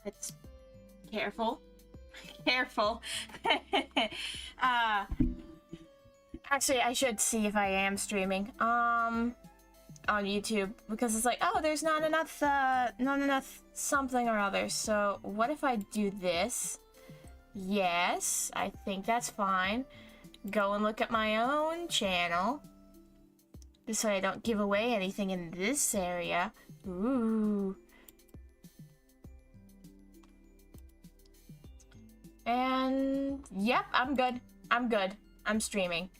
It's careful. Careful. Actually, I should see if I am streaming. On YouTube, because it's like, oh, there's not enough something or other. So what if I do this? Yes, I think that's fine. Go and look at my own channel, just so I don't give away anything in this area. Ooh. And yep, I'm good. I'm streaming.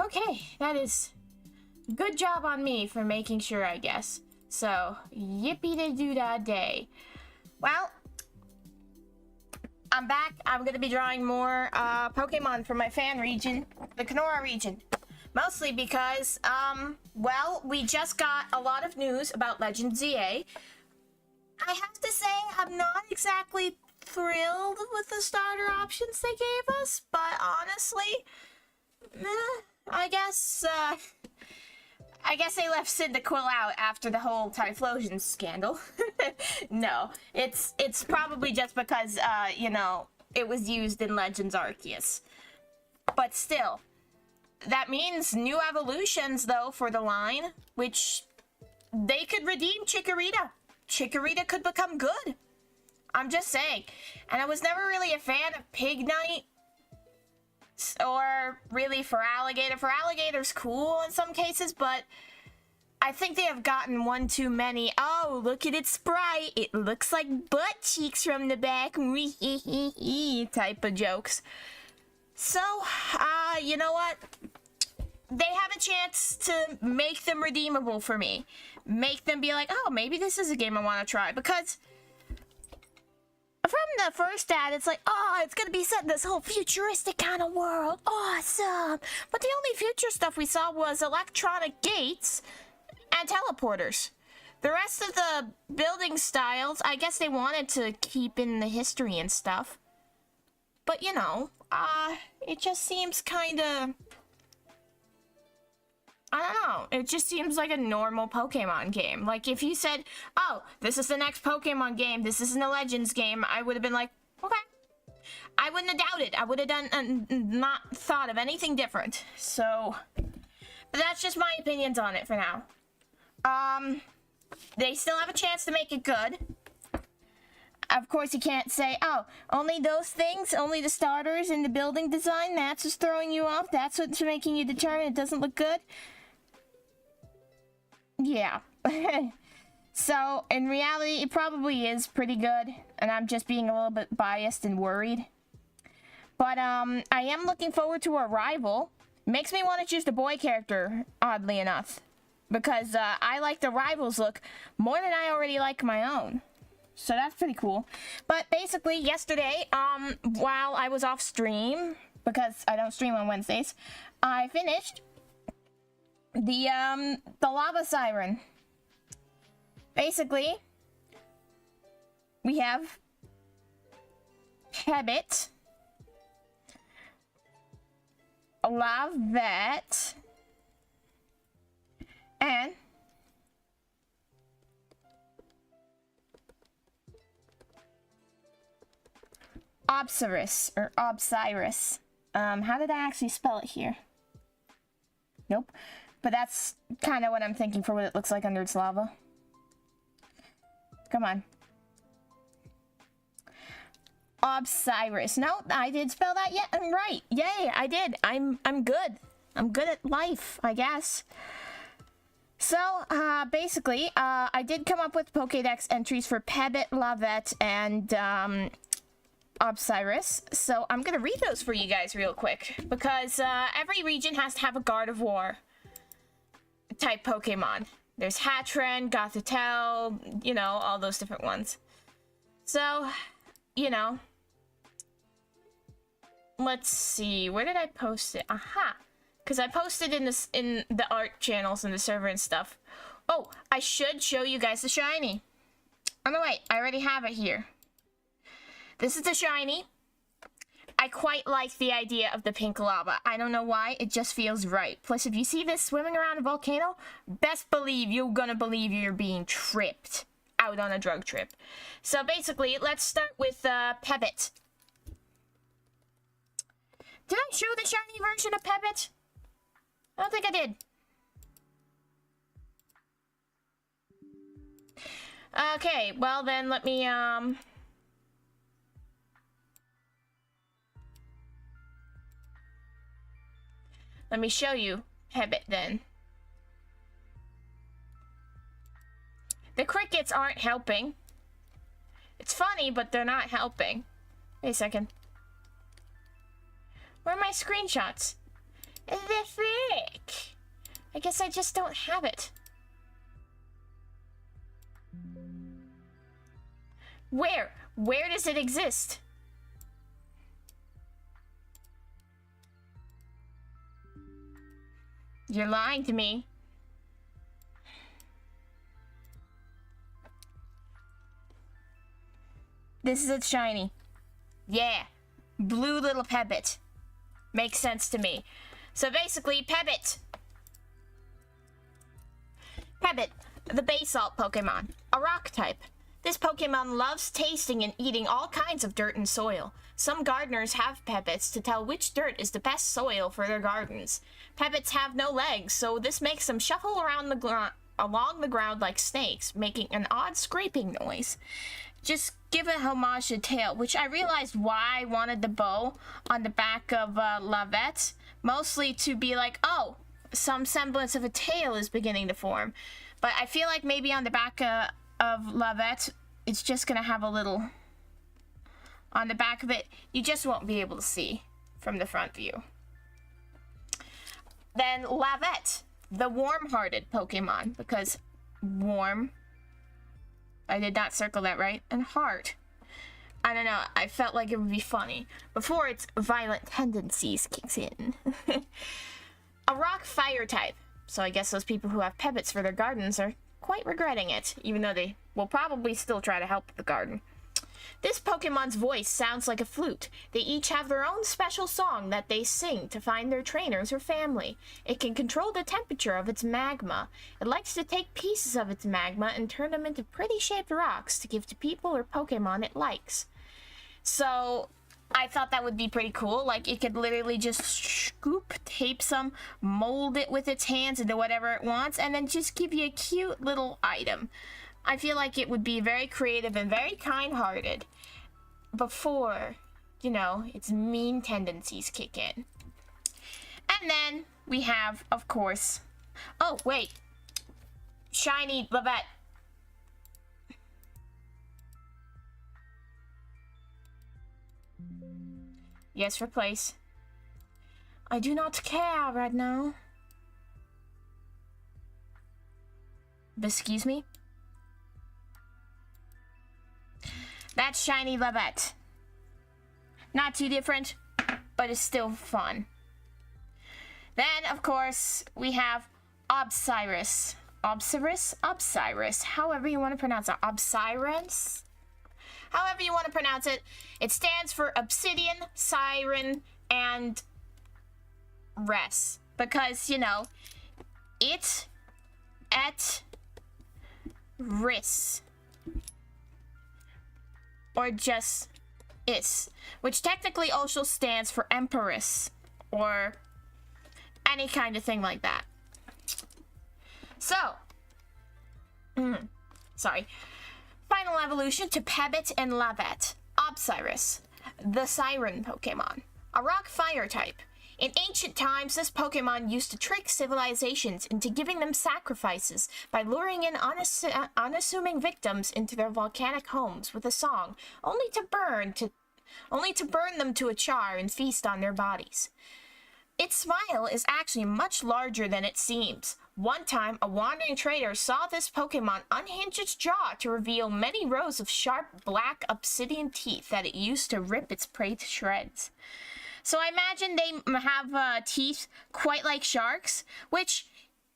Okay, that is good job on me for making sure, I guess. So, yippee-de-doo-da-day. Well, I'm back. I'm gonna be drawing more Pokemon from my fan region, the Kanora region. Mostly because, well, we just got a lot of news about Legend ZA. I have to say, I'm not exactly thrilled with the starter options they gave us, but honestly, I guess they left Cyndaquil out after the whole Typhlosion scandal. No, it's probably just because, you know, it was used in Legends Arceus. But still, that means new evolutions, though, for the line, which they could redeem Chikorita. Chikorita could become good. I'm just saying. And I was never really a fan of Pignite, or really for Alligator. For Alligator's cool in some cases, but I think they have gotten one too many. Oh, look at its sprite. It looks like butt cheeks from the back. Type of jokes. So, you know what? They have a chance to make them redeemable for me. Make them be like, oh, maybe this is a game I want to try. Because from the first ad, it's like, oh, it's gonna be set in this whole futuristic kind of world. Awesome. But the only future stuff we saw was electronic gates and teleporters. The rest of the building styles, I guess they wanted to keep in the history and stuff. But, you know, it just seems kind of, I don't know, it just seems like a normal Pokemon game. Like, if you said, oh, this is the next Pokemon game, this isn't a Legends game, I would have been like, okay. I wouldn't have doubted. I would have done, not thought of anything different. So, but that's just my opinions on it for now. They still have a chance to make it good. Of course, you can't say, oh, only those things, only the starters and the building design, that's what's throwing you off, that's what's making you determine it doesn't look good. Yeah. So, in reality, it probably is pretty good, and I'm just being a little bit biased and worried. But, I am looking forward to Arrival. Makes me want to choose the boy character, oddly enough. Because, I like the Arrival's look more than I already like my own. So that's pretty cool. But basically, yesterday, while I was off stream, because I don't stream on Wednesdays, I finished the Lava Siren. Basically, we have Pebbit, Lavette, and Obsiris, or Obsiris. How did I actually spell it here? Nope. But that's kind of what I'm thinking for what it looks like under its lava. Come on. Obsiris. No, I did spell that yet. I'm right. Yay, I did. I'm good. I'm good at life, I guess. So, basically, I did come up with Pokédex entries for Pebbit, Lavette, and, Obsiris. So, I'm gonna read those for you guys real quick. Because, every region has to have a Gardevoir type Pokemon. There's Hattrem, Gothitelle, you know, all those different ones. So, you know. Let's see, where did I post it? Aha! Because I posted in the art channels and the server and stuff. Oh, I should show you guys the shiny. Oh no, wait, I already have it here. This is the shiny. I quite like the idea of the pink lava. I don't know why, it just feels right. Plus, if you see this swimming around a volcano, best believe you're gonna believe you're being tripped out on a drug trip. So basically, let's start with Pebbit. Did I show the shiny version of Pebbit? I don't think I did. Okay, well then let me show you Pebbit then. The crickets aren't helping. It's funny, but they're not helping. Wait a second. Where are my screenshots? The frick! I guess I just don't have it. Where? Where does it exist? You're lying to me. This is its shiny. Yeah. Blue little Pebbit. Makes sense to me. So basically, Pebbit. Pebbit, the basalt Pokemon. A rock type. This Pokemon loves tasting and eating all kinds of dirt and soil. Some gardeners have Pebbits to tell which dirt is the best soil for their gardens. Pebbits have no legs, so this makes them shuffle around along the ground like snakes, making an odd scraping noise. Just give a homage to tail, which I realized why I wanted the bow on the back of Lavette, mostly to be like, oh, some semblance of a tail is beginning to form. But I feel like maybe on the back of Lavette, it's just gonna have a little on the back of it. You just won't be able to see from the front view. Then Lavette, the warm-hearted Pokemon, because warm, I did not circle that right, and heart. I don't know, I felt like it would be funny before its violent tendencies kicks in. A rock fire type, so I guess those people who have Pebbits for their gardens are quite regretting it, even though they will probably still try to help the garden. This Pokemon's voice sounds like a flute. They each have their own special song that they sing to find their trainers or family. It can control the temperature of its magma. It likes to take pieces of its magma and turn them into pretty shaped rocks to give to people or Pokemon it likes. So I thought that would be pretty cool. Like, it could literally just scoop, tape some, mold it with its hands into whatever it wants, and then just give you a cute little item. I feel like it would be very creative and very kind-hearted before, you know, its mean tendencies kick in. And then we have, of course... Oh, wait. Shiny Lavette. Yes, replace. I do not care right now. Excuse me? That's shiny Lavette. Not too different, but it's still fun. Then, of course, we have Obcyrus. Obcyrus? However you want to pronounce it. Obcyrus? However you want to pronounce it. It stands for Obsidian, Siren, and Res. Because, you know, it, et, ris. Or just is. Which technically also stands for Empress. Or any kind of thing like that. So. Sorry. Final evolution to Pebbit and Lavette. Obcyrus, the Siren Pokemon. A rock fire type. In ancient times, this Pokemon used to trick civilizations into giving them sacrifices by luring in unassuming victims into their volcanic homes with a song, only to burn them to a char and feast on their bodies. Its smile is actually much larger than it seems. One time, a wandering trader saw this Pokemon unhinge its jaw to reveal many rows of sharp black obsidian teeth that it used to rip its prey to shreds. So I imagine they have teeth quite like sharks, which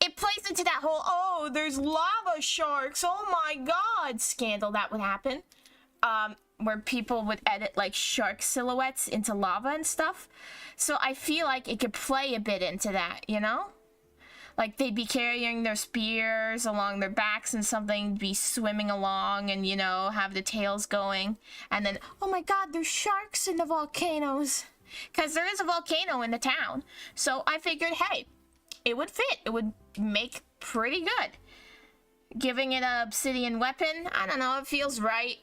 it plays into that whole, oh, there's lava sharks, oh my god, scandal that would happen. Where people would edit like shark silhouettes into lava and stuff. So I feel like it could play a bit into that, you know? Like, they'd be carrying their spears along their backs and something, be swimming along and, you know, have the tails going. And then, oh my god, there's sharks in the volcanoes. Because there is a volcano in the town. So I figured, hey, it would fit. It would make pretty good. Giving it an obsidian weapon, I don't know, it feels right.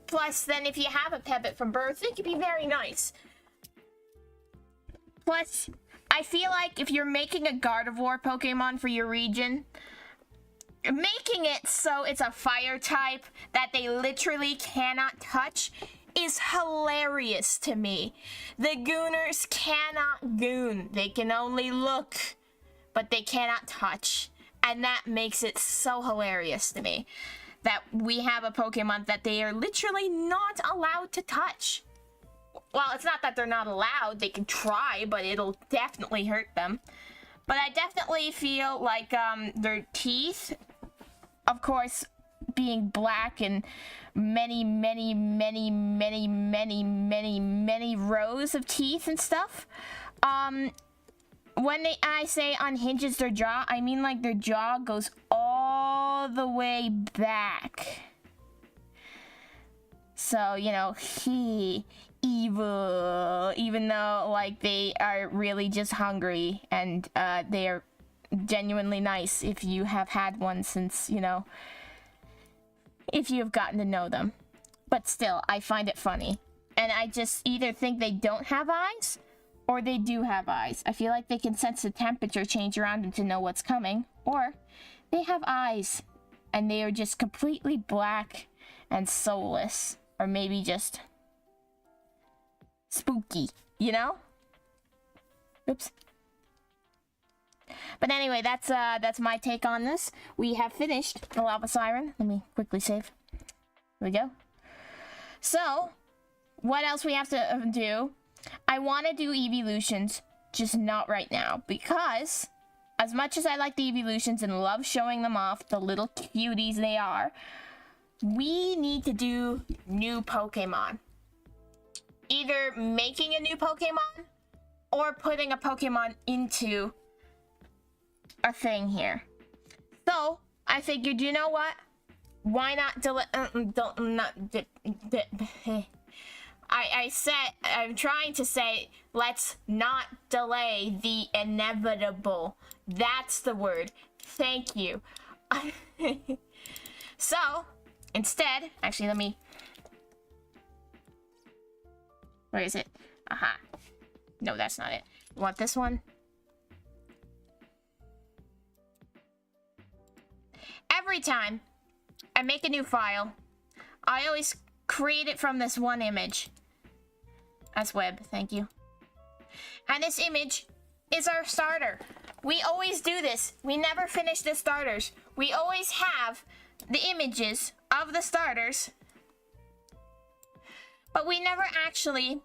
Plus, then if you have a Pebbit from birth, it could be very nice. Plus, I feel like if you're making a Gardevoir Pokemon for your region, making it so it's a fire type that they literally cannot touch is hilarious to me. The Gooners cannot goon. They can only look, but they cannot touch. And that makes it so hilarious to me that we have a Pokemon that they are literally not allowed to touch. Well, it's not that they're not allowed. They can try, but it'll definitely hurt them. But I definitely feel like their teeth, of course, being black and many rows of teeth and stuff. When I say unhinges their jaw, I mean like their jaw goes all the way back. So, you know, evil, even though like they are really just hungry, and they are genuinely nice if you have had one since, you know, if you have gotten to know them. But still, I find it funny. And I just either think they don't have eyes, or they do have eyes. I feel like they can sense the temperature change around them to know what's coming. Or they have eyes, and they are just completely black and soulless. Or maybe just spooky, you know? Oops. But anyway, that's my take on this. We have finished the Lava Siren. Let me quickly save. Here we go. So, what else we have to do? I want to do evolutions, just not right now, because as much as I like the evolutions and love showing them off, the little cuties they are, we need to do new Pokemon. Either making a new Pokemon or putting a Pokemon into a thing here. So I figured, you know what? Why not delay? I'm trying to say, let's not delay the inevitable. That's the word. Thank you. So, instead, actually, let me... Where is it? Aha. No, that's not it. You want this one? Every time I make a new file, I always create it from this one image. That's web, thank you. And this image is our starter. We always do this. We never finish the starters. We always have the images of the starters, but we never actually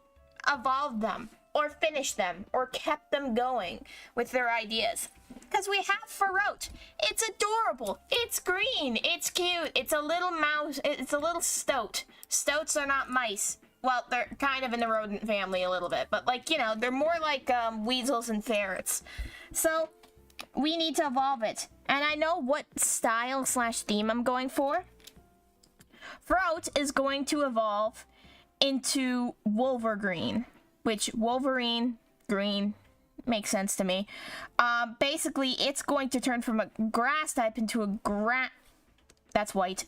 evolved them or finished them or kept them going with their ideas. Because we have Farote. It's adorable. It's green. It's cute. It's a little mouse. It's a little stoat. Stoats are not mice. Well, they're kind of in the rodent family a little bit. But, like, you know, they're more like weasels and ferrets. So, we need to evolve it. And I know what style / theme I'm going for. Farote is going to evolve into Wolverine. Which, Wolverine, green... makes sense to me. Basically, it's going to turn from a grass type into a that's white.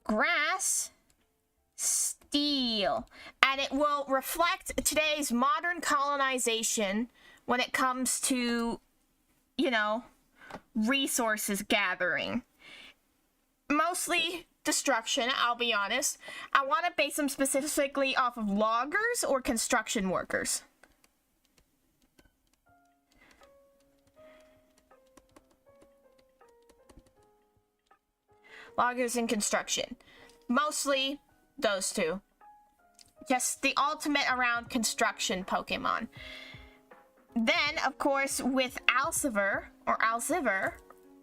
Grass steel. And it will reflect today's modern colonization when it comes to, you know, resources gathering. Mostly destruction, I'll be honest. I want to base them specifically off of loggers or construction workers. Loggers and construction. Mostly those two. Just the ultimate around construction Pokemon. Then, of course, with Alcivar, or Alcivar,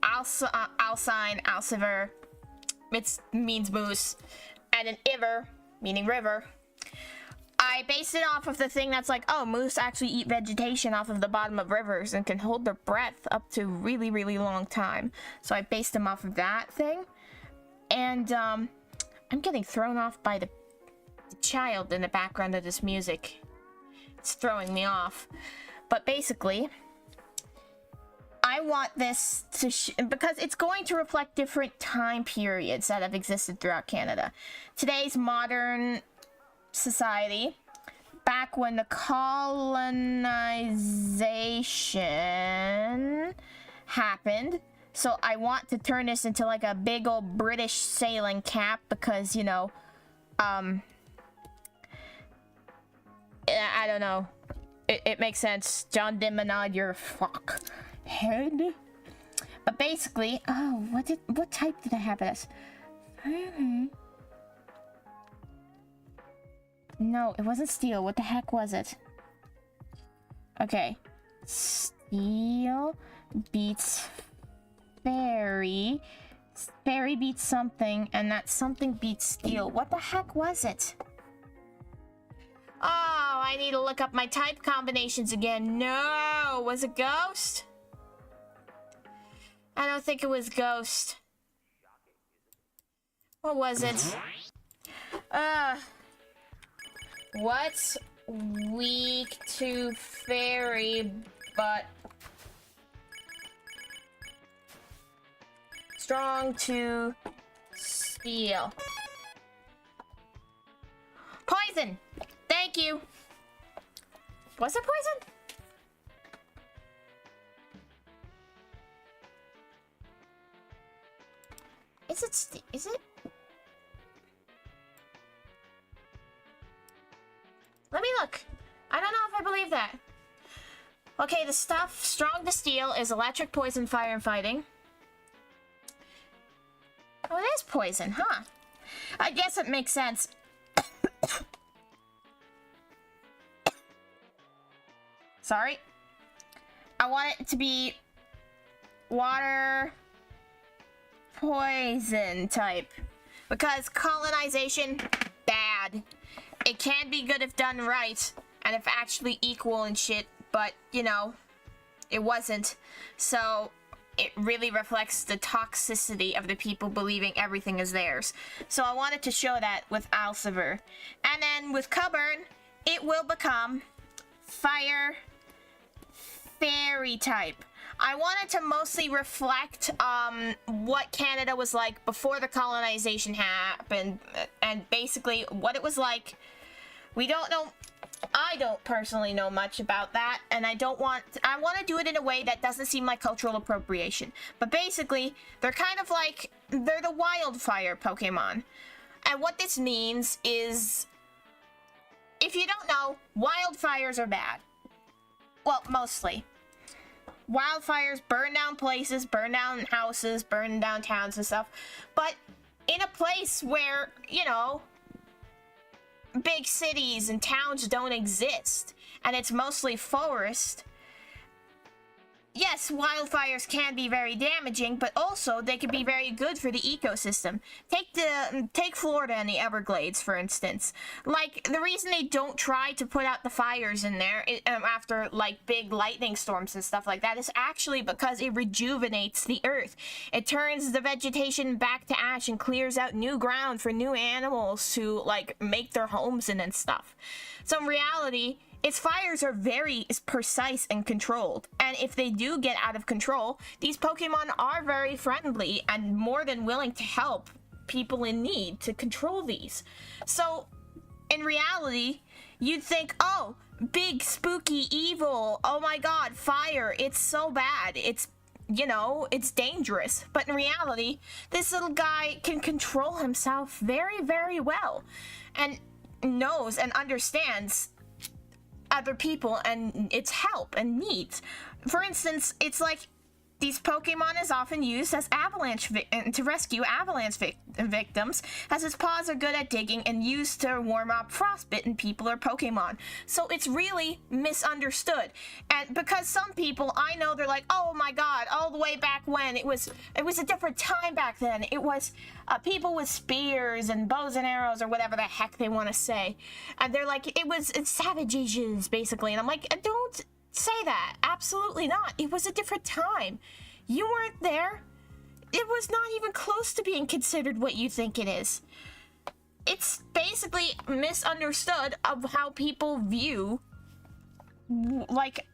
Alcine, Alcivar, it means moose, and an Iver, meaning river, I based it off of the thing that's like, oh, moose actually eat vegetation off of the bottom of rivers and can hold their breath up to really, really long time. So I based them off of that thing. And, I'm getting thrown off by the child in the background of this music. It's throwing me off. But basically, I want this to because it's going to reflect different time periods that have existed throughout Canada. Today's modern society, back when the colonization happened. So I want to turn this into like a big old British sailing cap because, you know, I don't know. It makes sense. John Dimonod, you're fuck head. But basically, oh, what type did I have this? No, it wasn't steel. What the heck was it? Okay. Steel beats fairy. Fairy beats something, and that something beats steel. What the heck was it? Oh, I need to look up my type combinations again. No, was it ghost? I don't think it was ghost. What was it? What's weak to fairy, but strong to steel? Poison! Thank you! Was it poison? Is it? Let me look. I don't know if I believe that. Okay, the stuff strong to steel is electric, poison, fire, and fighting. Oh, it is poison, huh? I guess it makes sense. Sorry. I want it to be water poison type. Because colonization, bad. It can be good if done right, and if actually equal and shit, but, you know, it wasn't. So, it really reflects the toxicity of the people believing everything is theirs. So I wanted to show that with Alciver. And then with Coburn, it will become fire fairy type. I wanted to mostly reflect what Canada was like before the colonization happened, and basically what it was like. We don't know. I don't personally know much about that, and I want to do it in a way that doesn't seem like cultural appropriation. But basically, they're kind of like, they're the wildfire Pokemon. And what this means is, if you don't know, wildfires are bad. Well, mostly. Wildfires burn down places, burn down houses, burn down towns and stuff. But in a place where, you know, big cities and towns don't exist, and it's mostly forest, yes, wildfires can be very damaging, but also they can be very good for the ecosystem. Take Florida and the Everglades, for instance. Like, the reason they don't try to put out the fires in there after, like, big lightning storms and stuff like that is actually because it rejuvenates the earth. It turns the vegetation back to ash and clears out new ground for new animals to, like, make their homes in and stuff. So in reality, its fires are very precise and controlled, and if they do get out of control, these Pokemon are very friendly and more than willing to help people in need to control these. So, in reality, you'd think, oh, big, spooky, evil, oh my god, fire, it's so bad, it's, you know, it's dangerous. But in reality, this little guy can control himself very, very well, and knows and understands other people and its help and needs. For instance, it's like These Pokemon is often used as to rescue avalanche victims, as its paws are good at digging and used to warm up frostbitten people or Pokemon. So it's really misunderstood. And because some people I know, they're like, oh my god, all the way back when it was a different time back then. It was people with spears and bows and arrows or whatever the heck they want to say. And they're like, it's savage ages, basically. And I'm like, don't say that. Absolutely not. It was a different time. You weren't there. It was not even close to being considered what you think it is. It's basically misunderstood of how people view, like,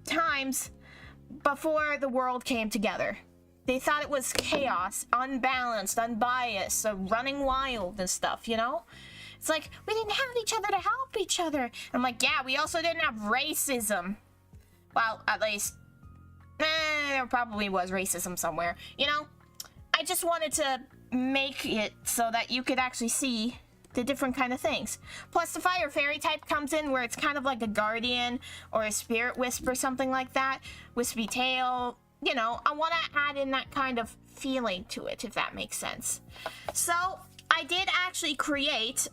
times before the world came together. They thought it was chaos, unbalanced, unbiased, so running wild and stuff, you know? It's like, we didn't have each other to help each other. I'm like, yeah, we also didn't have racism. Well, at least, there probably was racism somewhere. You know, I just wanted to make it so that you could actually see the different kind of things. Plus, the Fire Fairy type comes in where it's kind of like a guardian or a spirit wisp or something like that. Wispy tail. You know, I want to add in that kind of feeling to it, if that makes sense. So, I did actually create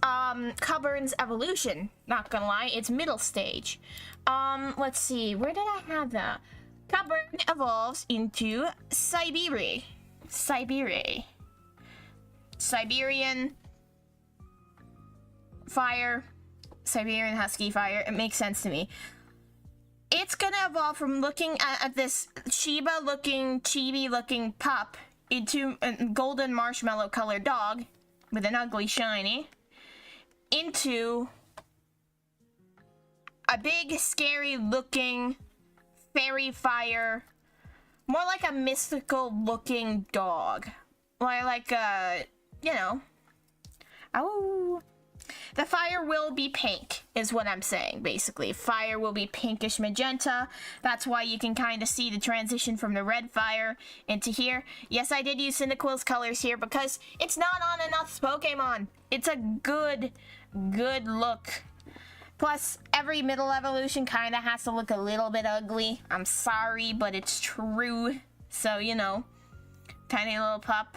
Cuburn's evolution. Not gonna lie, it's middle stage. Let's see, where did I have that? Caard evolves into Siberi. Siberian fire, Siberian husky fire. It makes sense to me. It's gonna evolve from looking at this chibi-looking pup into a golden marshmallow colored dog with an ugly shiny into a big, scary-looking fairy fire, more like a mystical-looking dog. Like you know. Oh. The fire will be pink, is what I'm saying, basically. Fire will be pinkish magenta. That's why you can kind of see the transition from the red fire into here. Yes, I did use Cyndaquil's colors here because it's not on enough Pokemon. It's a good look. Plus, every middle evolution kind of has to look a little bit ugly. I'm sorry, but it's true. So, you know, tiny little pup.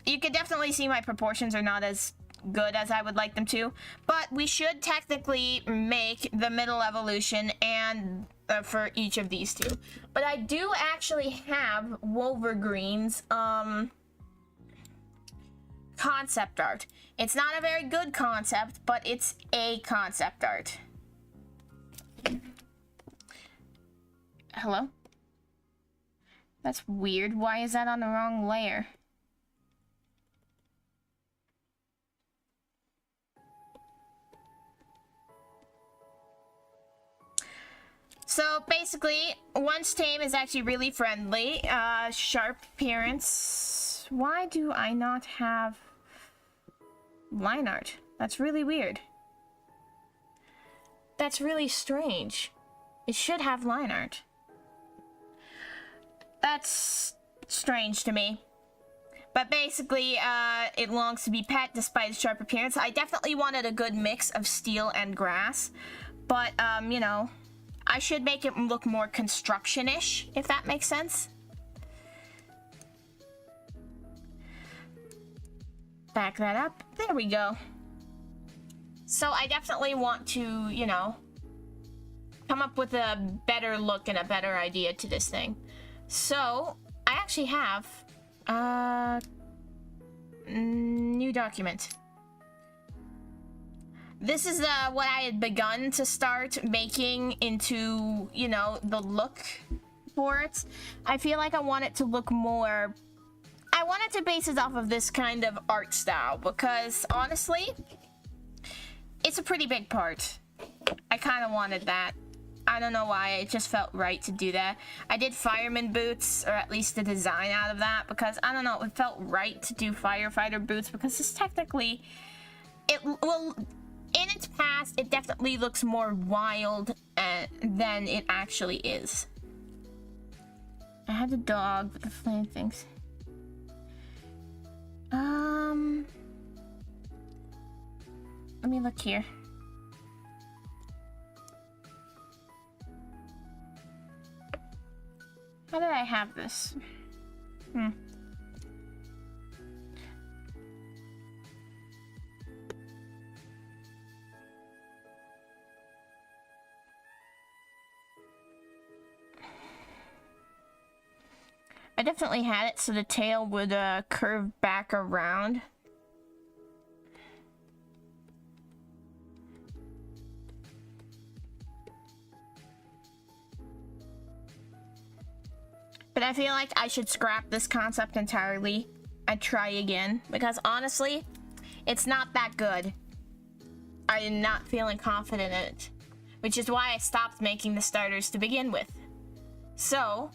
You can definitely see my proportions are not as good as I would like them to, but we should technically make the middle evolution and for each of these two. But I do actually have Wolvergreen's concept art. It's not a very good concept, but it's a concept art. Hello? That's weird. Why is that on the wrong layer? So basically, one's tame is actually really friendly, sharp appearance. Why do I not have line art? That's really weird. That's really strange. It should have line art. That's strange to me. But basically, it longs to be pet despite its sharp appearance. I definitely wanted a good mix of steel and grass, but, you know, I should make it look more construction-ish, if that makes sense. Back that up. There we go. So I definitely want to, you know, come up with a better look and a better idea to this thing. So I actually have new document. This is what I had begun to start making into, you know, the look for it. I feel like I want it to look more... I wanted to base it off of this kind of art style because, honestly, it's a pretty big part. I kind of wanted that. I don't know why, it just felt right to do that. I did fireman boots, or at least the design out of that, because, I don't know, it felt right to do firefighter boots because it's technically... It will... In its past, it definitely looks more wild than it actually is. I had the dog, but the flame things. Let me look here. How did I have this? I definitely had it so the tail would curve back around. But I feel like I should scrap this concept entirely and try again, because honestly, it's not that good. I am not feeling confident in it, which is why I stopped making the starters to begin with. So,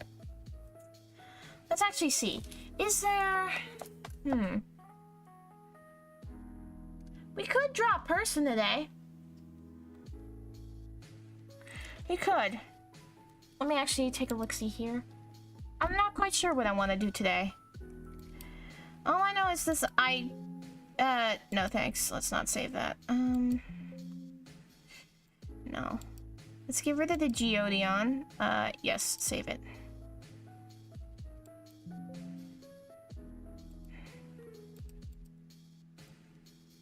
let's actually see. Is there... We could draw a person today. We could. Let me actually take a look-see here. I'm not quite sure what I want to do today. All I know is this, no thanks. Let's not save that. No. Let's get rid of the Geodeon. Yes, save it.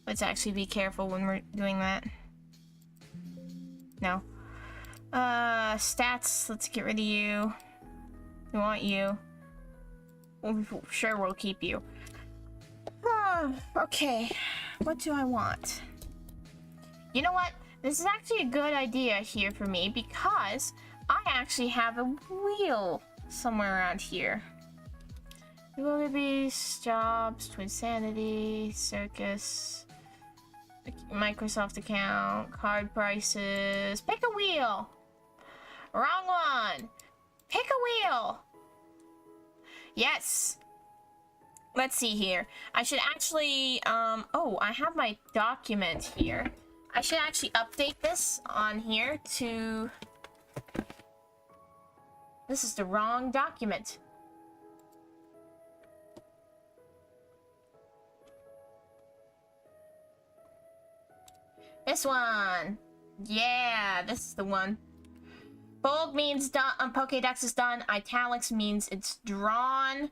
Let's actually be careful when we're doing that. No. Stats, let's get rid of you. We want you. Well, sure, we'll keep you. Okay. What do I want? You know what? This is actually a good idea here for me because I actually have a wheel somewhere around here. Wildebeest, Jobs, Twinsanity, Circus, Microsoft account, card prices. Pick a wheel. Wrong one. Pick a wheel. Yes. Let's see here. I should actually, oh, I have my document here. I should actually update this on here to... This is the wrong document. This one. Yeah, this is the one. Bold means done, Pokédex is done. Italics means it's drawn.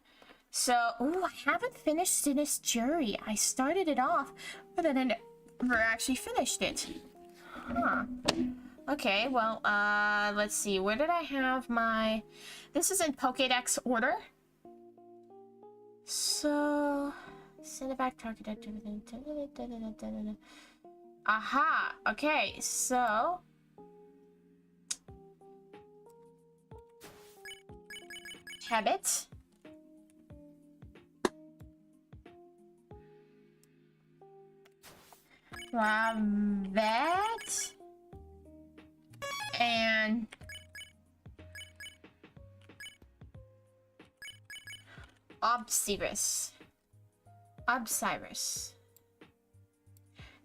So, ooh, I haven't finished Sinus Jury. I started it off, but I never actually finished it. Huh. Okay, well, let's see. Where did I have my... This is in Pokédex order. So, send it back, target activity. Aha! Okay, so... Habit. That. And... Obsirus.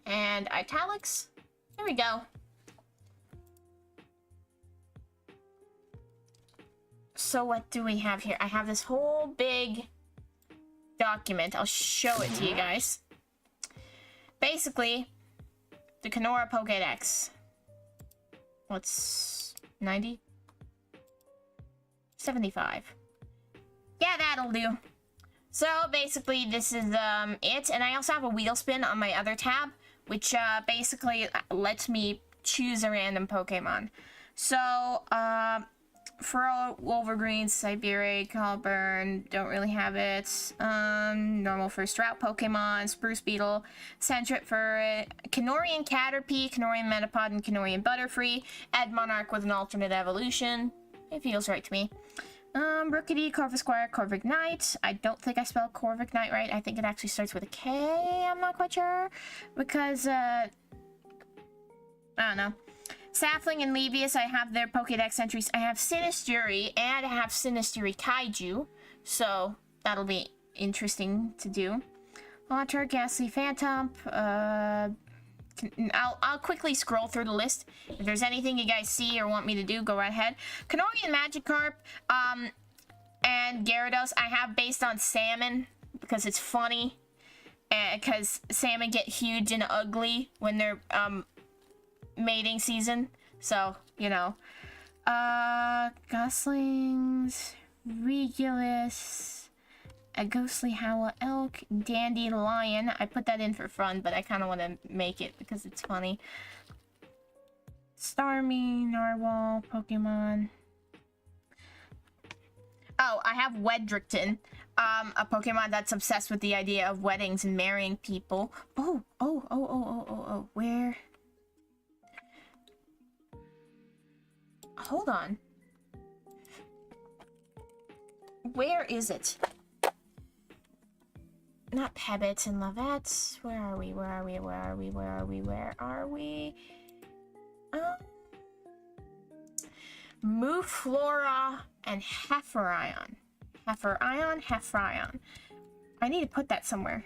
And italics. There we go. So what do we have here? I have this whole big document. I'll show it to you guys. Basically, the Kanora Pokédex. What's 90? 75. Yeah, that'll do. So basically this is it, and I also have a wheel spin on my other tab, which basically lets me choose a random Pokemon. So Furrow, Wolverine, Siberia, Colburn, don't really have it. Normal first route Pokemon, Spruce Beetle, Sandtrip for Kanorian Caterpie, Kanorian Metapod, and Kanorian Butterfree. Ed Monarch with an alternate evolution. It feels right to me. Rookity, Corvisquire, Corviknight. I don't think I spelled Corviknight right. I think it actually starts with a K. I'm not quite sure. Because, I don't know. Safling and Levius, I have their Pokédex entries. I have Sinisturi, and I have Sinisturi Kaiju. So, that'll be interesting to do. Haunter, Ghastly Phantom. I'll quickly scroll through the list. If there's anything you guys see or want me to do, go right ahead. Kanorian Magikarp, and Gyarados, I have based on Salmon, because it's funny. Because salmon get huge and ugly when they're, mating season, so you know. Goslings, Regulus, a ghostly howl elk, dandelion. I put that in for fun, but I kind of want to make it because it's funny. Starmie, narwhal, Pokemon. Oh, I have Wedrickton, a Pokemon that's obsessed with the idea of weddings and marrying people. Oh, where? Hold on. Where is it? Not Pebbits and Lovettes. Where are we? Muflora and Hefferion. Hefferion. I need to put that somewhere.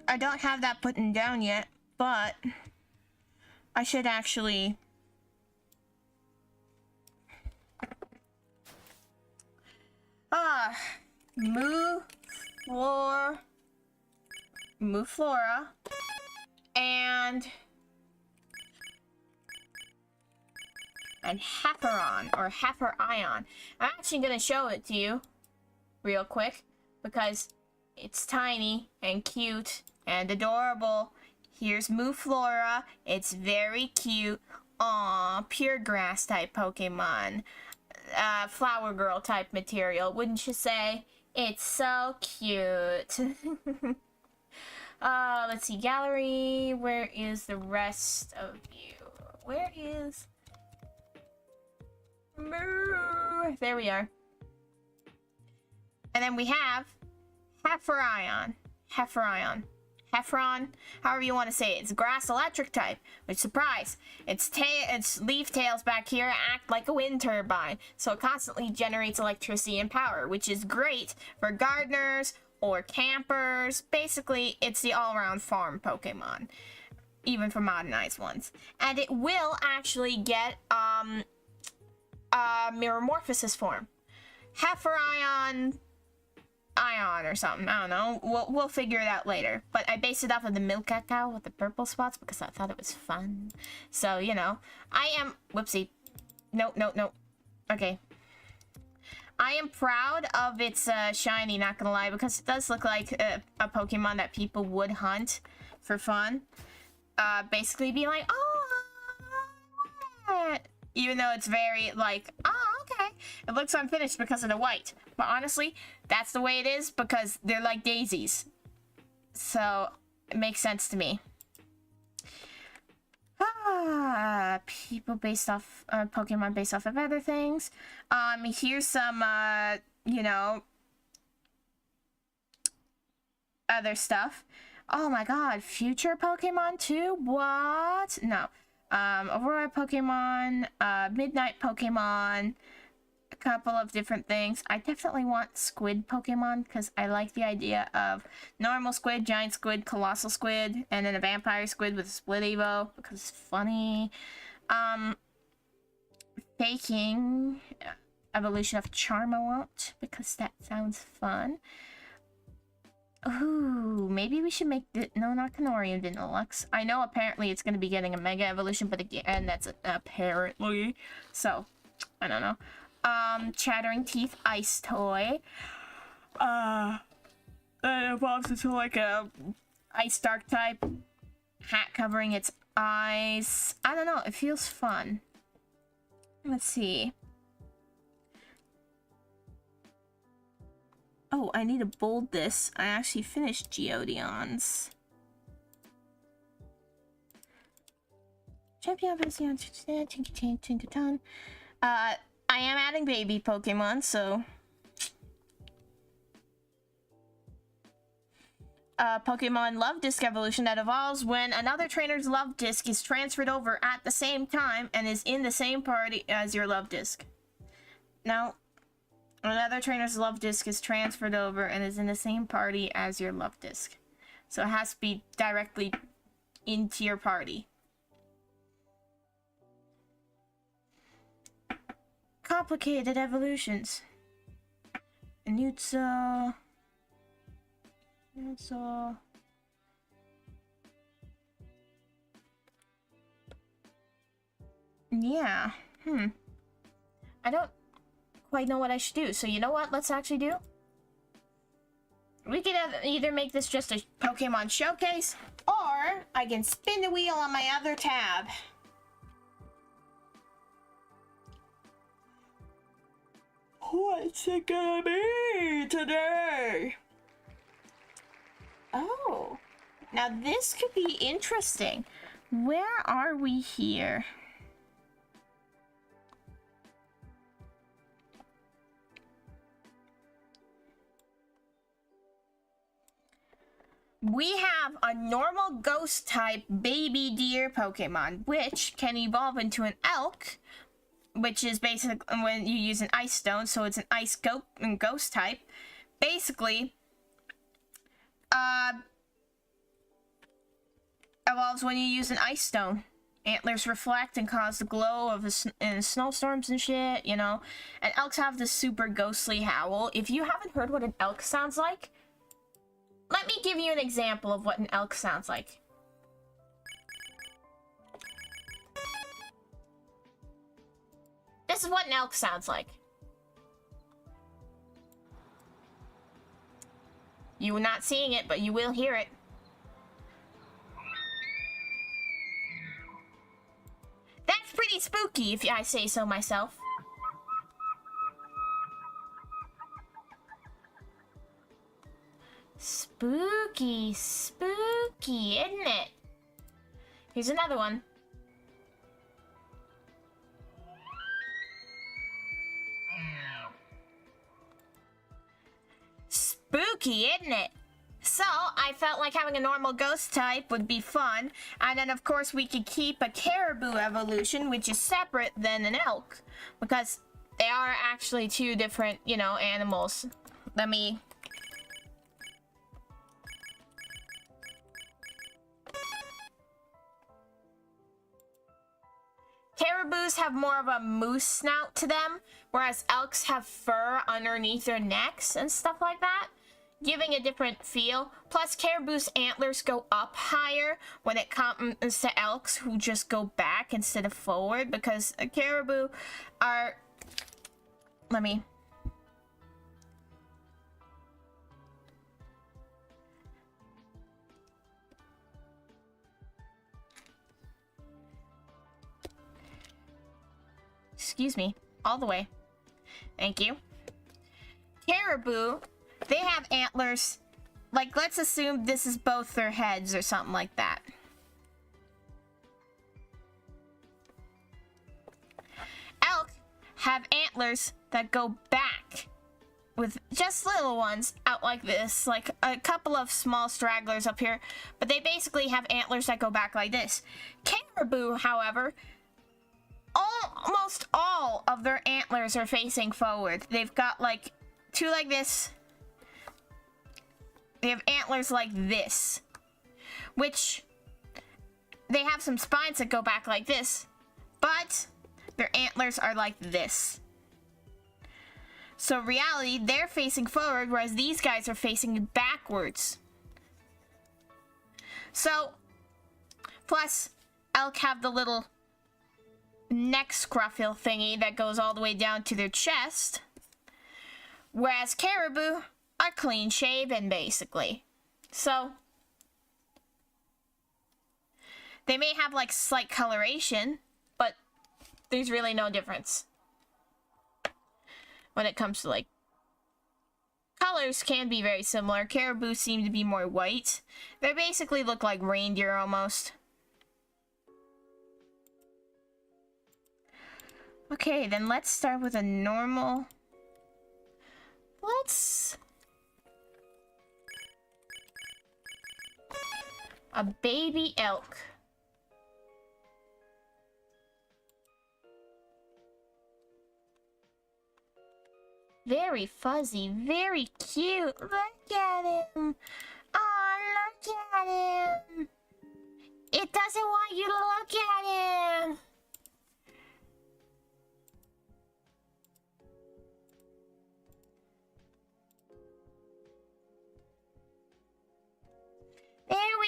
I don't have that put down yet, but I should actually... Muflora and Hefferon or Hefferion. I'm actually gonna show it to you real quick because it's tiny and cute and adorable. Here's Muflora. It's very cute. Aw, pure grass type Pokemon. Flower girl type material, wouldn't you say? It's so cute. Let's see, gallery. Where is the rest of you? Where is... There we are. And then we have Hefferion. Heffron, however you want to say it. It's grass electric type, which, surprise, its leaf tails back here act like a wind turbine, so it constantly generates electricity and power, which is great for gardeners or campers. Basically, it's the all-around farm Pokemon, even for modernized ones. And it will actually get Metamorphosis form. Hefferion Ion or something. I don't know. We'll figure it out later. But I based it off of the milk cacao with the purple spots because I thought it was fun. So, you know, I am... Whoopsie. No. Okay. I am proud of its shiny, not gonna lie, because it does look like a Pokemon that people would hunt for fun. Basically be like, oh, even though it's very like, oh, okay. It looks unfinished because of the white. But honestly, that's the way it is because they're like daisies. So, it makes sense to me. People based off, Pokemon based off of other things. Here's some, you know, other stuff. Oh my god, future Pokemon too? What? No. Aurora Pokemon, Midnight Pokemon, a couple of different things. I definitely want squid Pokemon because I like the idea of normal squid, giant squid, colossal squid, and then a vampire squid with a split evo because it's funny. Faking evolution of Charmeleon because that sounds fun. Ooh, maybe we should make the... No, not Kanora Deluxe. I know apparently it's going to be getting a Mega Evolution, but again, that's apparently. So, I don't know. Chattering Teeth Ice Toy. That evolves into like a Ice Dark type. Hat covering its eyes. I don't know, it feels fun. Let's see. Oh, I need to bold this. I actually finished Geodeons. Champion I am adding baby Pokemon, so... Pokemon Love Disc evolution that evolves when another trainer's Love Disc is transferred over at the same time and is in the same party as your Love Disc. Now, another trainer's Love Disc is transferred over and is in the same party as your Love Disc. So it has to be directly into your party. Complicated evolutions. Nutso. So... yeah. I don't quite know what I should do. So you know what? Let's actually do? We could either make this just a Pokemon showcase, or I can spin the wheel on my other tab. What's it gonna be today? Oh, now this could be interesting. Where are we here? We have a normal ghost type baby deer Pokemon, which can evolve into an elk, which is basically when you use an ice stone, so it's an ice ghost type. Basically, evolves when you use an ice stone. Antlers reflect and cause the glow of in snowstorms and shit, you know. And elks have this super ghostly howl. If you haven't heard what an elk sounds like, let me give you an example of what an elk sounds like. This is what an elk sounds like. You are not seeing it, but you will hear it. That's pretty spooky, if I say so myself. Spooky, spooky, isn't it? Here's another one. Spooky, isn't it? So, I felt like having a normal ghost type would be fun, and then of course we could keep a caribou evolution, which is separate than an elk, because they are actually two different, you know, animals. Let me... Caribous have more of a moose snout to them, whereas elks have fur underneath their necks and stuff like that, giving a different feel. Plus, caribous antlers go up higher when it comes to elks, who just go back instead of forward, because a caribou are... Let me... Excuse me. All the way. Thank you. Caribou, they have antlers. Like, let's assume this is both their heads or something like that. Elk have antlers that go back with just little ones out like this, like a couple of small stragglers up here, but they basically have antlers that go back like this. Caribou, however, almost all of their antlers are facing forward. They've got like two like this. They have antlers like this, which they have some spines that go back like this, but their antlers are like this. So reality, they're facing forward, whereas these guys are facing backwards. So, plus, elk have the little neck scruffle thingy that goes all the way down to their chest, whereas caribou are clean shaven, basically. So they may have like slight coloration, but there's really no difference when it comes to like colors. Can be very similar. Caribou seem to be more white. They basically look like reindeer almost. Okay, then let's start with a normal... a baby elk. Very fuzzy, very cute. Look at him. Oh, look at him. It doesn't want you to look at him.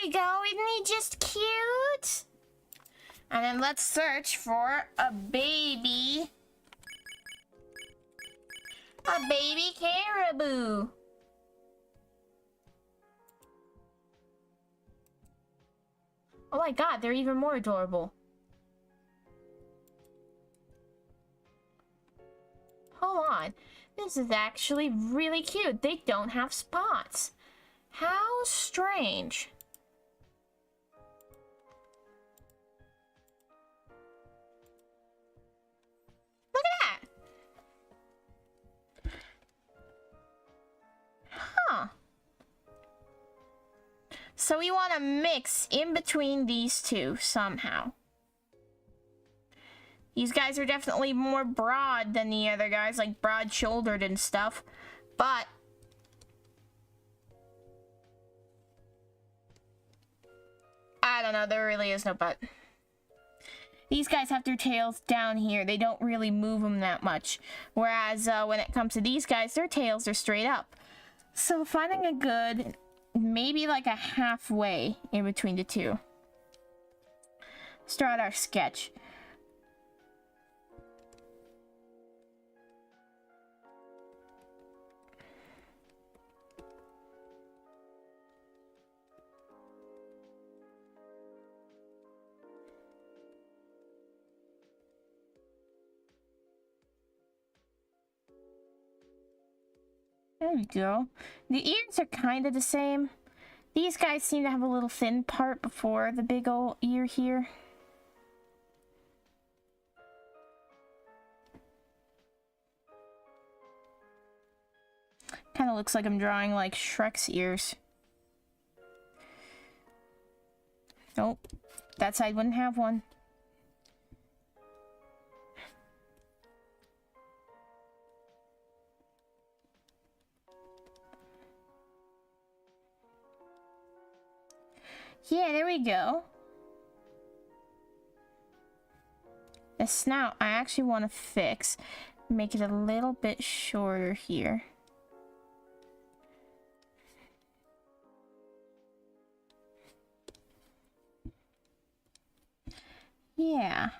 we go. Isn't he just cute? And then let's search for a baby. A baby caribou. Oh my god, they're even more adorable. Hold on. This is actually really cute. They don't have spots. How strange. Look at that. Huh. So we want to mix in between these two somehow. These guys are definitely more broad than the other guys, like broad-shouldered and stuff. But I don't know, there really is no but. These guys have their tails down here. They don't really move them that much. Whereas when it comes to these guys, their tails are straight up. So finding a good, maybe like a halfway in between the two. Start our sketch. There we go. The ears are kind of the same. These guys seem to have a little thin part before the big old ear here. Kind of looks like I'm drawing like Shrek's ears. Nope. That side wouldn't have one. Yeah, there we go. The snout, I actually want to fix. Make it a little bit shorter here. Yeah.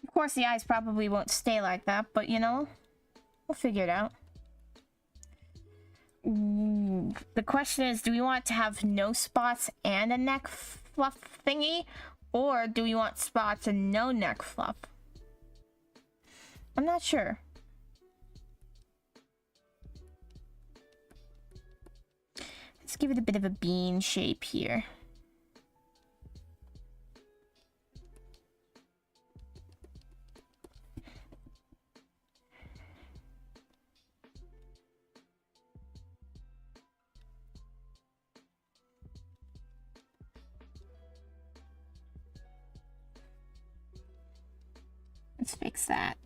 Of course, the eyes probably won't stay like that, but you know, we'll figure it out. Ooh. The question is, do we want to have no spots and a neck fluff thingy? Or do we want spots and no neck fluff? I'm not sure. Let's give it a bit of a bean shape here. Let's fix that.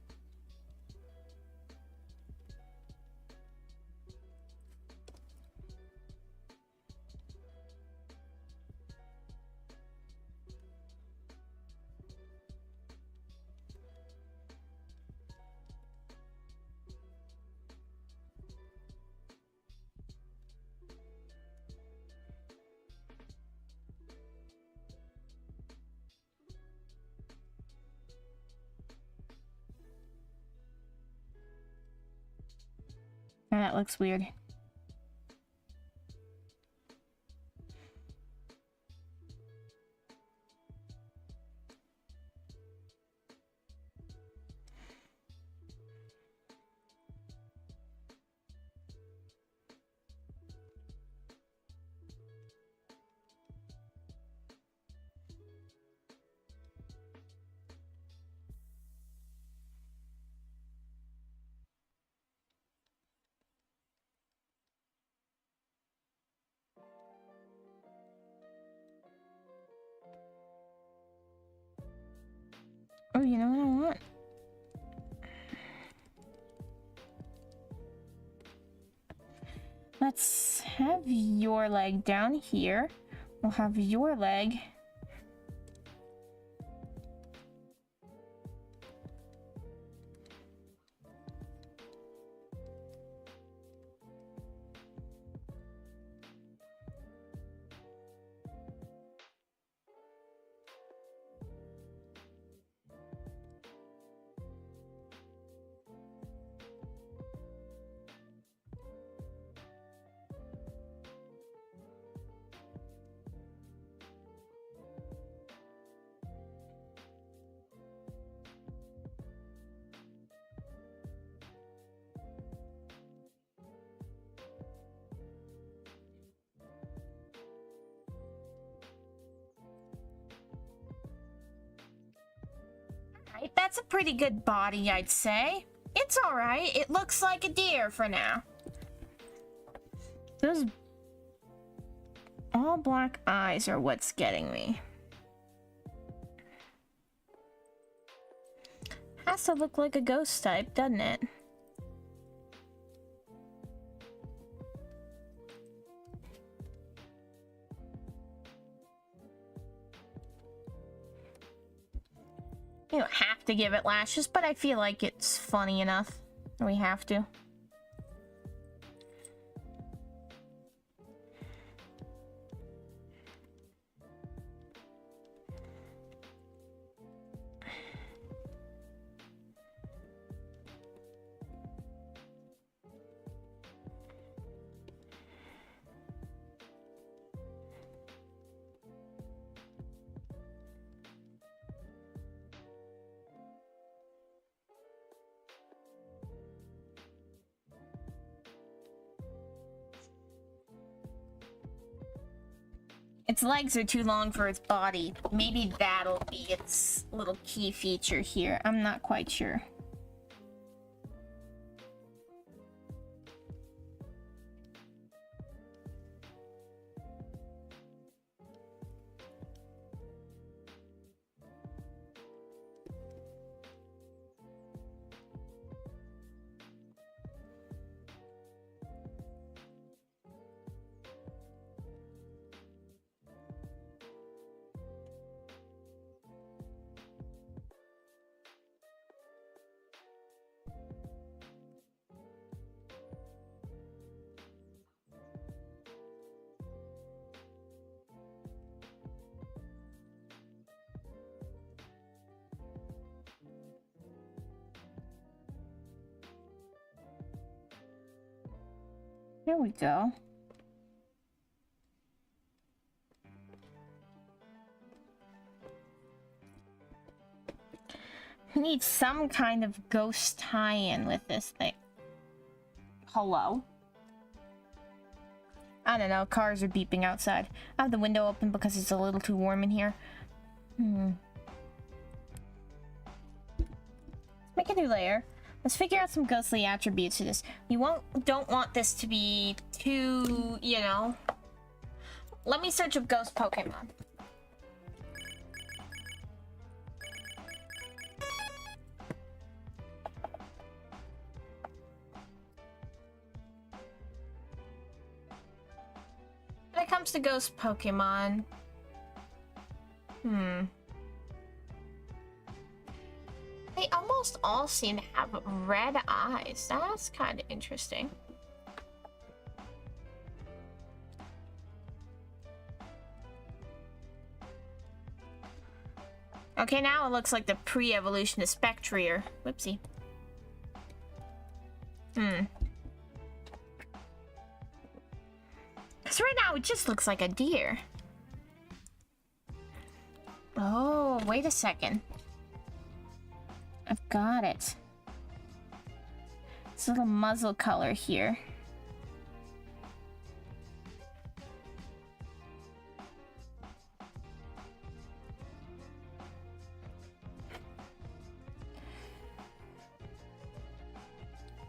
Oh, that looks weird. Oh, you know what I want? Let's have your leg down here. We'll have your leg. Right, that's a pretty good body, I'd say. It's alright. It looks like a deer for now. Those all black eyes are what's getting me. Has to look like a ghost type, doesn't it? You don't have to give it lashes, but I feel like it's funny enough. We have to. Its legs are too long for its body. Maybe that'll be its little key feature here. I'm not quite sure. There we go. We need some kind of ghost tie-in with this thing. Hello? I don't know, cars are beeping outside. I have the window open because it's a little too warm in here. Let's make a new layer. Let's figure out some ghostly attributes to this. We don't want this to be too, you know. Let me search up ghost Pokemon. When it comes to ghost Pokemon, they almost all seem to have red eyes. That's kind of interesting. Okay, now it looks like the pre-evolution of Spectrier. Whoopsie. So right now it just looks like a deer. Oh, wait a second. I've got it. It's a little muzzle color here.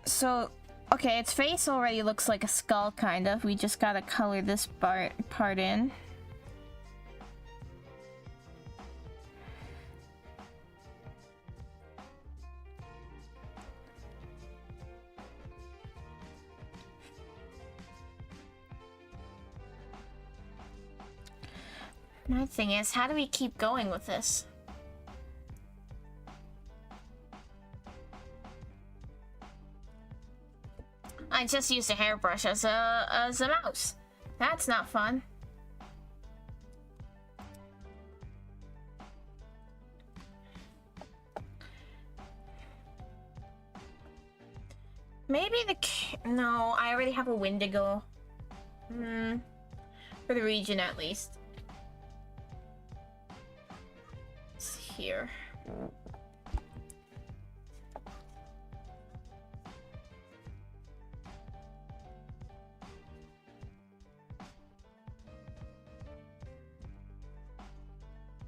So, okay, its face already looks like a skull, kind of. We just gotta color this part in. My thing is, how do we keep going with this? I just used a hairbrush as a mouse. That's not fun. Maybe no, I already have a Wendigo. For the region at least. It's here.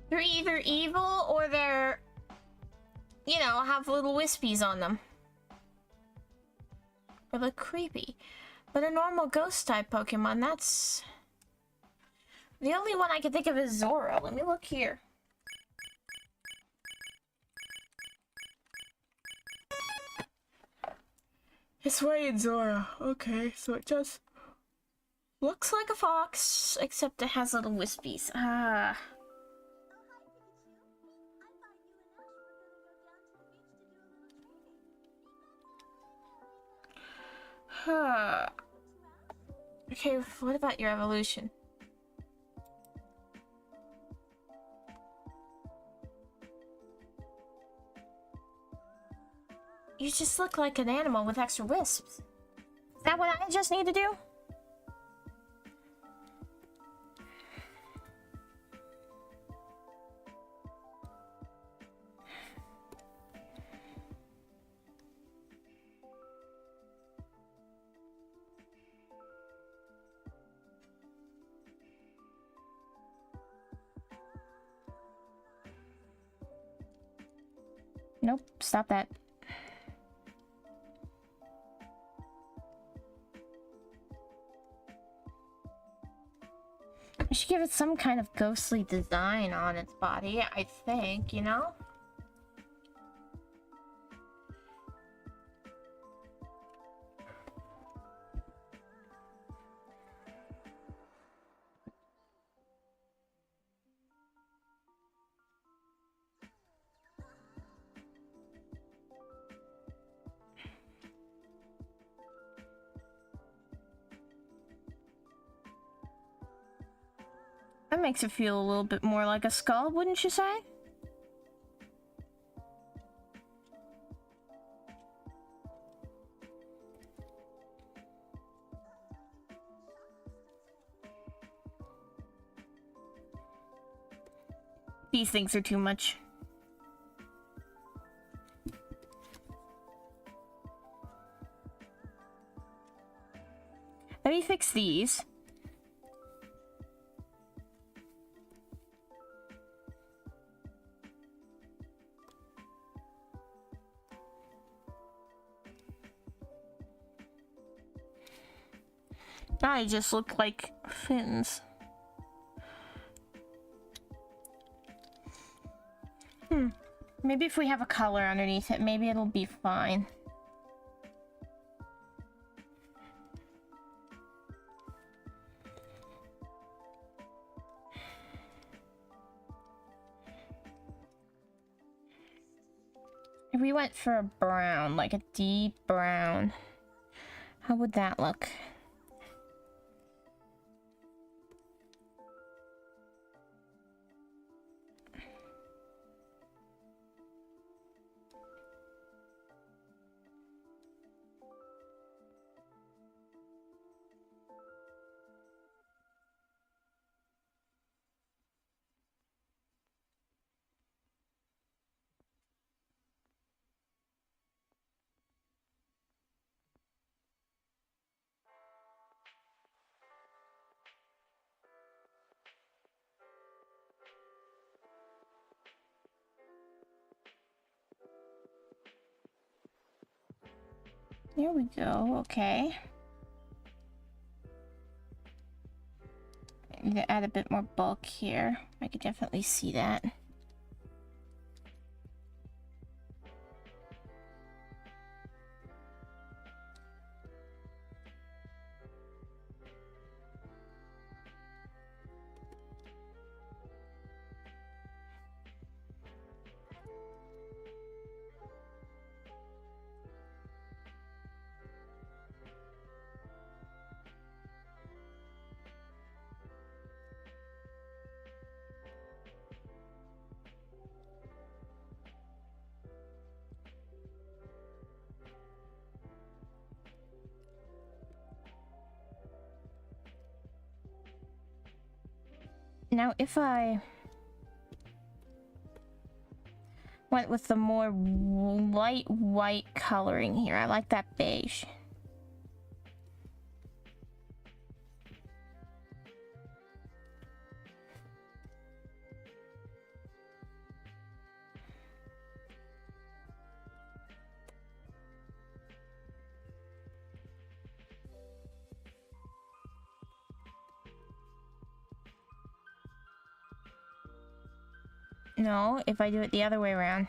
They're either evil or they're, you know, have little wispies on them. Or look creepy. But a normal ghost type Pokemon, that's... The only one I can think of is Zora. Let me look here. It's Way Zora. Okay, so it just looks like a fox, except it has little wispies. Ah. Huh. Okay, what about your evolution? You just look like an animal with extra wisps. Is that what I just need to do? Nope, stop that. I should give it some kind of ghostly design on its body, I think, you know? That makes it feel a little bit more like a skull, wouldn't you say? These things are too much. Let me fix these. I just look like fins. Maybe if we have a color underneath it, maybe it'll be fine. If we went for a brown, like a deep brown, how would that look? There we go, okay. I need to add a bit more bulk here. I could definitely see that. Now, if I went with the more light white coloring here, I like that beige. No, if I do it the other way around.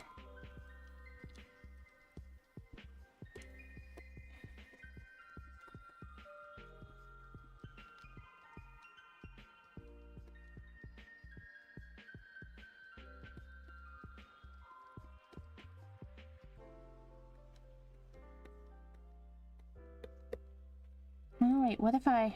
Oh, wait, what if I...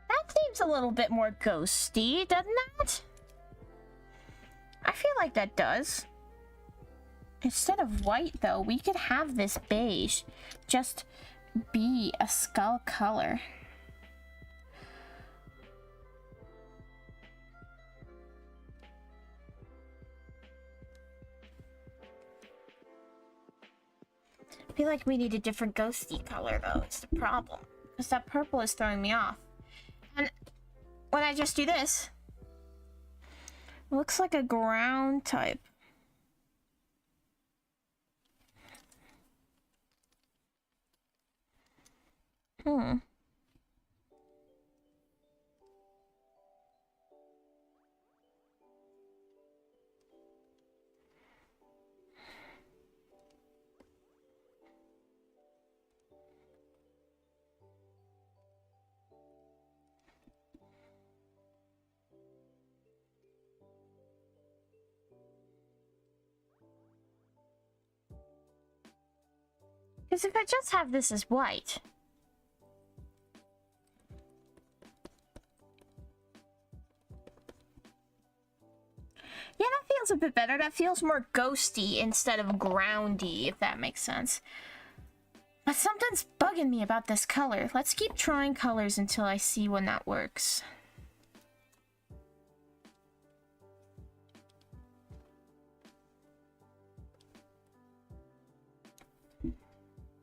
That seems a little bit more ghosty, doesn't it? I feel like that does. Instead of white, though, we could have this beige just be a skull color. I feel like we need a different ghosty color, though. It's the problem. Because that purple is throwing me off. And when I just do this, it looks like a ground type. Hmm. Because if I just have this as white... Yeah, that feels a bit better. That feels more ghosty instead of groundy, if that makes sense. But something's bugging me about this color. Let's keep trying colors until I see when that works.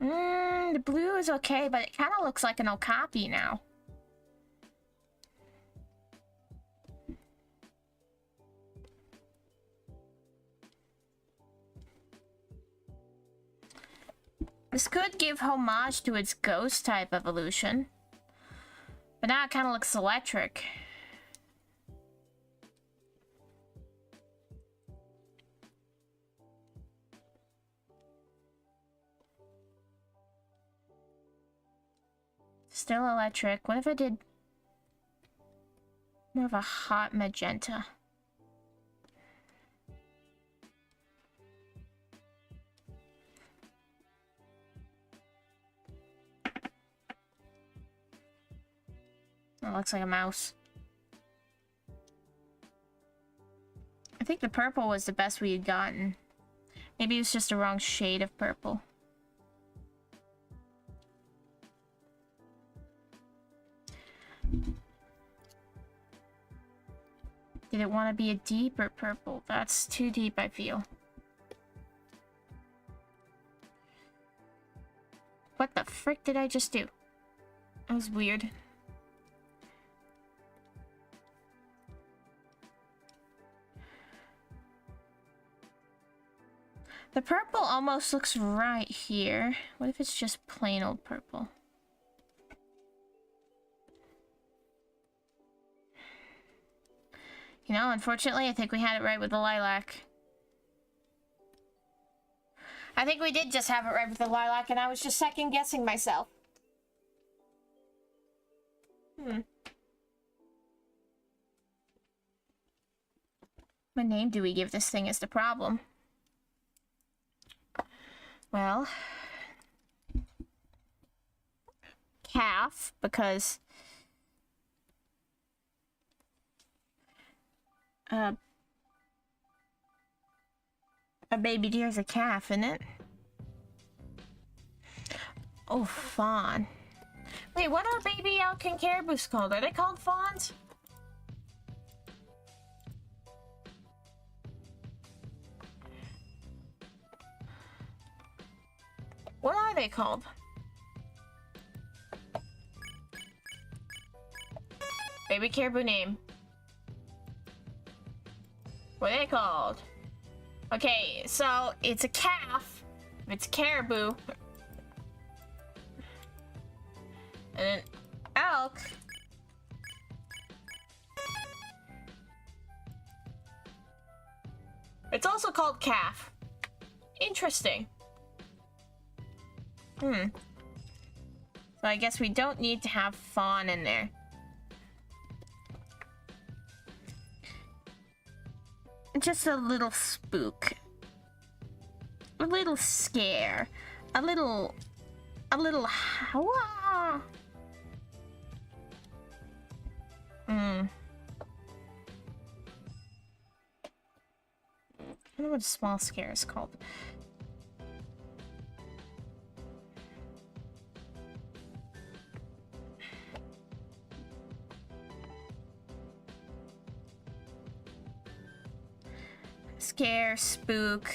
The blue is okay, but it kind of looks like an okapi now. This could give homage to its ghost type evolution. But now it kind of looks electric. Still electric. What if I did more of a hot magenta? That looks like a mouse. I think the purple was the best we had gotten. Maybe it was just the wrong shade of purple. Did it want to be a deeper purple? That's too deep, I feel. What the frick did I just do? That was weird. The purple almost looks right here. What if it's just plain old purple? You know, unfortunately, I think we had it right with the lilac. I think we did just have it right with the lilac, and I was just second guessing myself. What name do we give this thing is the problem. Well, calf because a baby deer's a calf, isn't it? Oh, fawn. Wait, what are baby elk and caribous called? Are they called fawns? What are they called? Baby caribou name. What are they called? Okay, so it's a calf. It's caribou. And an elk. It's also called calf. Interesting. So I guess we don't need to have fawn in there. Just a little spook. A little scare. A little... Wah! I don't know what a small scare is called. Scare, spook.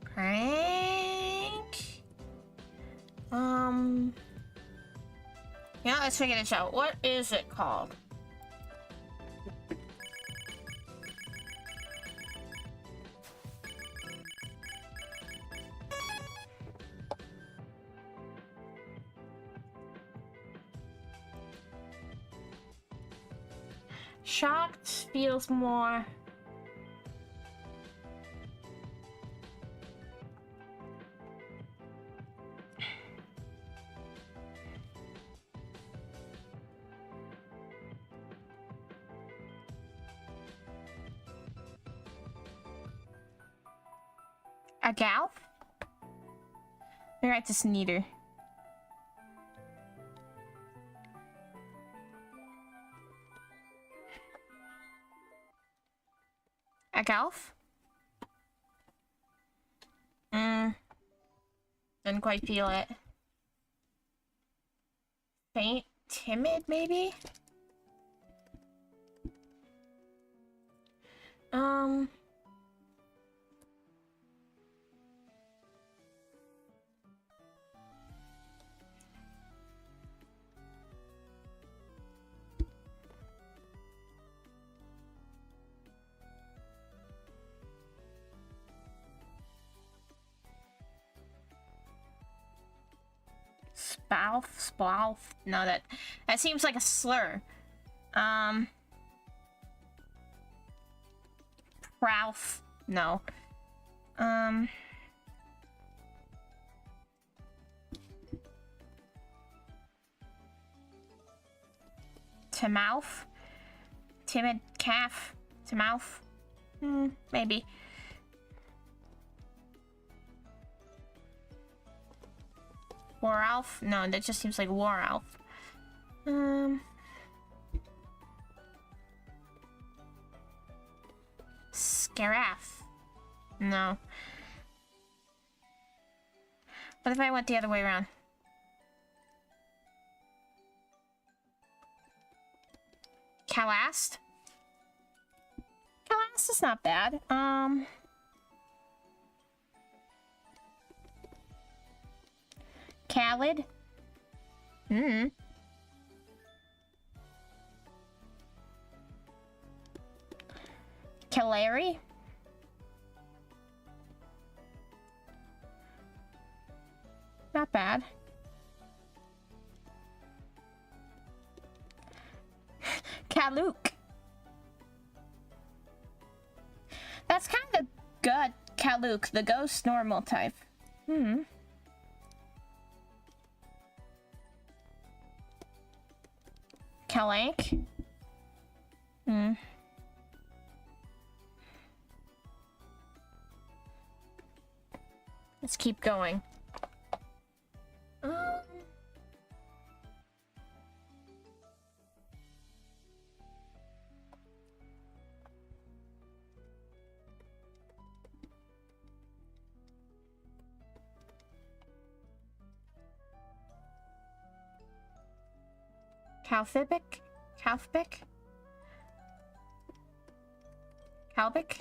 Prank. Yeah, let's figure this out. What is it called? Shocked feels more... A gal? Let me write this neater. A galf? Didn't quite feel it. Faint, timid, maybe? Splouf. No, that seems like a slur. Prouf. No. To mouth. Timid calf. To mouth. Maybe. War Elf? No, that just seems like War Elf. Scaraf. No. What if I went the other way around? Calast? Calast is not bad. Khalid? Kalari? Not bad. Kaluk. That's kind of good. Kaluk, the ghost normal type. Kalank? Let's keep going. Calthibic? Calthbic? Calbic?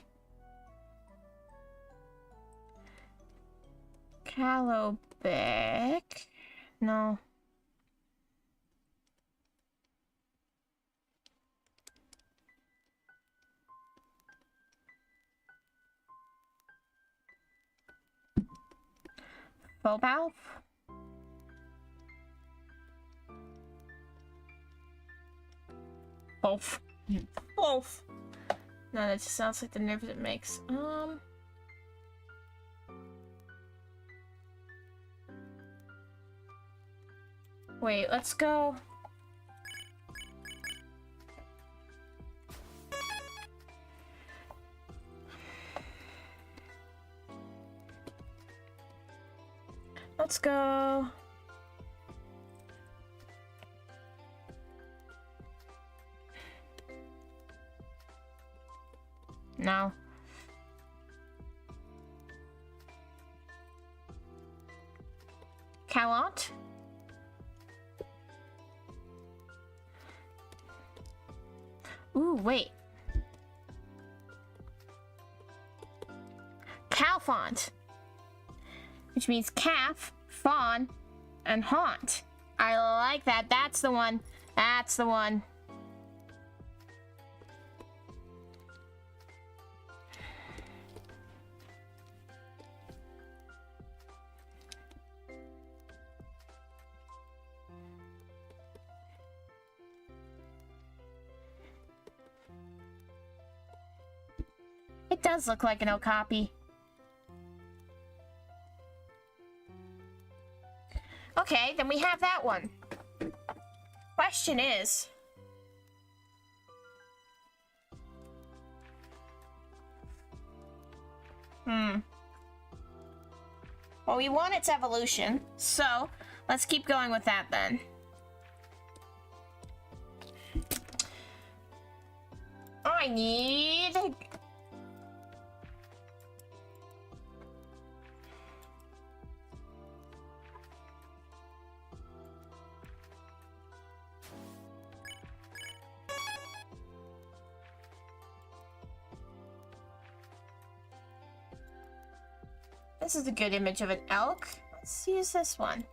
Calobic? No. Phobal? Both. Both. No, that just sounds like the nerves it makes. Wait, let's go. Let's go. No. Calot? Ooh, wait. Calfont. Which means calf, fawn, and haunt. I like that. That's the one. That's the one. It does look like an okapi. Okay, then we have that one. Question is... Well, we want its evolution, so let's keep going with that then. I need... This is a good image of an elk. Let's use this one.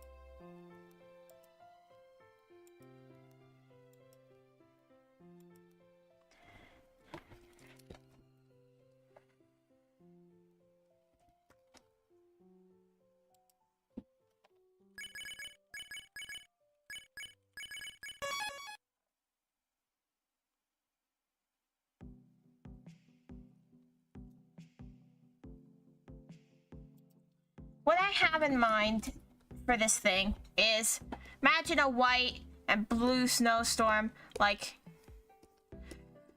What I have in mind for this thing is, imagine a white and blue snowstorm, like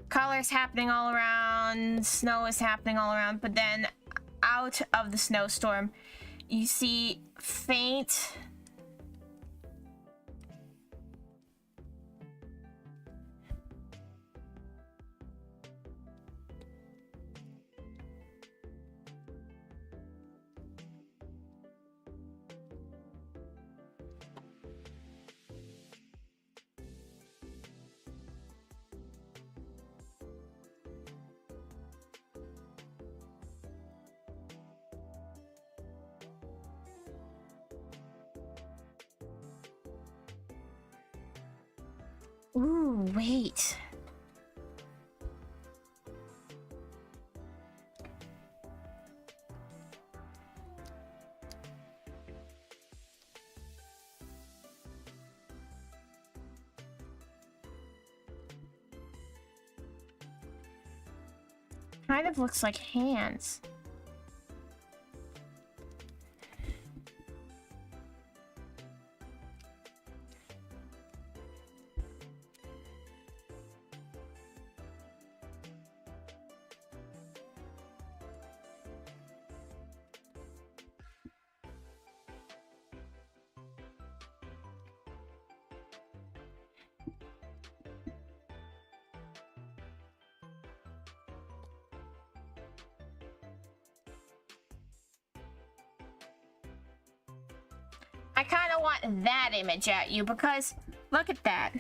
colors happening all around, snow is happening all around, but then out of the snowstorm, you see faint Ooh, wait. Kind of looks like hands. I kind of want that image at you because look at that.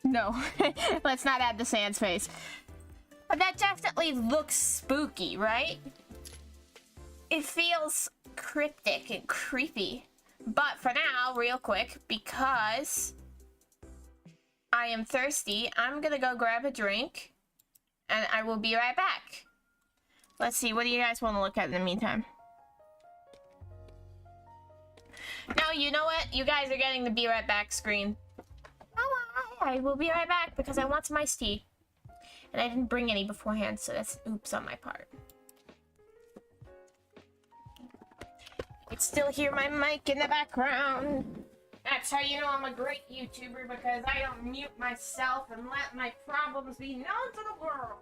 No, let's not add the sans face. But that definitely looks spooky, right? It feels cryptic and creepy. But for now, real quick, because I am thirsty, I'm gonna go grab a drink, and I will be right back. Let's see, what do you guys want to look at in the meantime? No, you know what? You guys are getting the be right back screen. I will be right back because I want some iced tea. And I didn't bring any beforehand, so that's oops on my part. You can still hear my mic in the background. That's how you know I'm a great YouTuber, because I don't mute myself and let my problems be known to the world.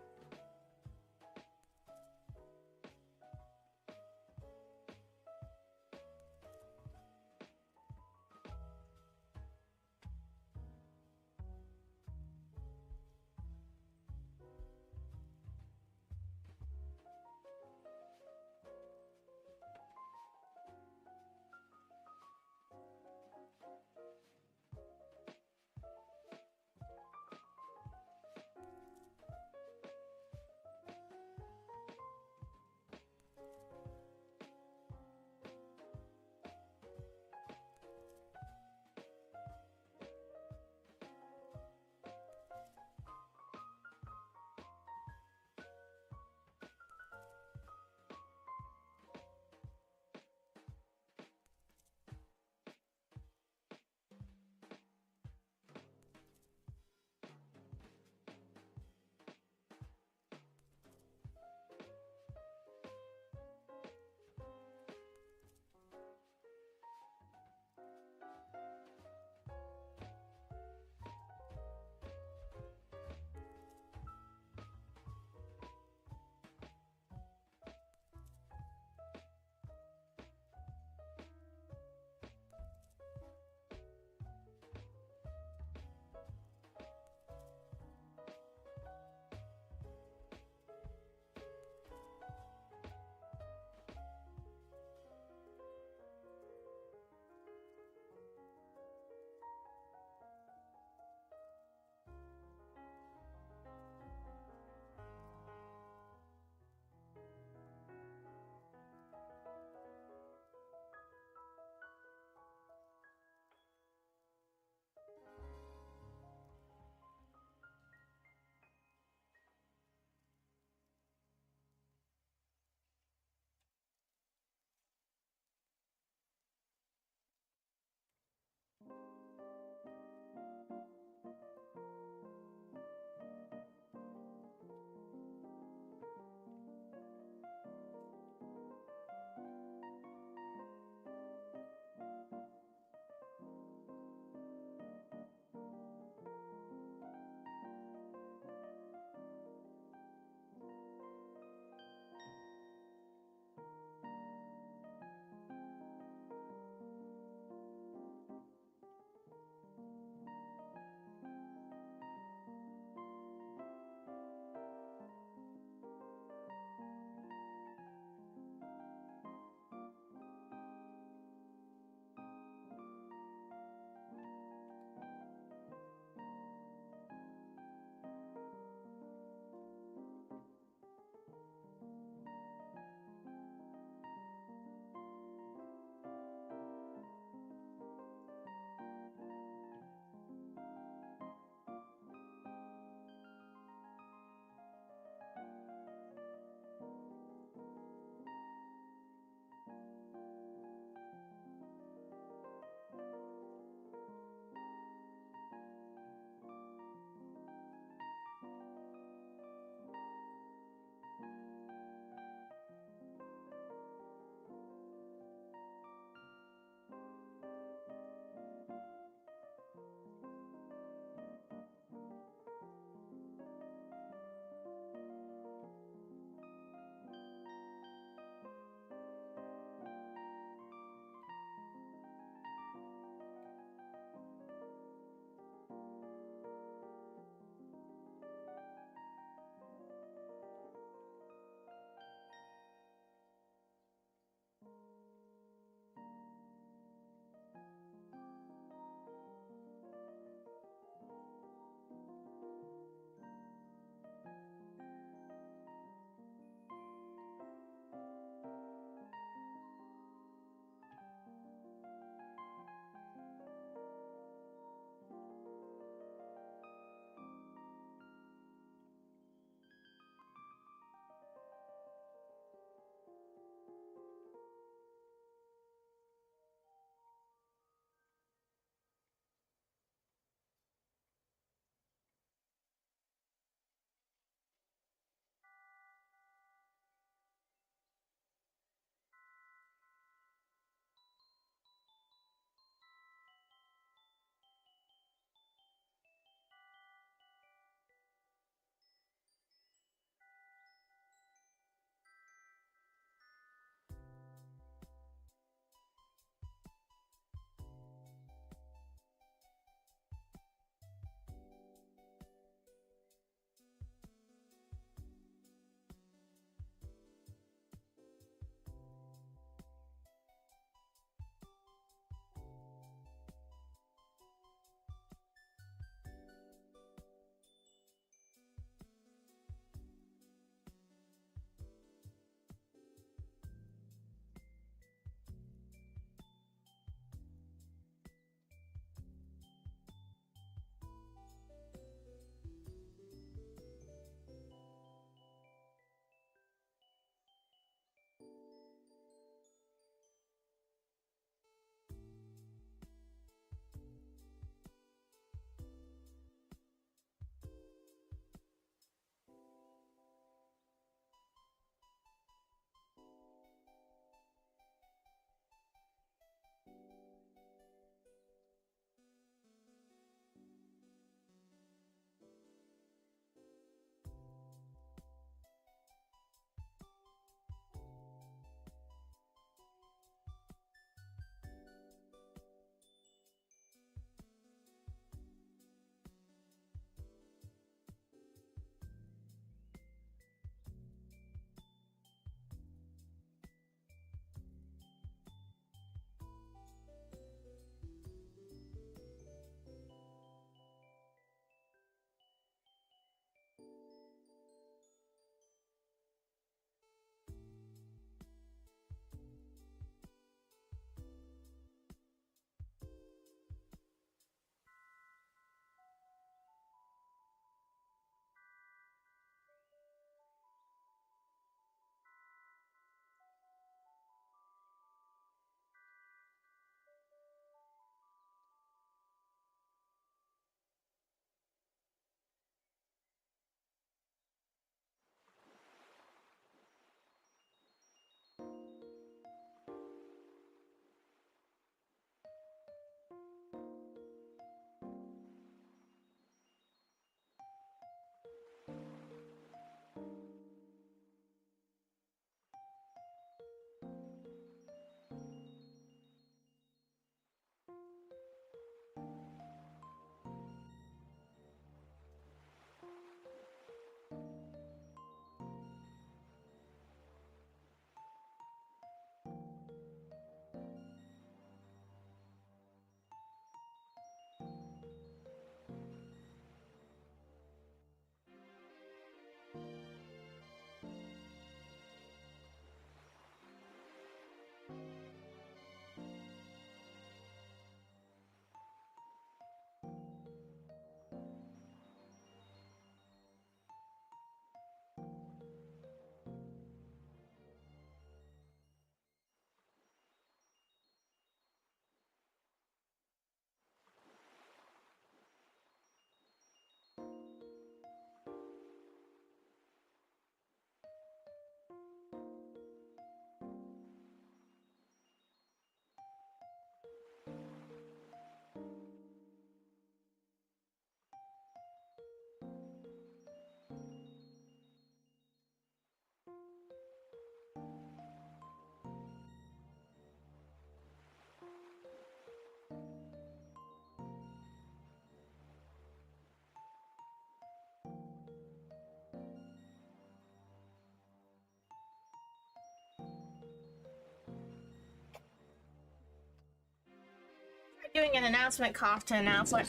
doing an announcement cough to announce, like,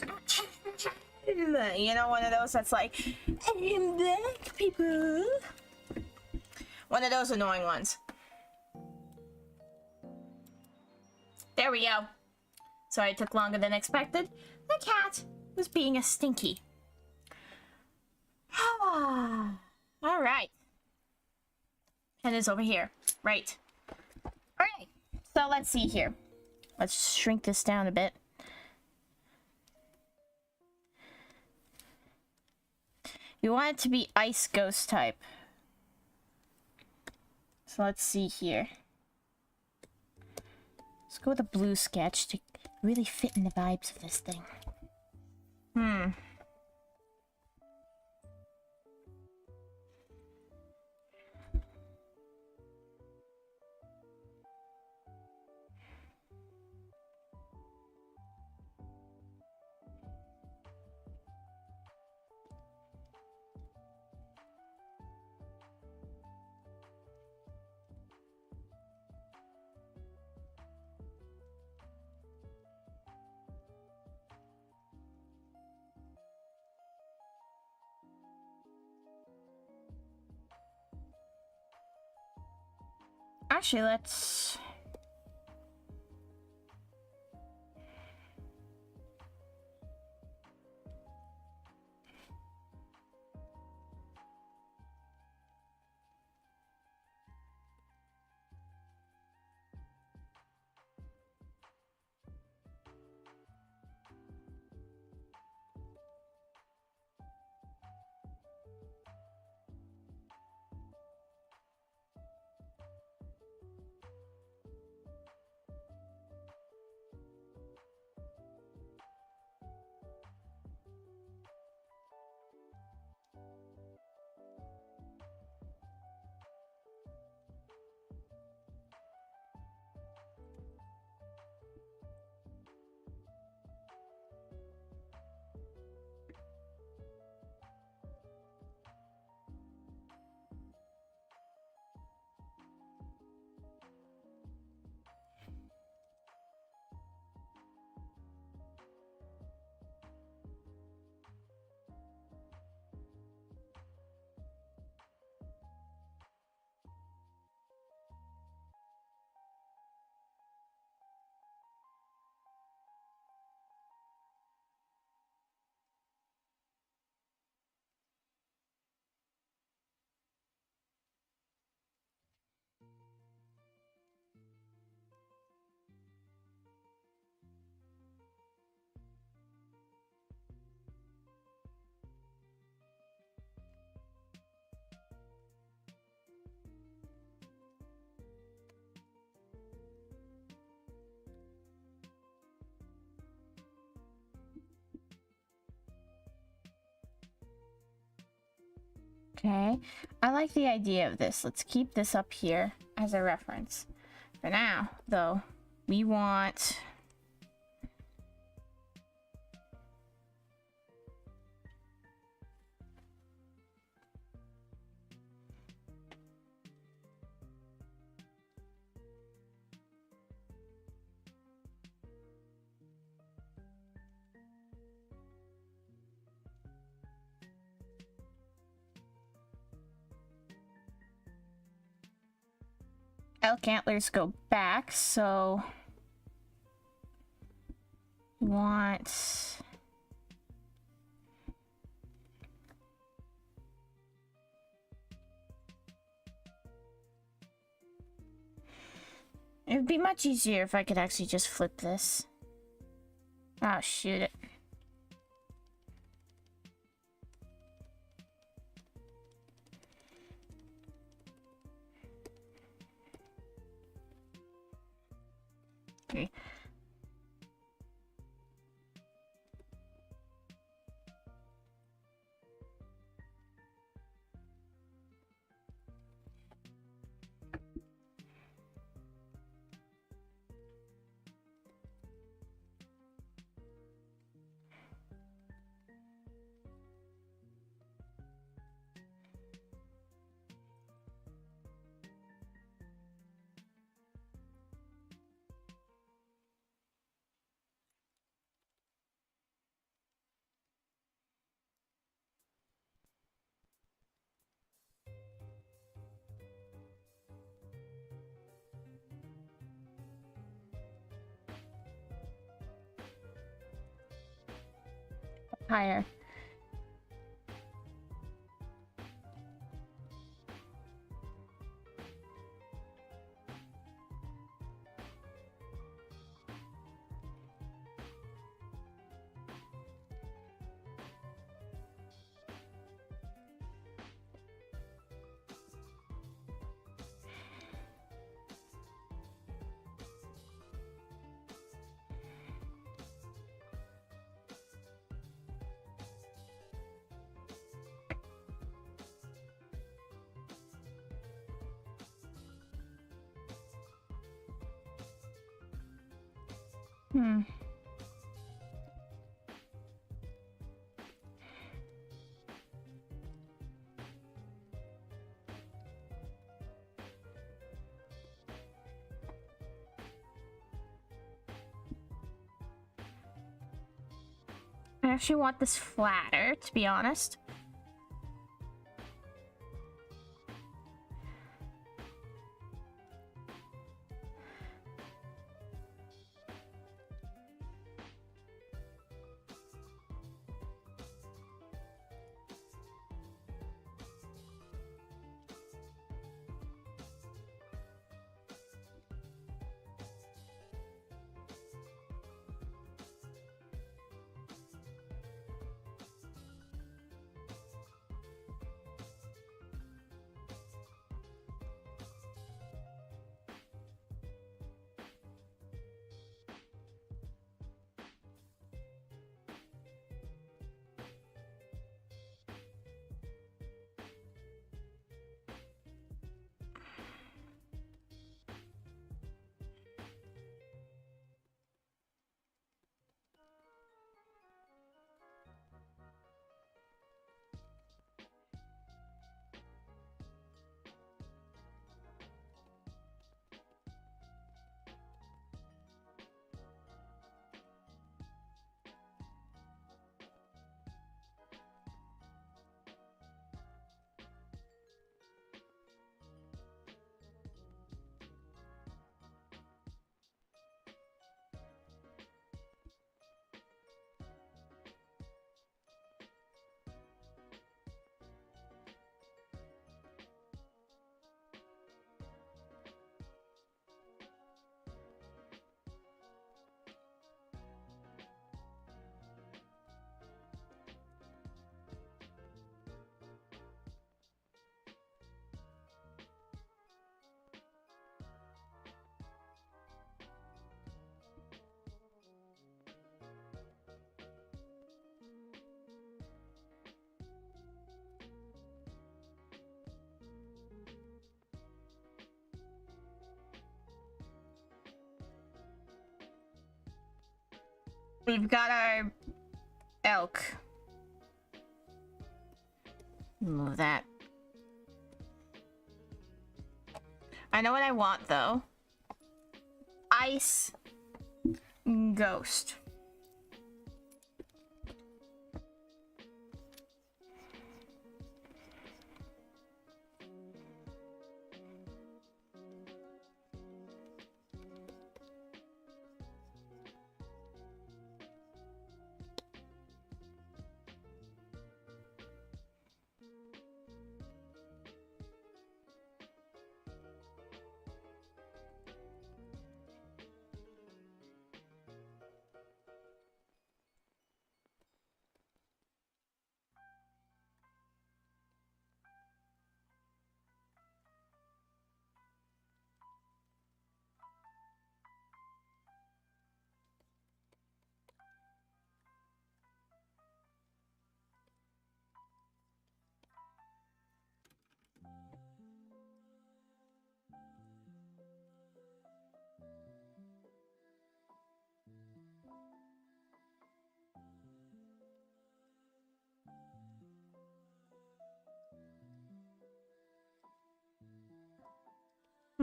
you know, one of those that's like, I'm back, people. One of those annoying ones. There we go. Sorry it took longer than expected. The cat was being a stinky. Alright. And it's over here. Right. Alright. So let's see here. Let's shrink this down a bit. You want it to be ice ghost type. So let's see here. Let's go with a blue sketch to really fit in the vibes of this thing. Actually, let's... Okay, I like the idea of this. Let's keep this up here as a reference. For now, though, we want... elk antlers go back, so we want it would be much easier if I could actually just flip this. Oh, shoot it. Okay. higher. I actually want this flatter, to be honest. We've got our elk. Move that. I know what I want though. Ice ghost.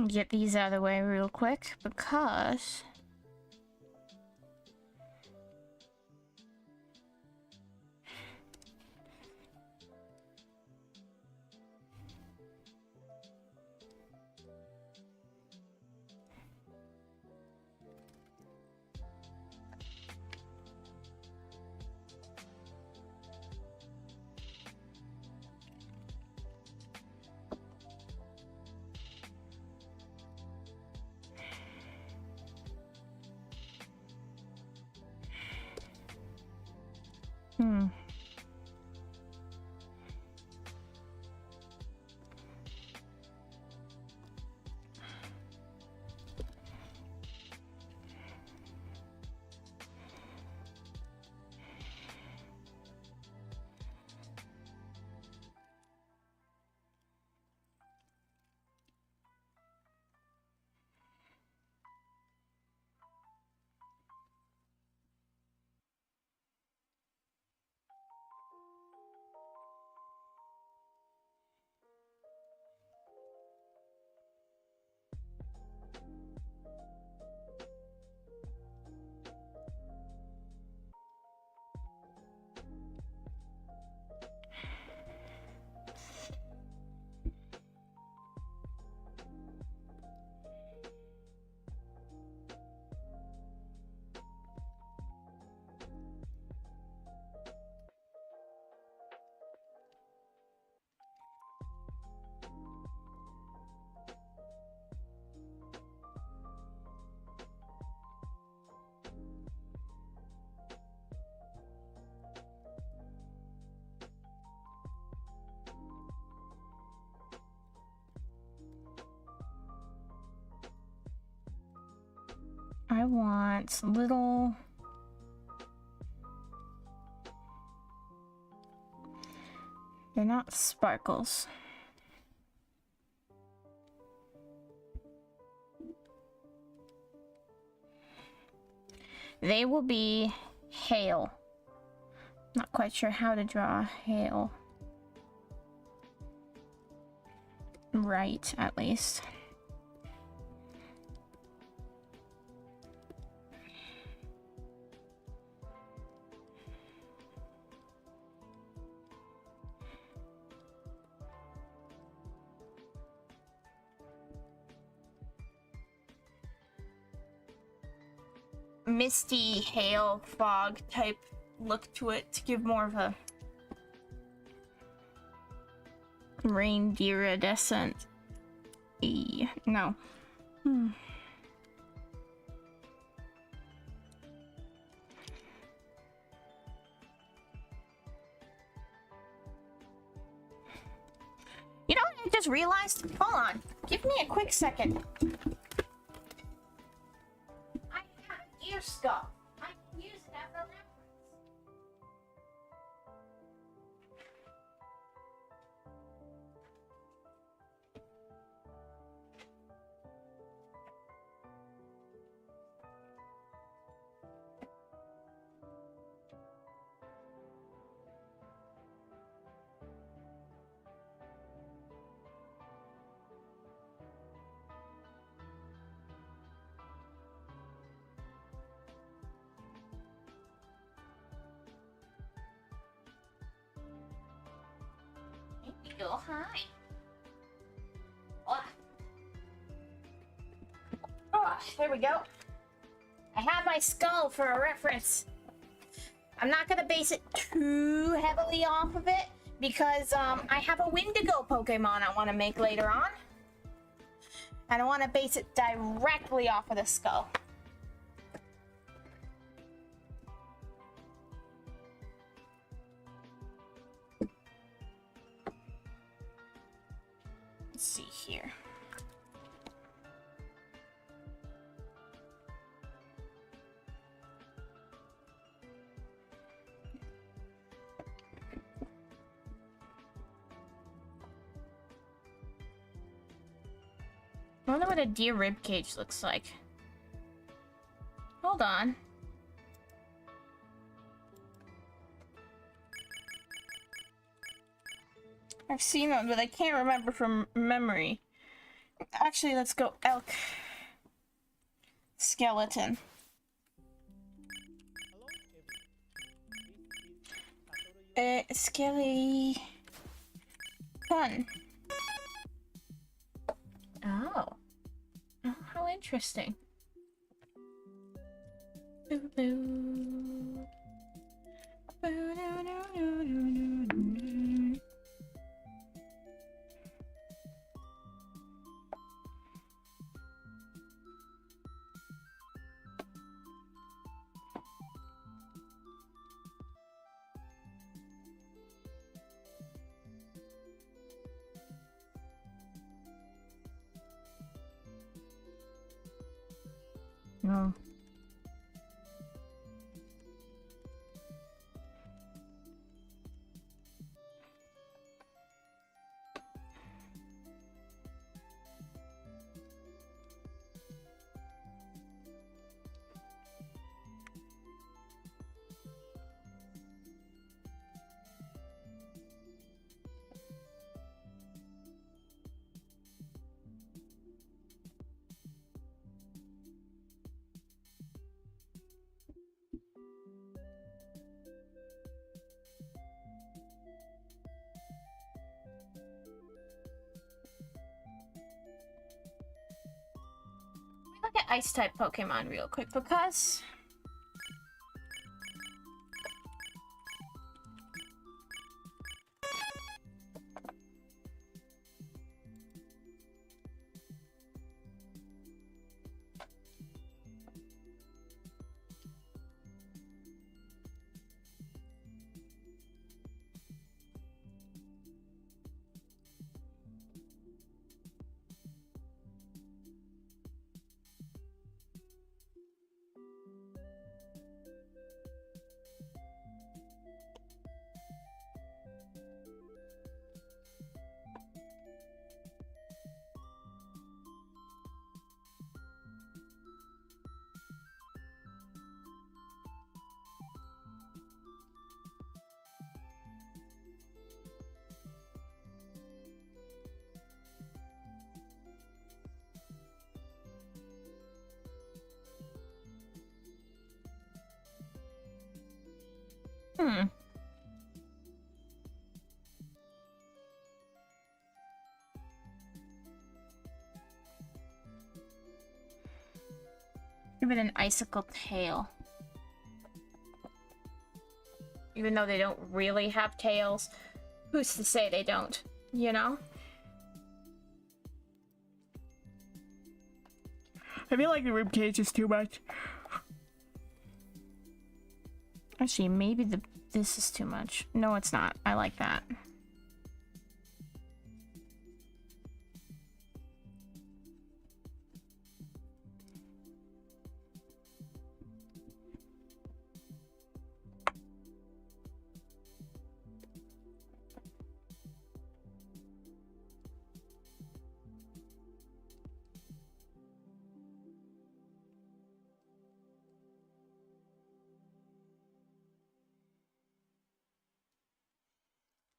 Get these out of the way real quick because Hmm. I want little... They're not sparkles. They will be hail. Not quite sure how to draw hail. Right, at least. Misty hail fog type look to it to give more of a reindeer-escent. No. You know what I just realized? Hold on. Give me a quick second. I have a deer skull. I can use it as a reference. Go high. Oh, there we go. I have my skull for a reference. I'm not gonna base it too heavily off of it because I have a Wendigo Pokemon I want to make later on. I don't want to base it directly off of the skull. Let's see here. I wonder what a deer ribcage looks like. Hold on. I've seen them, but I can't remember from memory. Actually, let's go elk. Skeleton. Skelly. Fun. Oh. Oh, how interesting. Boo boo. Boo doo doo doo doo doo. Oh. Look at ice type Pokemon real quick because give it an icicle tail. Even though they don't really have tails, who's to say they don't, you know? I feel like the ribcage is too much. Actually, maybe this is too much. No, it's not. I like that.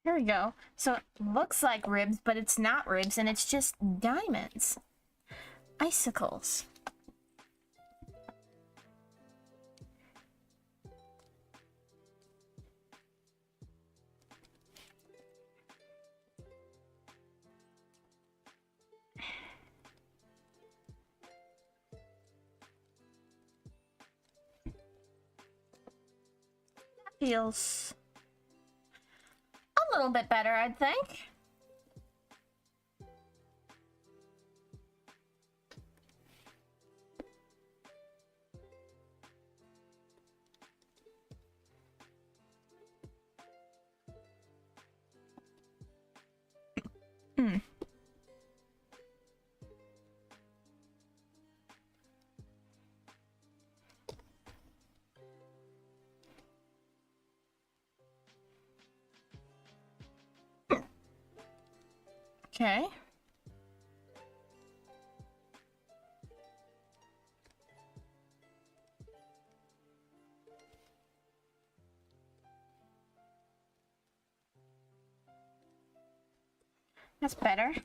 Here we go. So it looks like ribs, but it's not ribs, and it's just diamonds. Icicles. That feels a little bit better, I think. Okay. That's better.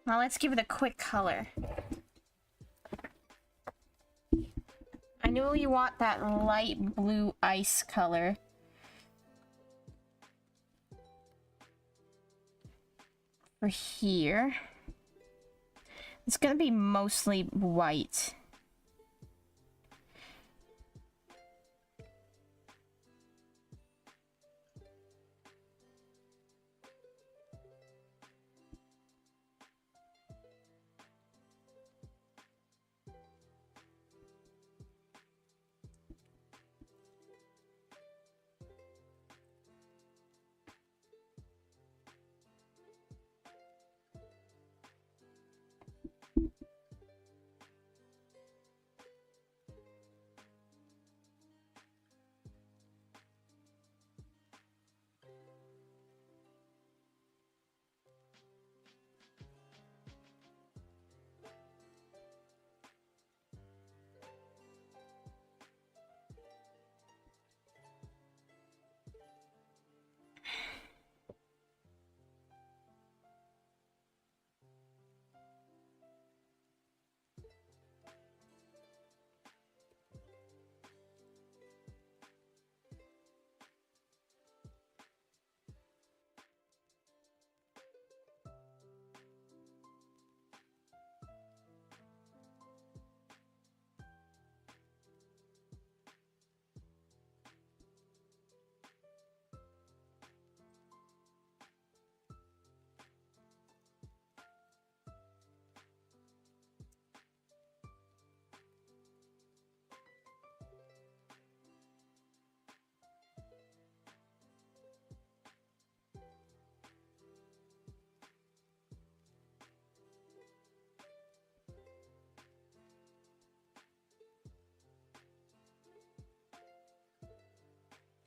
Now let's give it a quick color. I know you want that light blue ice color. For here. It's gonna be mostly white.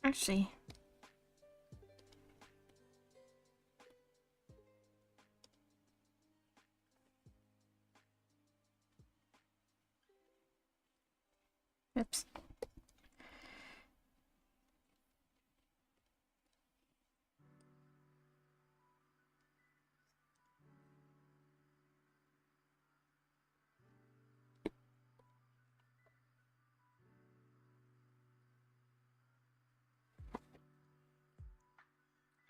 Actually. Oops.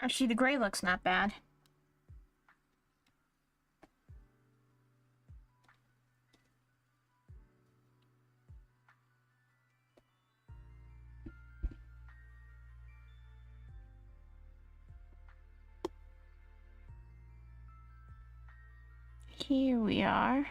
Actually, the gray looks not bad. Here we are.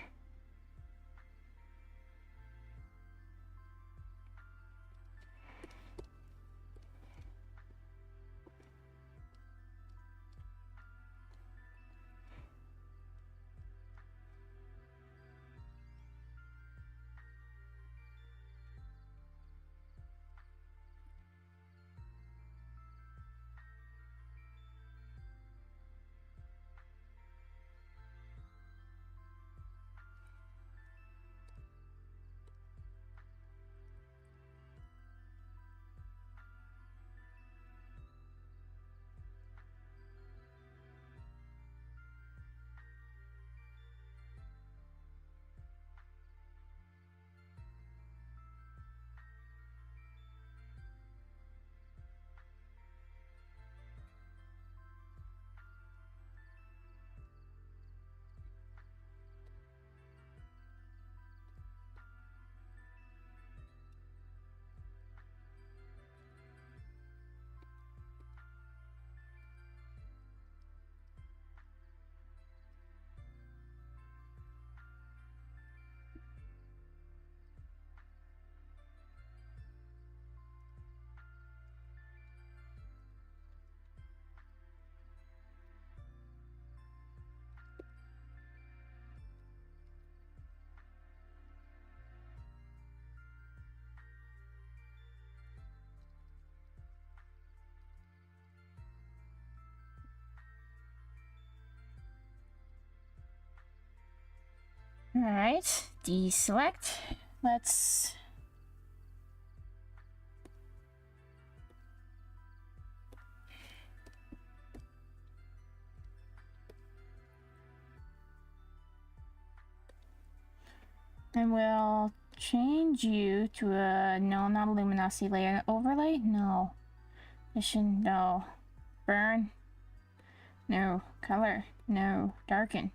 Alright, deselect. Let's... And we'll change you to a... No, not a luminosity layer. Overlay? No. Mission? No. Burn? No. Color? No. Darken?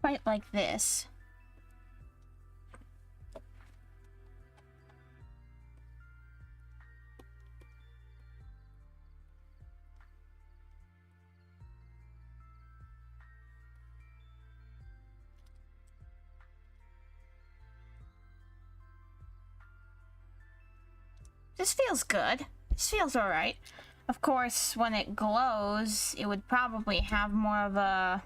Quite like this. This feels good. This feels alright. Of course, when it glows, it would probably have more of a...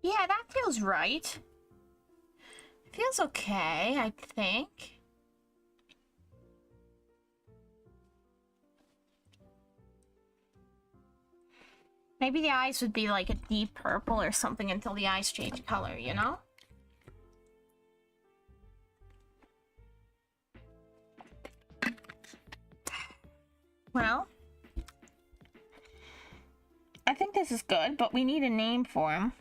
Yeah, that feels right. Feels okay, I think. Maybe the eyes would be like a deep purple or something until the eyes change color, you know? Well, I think this is good, but we need a name for him.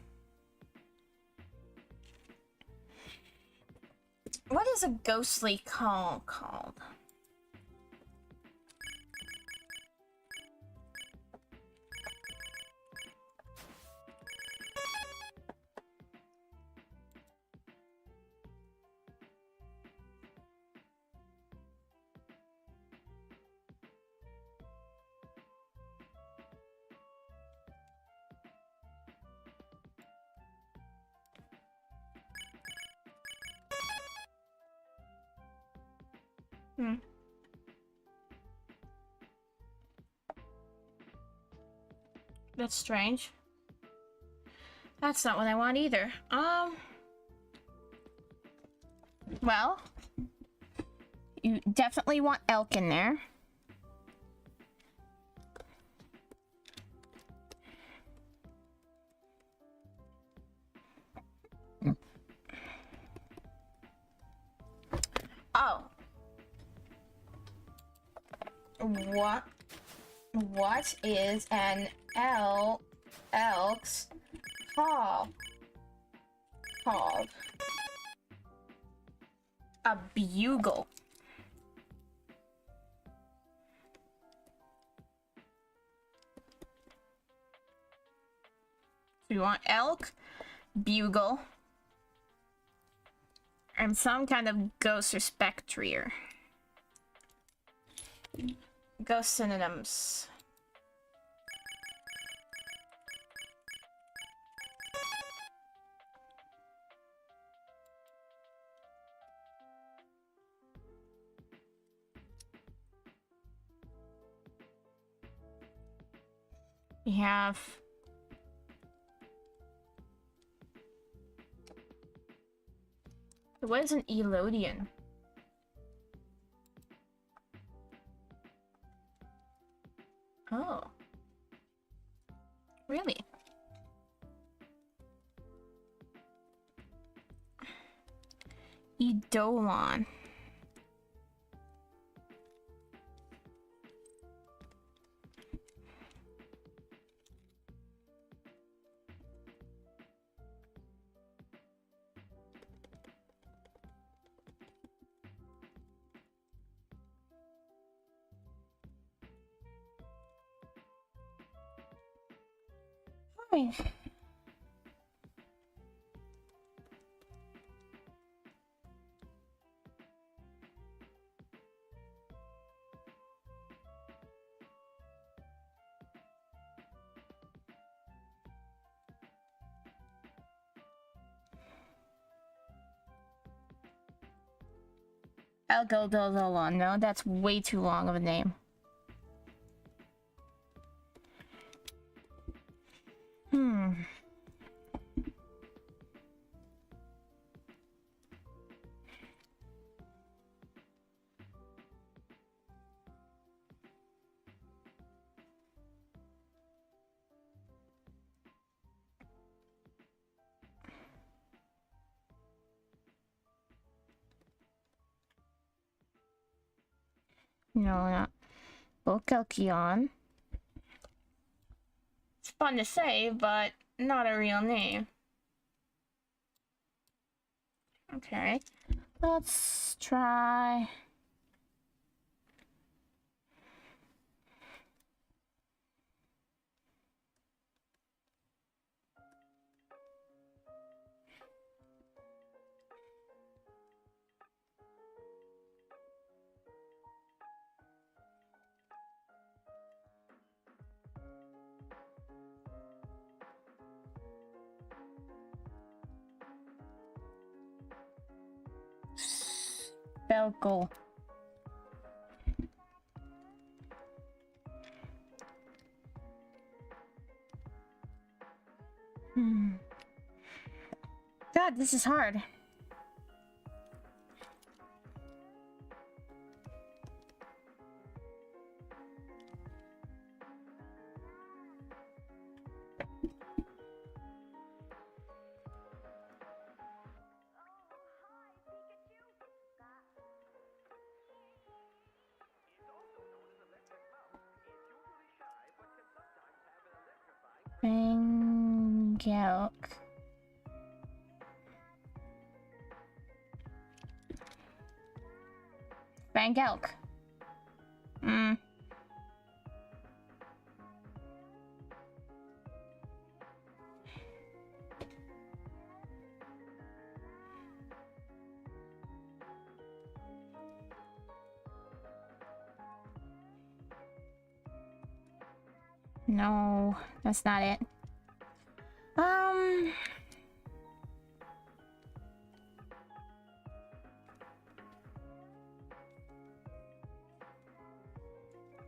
What is a ghostly call called? That's strange. That's not what I want either. Well, you definitely want elk in there. Oh. What is an elk's call called? A bugle. So you want elk, bugle, and some kind of ghost or spectre. Ghost synonyms. We have what is an Elodian? Oh. Really? Eidolon. Fine. Elgodololon. No, that's way too long of a name. No, not Bokelkion. It's fun to say, but not a real name. Okay, let's try. Belko. God, this is hard. Bangelk. Bangelk. No, that's not it.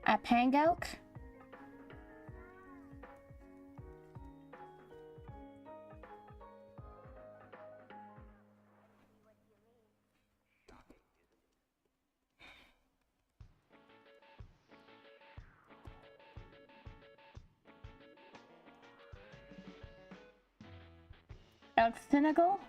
A Pangelk? El Senegal?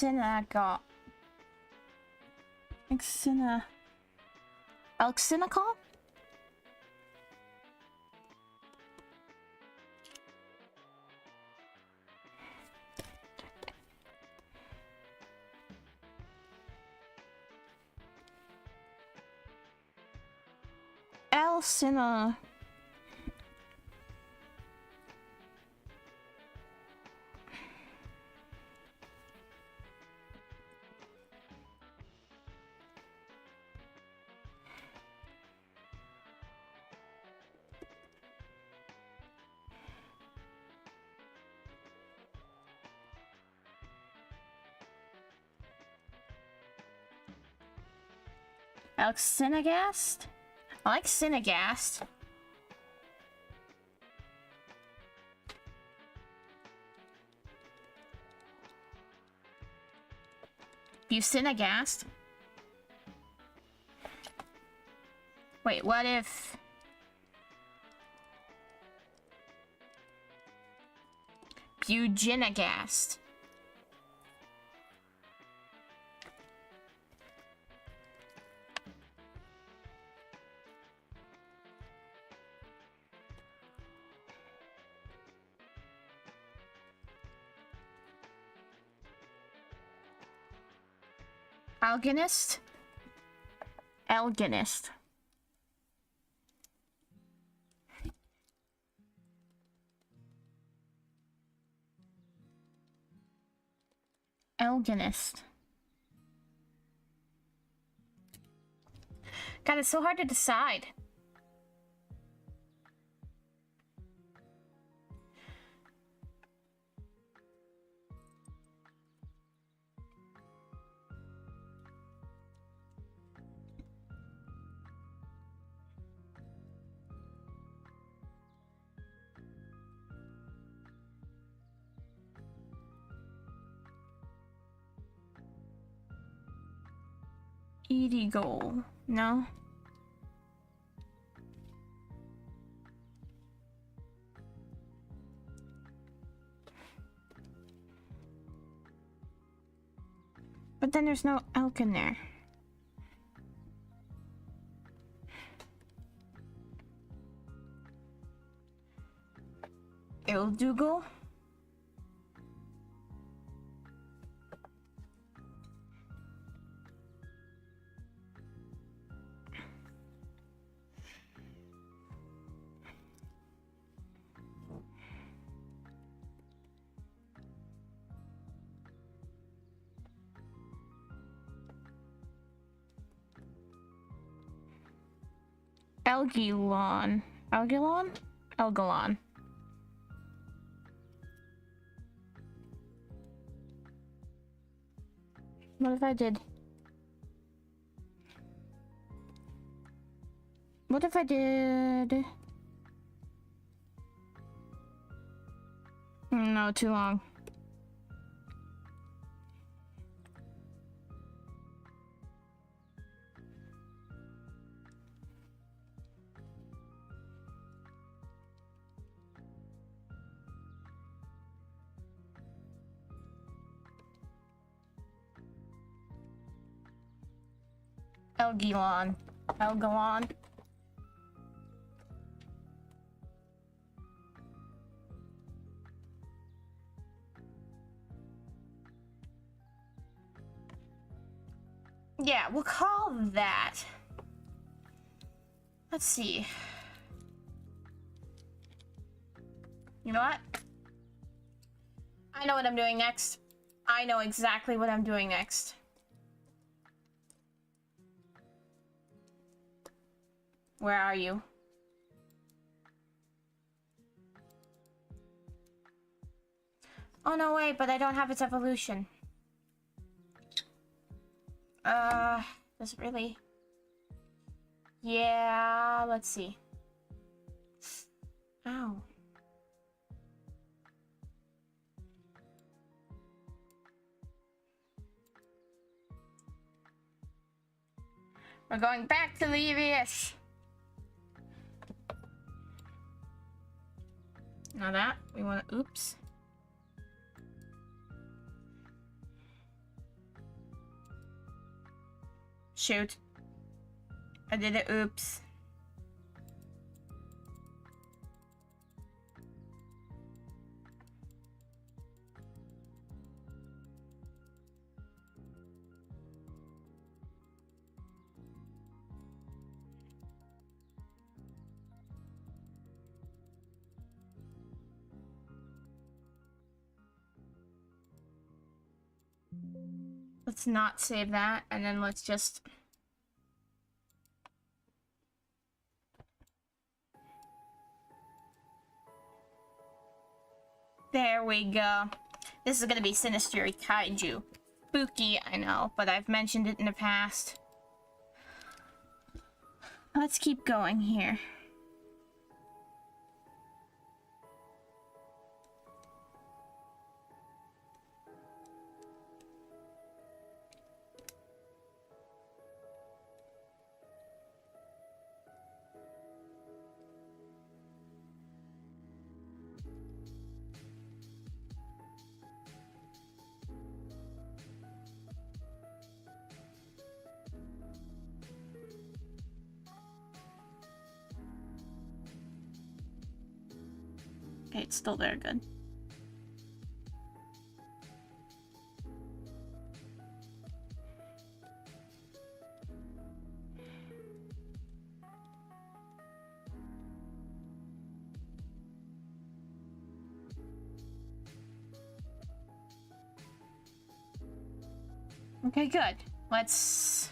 Elxinagal. Elxinacal? Elxina. Elxinagast? I like Cinegast. Bucinagast? Wait, what if... Buginagast? Alginist? Alginist. Alginist. God, it's so hard to decide. Eagle. No. But then there's no elk in there. Ildugal? Elgilon. Elgilon? Elgalon. What if I did? What if I did? No, too long. Elgilon. Elgalon. Yeah, we'll call that. Let's see. You know what? I know what I'm doing next. I know exactly what I'm doing next. Where are you? Oh, no, wait, but I don't have its evolution. Does it really? Yeah, let's see. Ow. We're going back to the EVS. Now that, we want to, oops. Shoot. I did it, oops. Let's not save that, and then let's just... There we go. This is gonna be Sinister Kaiju. Spooky, I know, but I've mentioned it in the past. Let's keep going here. Okay, it's still there, good. Okay, good. Let's...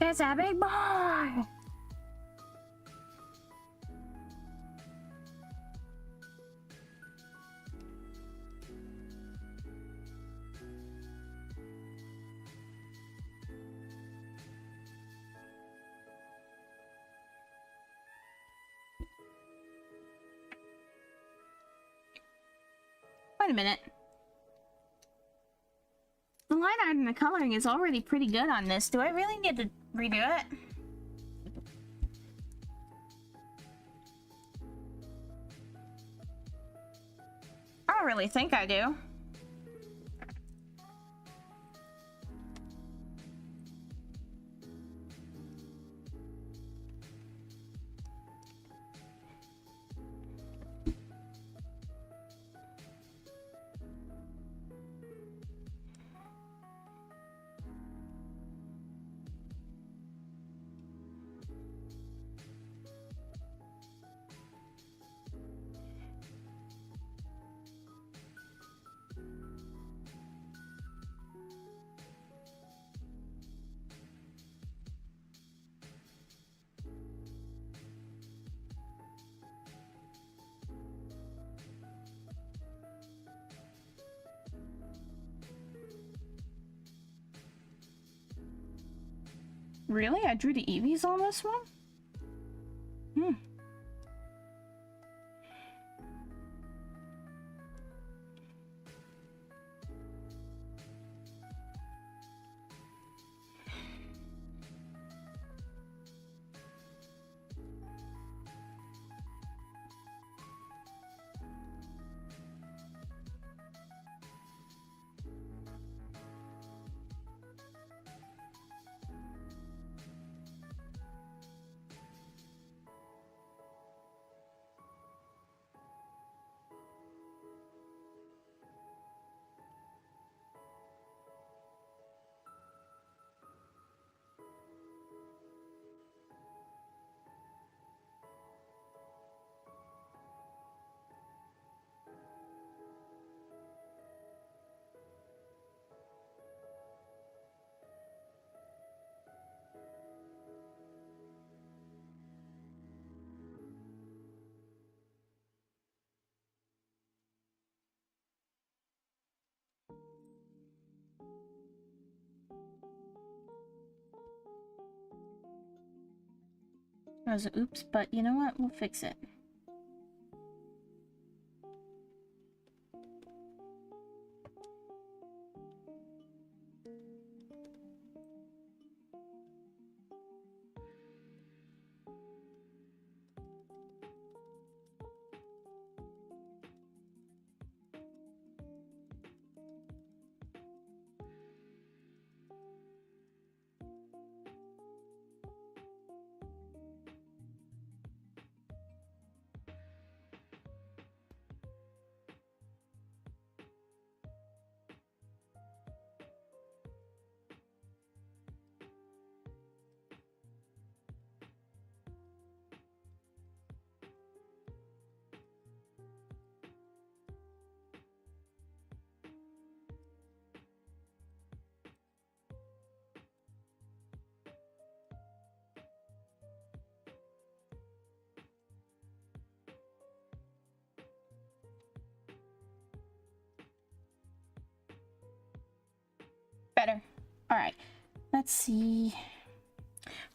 It's a big boy! Wait a minute. The line art and the coloring is already pretty good on this. Do I really need to redo it? I don't really think I do. Really? I drew the Eevees on this one? Hmm. That was an oops, but you know what? We'll fix it. Better. Alright. Let's see.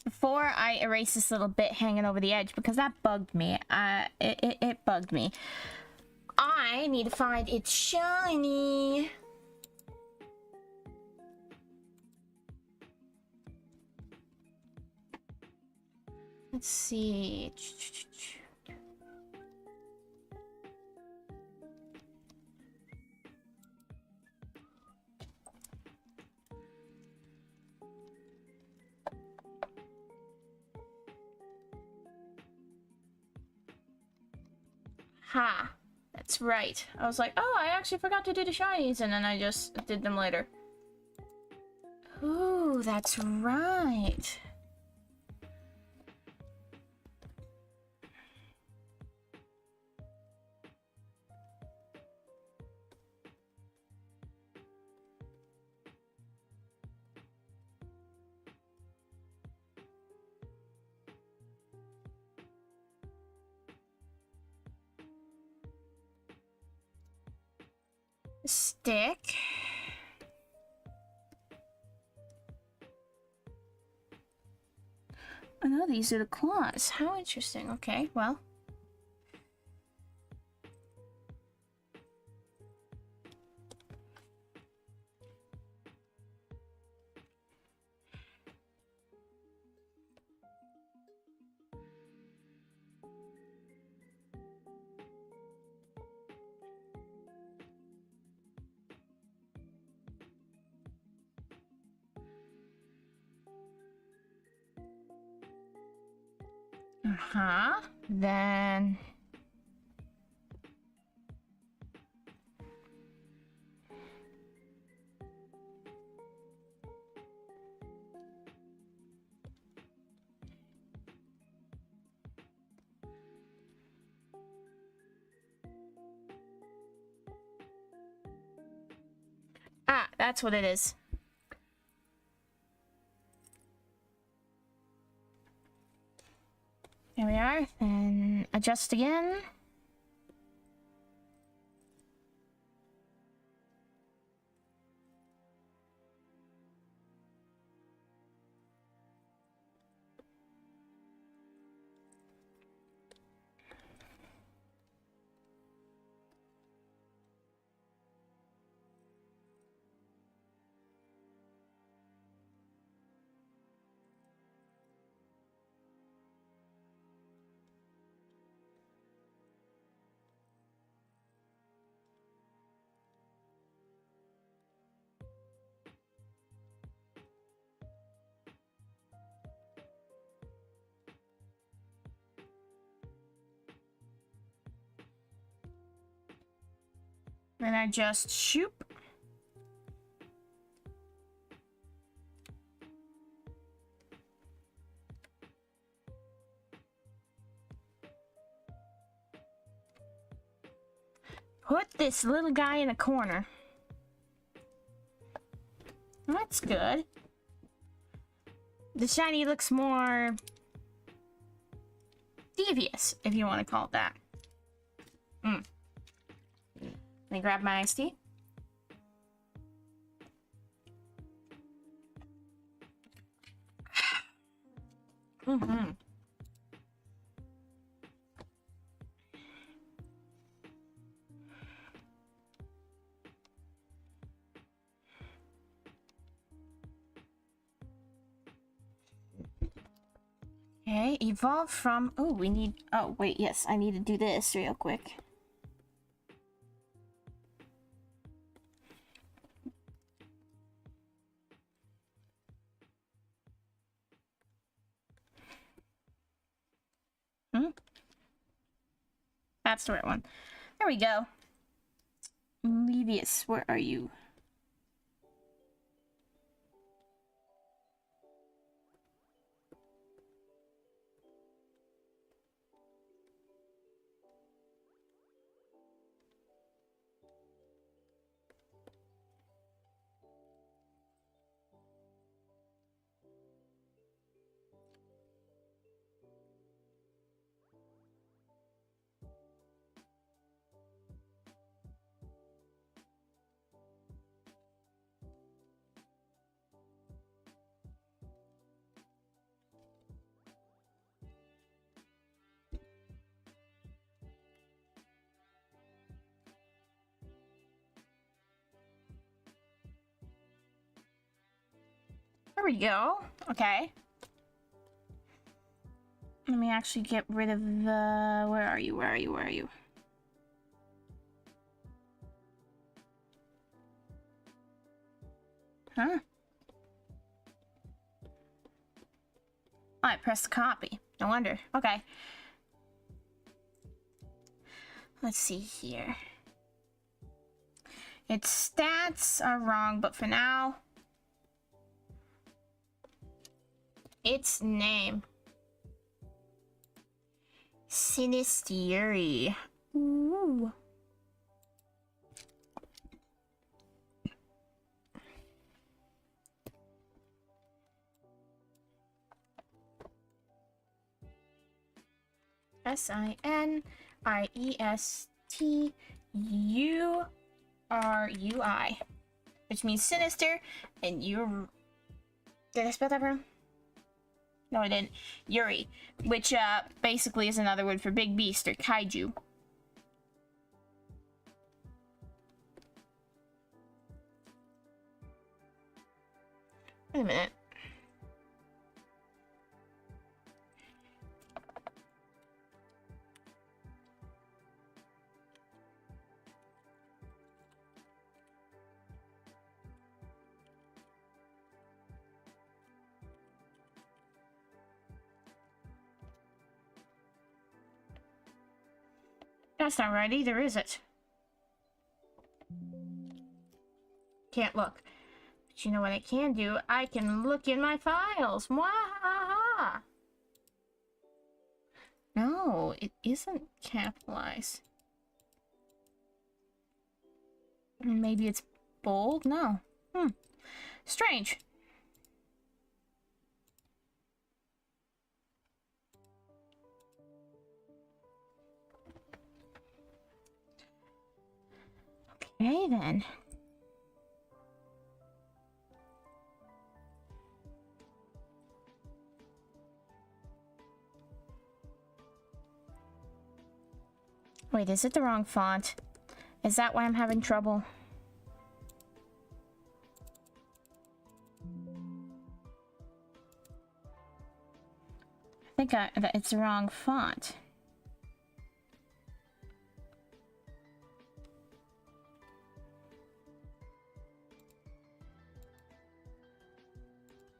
Before I erase this little bit hanging over the edge, because that bugged me. It bugged me. I need to find it's shiny. Let's see. Ha, that's right. I was like, oh, I actually forgot to do the shinies, and then I just did them later. Ooh, that's right. Stick. Oh no, these are the claws. How interesting. Okay, well. Then that's what it is. There we are. Then adjust again. Then I just shoop. Put this little guy in a corner. That's good. The shiny looks more devious, if you want to call it that. Let me grab my iced tea. Okay, evolve from... Oh, we need... Oh, wait, yes, I need to do this real quick. That's the right one. There we go. Levius, where are you? There we go. Okay. Let me actually get rid of the... Where are you? Where are you? Where are you? Huh? Oh, I pressed copy. No wonder. Okay. Let's see here. Its stats are wrong, but for now... Its name. Sinisteri. Ooh. Sinisteri, which means sinister, and you... Did I spell that wrong? No, I didn't. Yuri, which basically is another word for big beast or kaiju. Wait a minute. That's not right either, is it? Can't look. But you know what I can do? I can look in my files. Mwahaha! No, it isn't capitalized. Maybe it's bold? No. Strange. Okay, then. Wait, is it the wrong font? Is that why I'm having trouble? I think that it's the wrong font.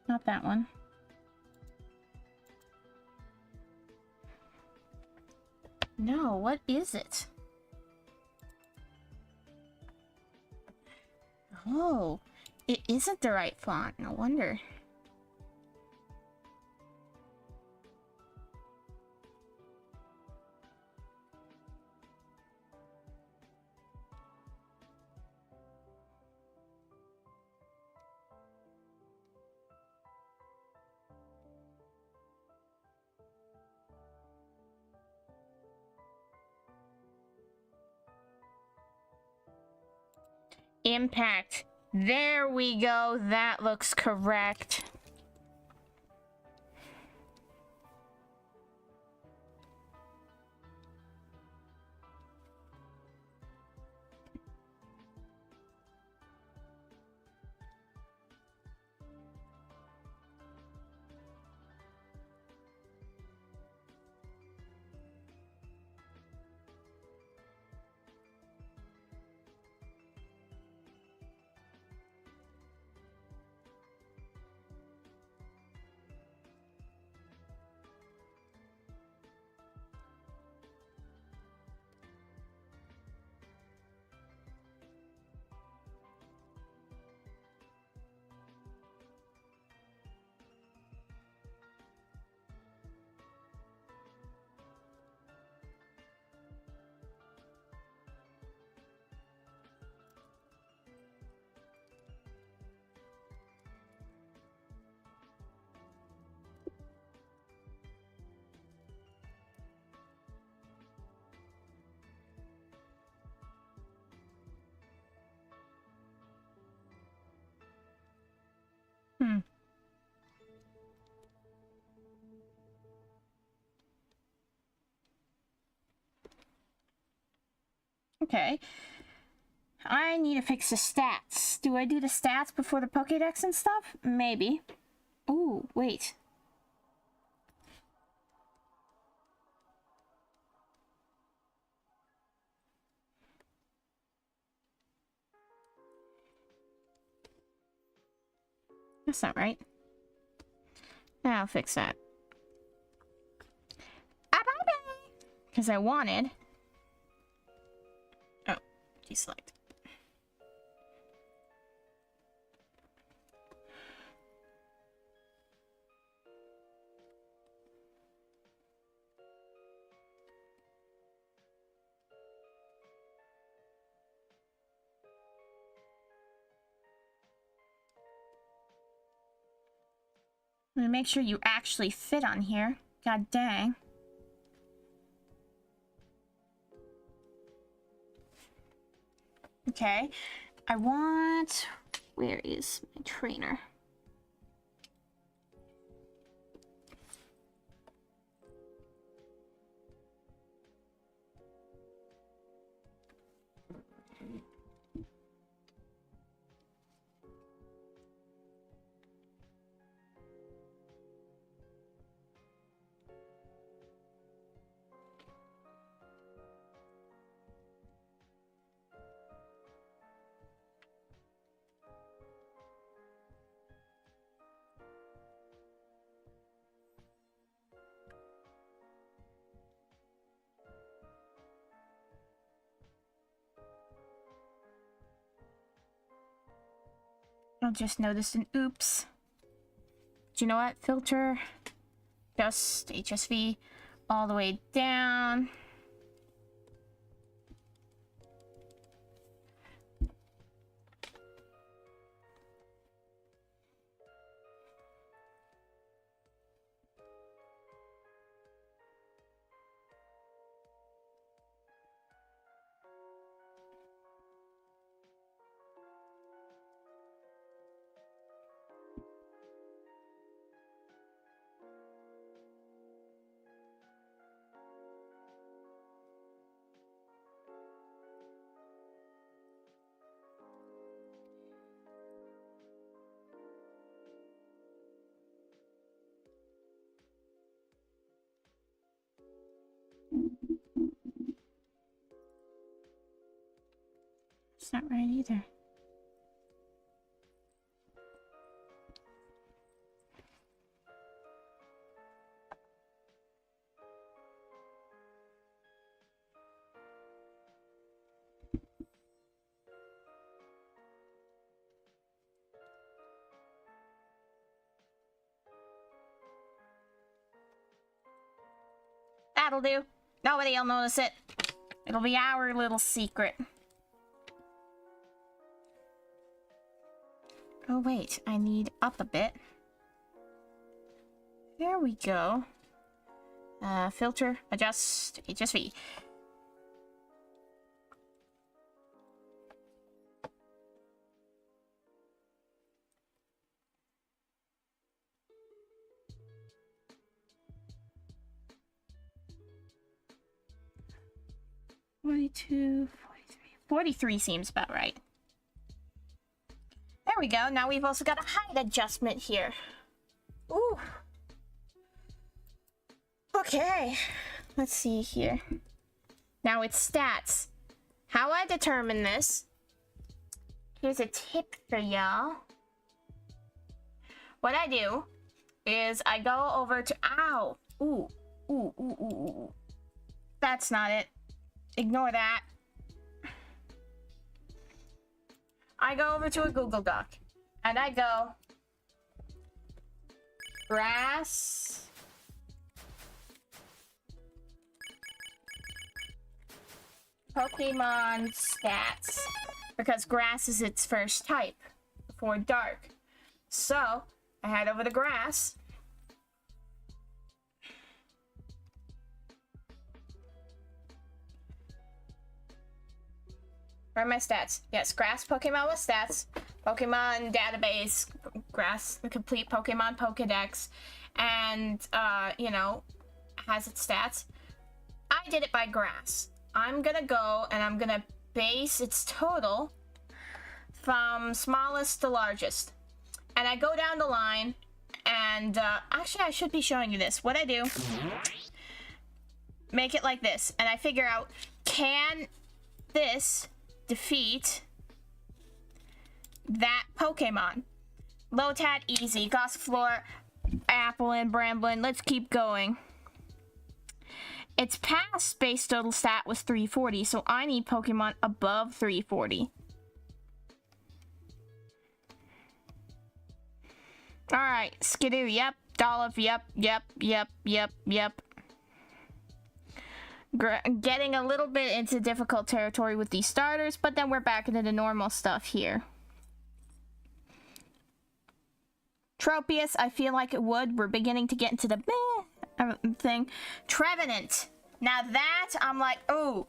Not that one. No, what is it? Oh, it isn't the right font. No wonder. Impact. There we go. That looks correct. Okay. I need to fix the stats. Do I do the stats before the Pokédex and stuff? Maybe. Ooh, wait. That's not right. I'll fix that. Because I wanted. Oh, deselect. I'm gonna make sure you actually fit on here. God dang. Okay. I want... Where is my trainer? I just noticed an oops. Do you know what? Filter. Just HSV all the way down. It's not right either. That'll do. Nobody'll notice it. It'll be our little secret. Oh, wait. I need up a bit. There we go. Filter, adjust, HSV. $42, $43. $43 seems about right. There we go. Now we've also got a height adjustment here. Ooh. Okay. Let's see here. Now it's stats. How I determine this. Here's a tip for y'all. What I do is I go over to... Ow! Ooh. Ooh, ooh, ooh, ooh. That's not it. Ignore that. I go over to a Google Doc. And I go... Grass... Pokemon stats. Because grass is its first type. Before dark. So, I head over to grass. Where are my stats? Yes, grass Pokemon with stats. Pokemon database, grass, the complete Pokemon Pokedex, and, you know, has its stats. I did it by grass. I'm gonna go and I'm gonna base its total from smallest to largest. And I go down the line, and, actually I should be showing you this. What I do, make it like this, and I figure out, can this defeat that Pokemon? Lotad, easy. Gossifleur, Applin, Bramblin, let's keep going. Its past base total stat was 340, so I need Pokemon above 340. Alright, Skidoo, yep. Dolph, yep. Getting a little bit into difficult territory with these starters, but then we're back into the normal stuff here. Tropius, I feel like it would. We're beginning to get into the thing. Trevenant. Now that, I'm like, oh.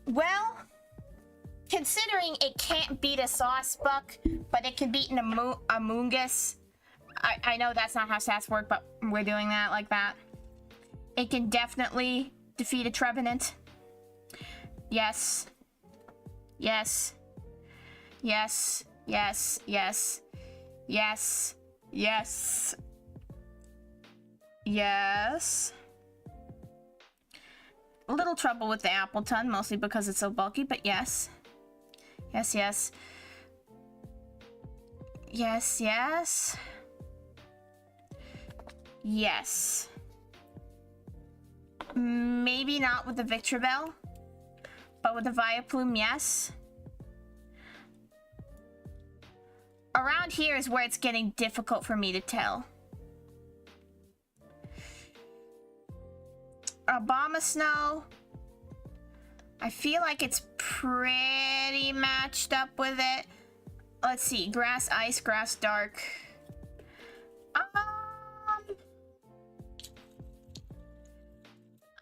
Well, considering it can't beat a Sawsbuck, but it can beat an Amoonguss. I know that's not how stats work, but we're doing that like that. It can definitely defeat a Trevenant. Yes. Yes. Yes. Yes. Yes. Yes. Yes. Yes. A little trouble with the Appleton, mostly because it's so bulky, but yes. Yes, yes. Yes, yes. Yes. Maybe not with the Victreebel, but with the Vileplume, yes. Around here is where it's getting difficult for me to tell. Abomasnow. I feel like it's pretty matched up with it. Let's see. Grass, ice, grass, dark.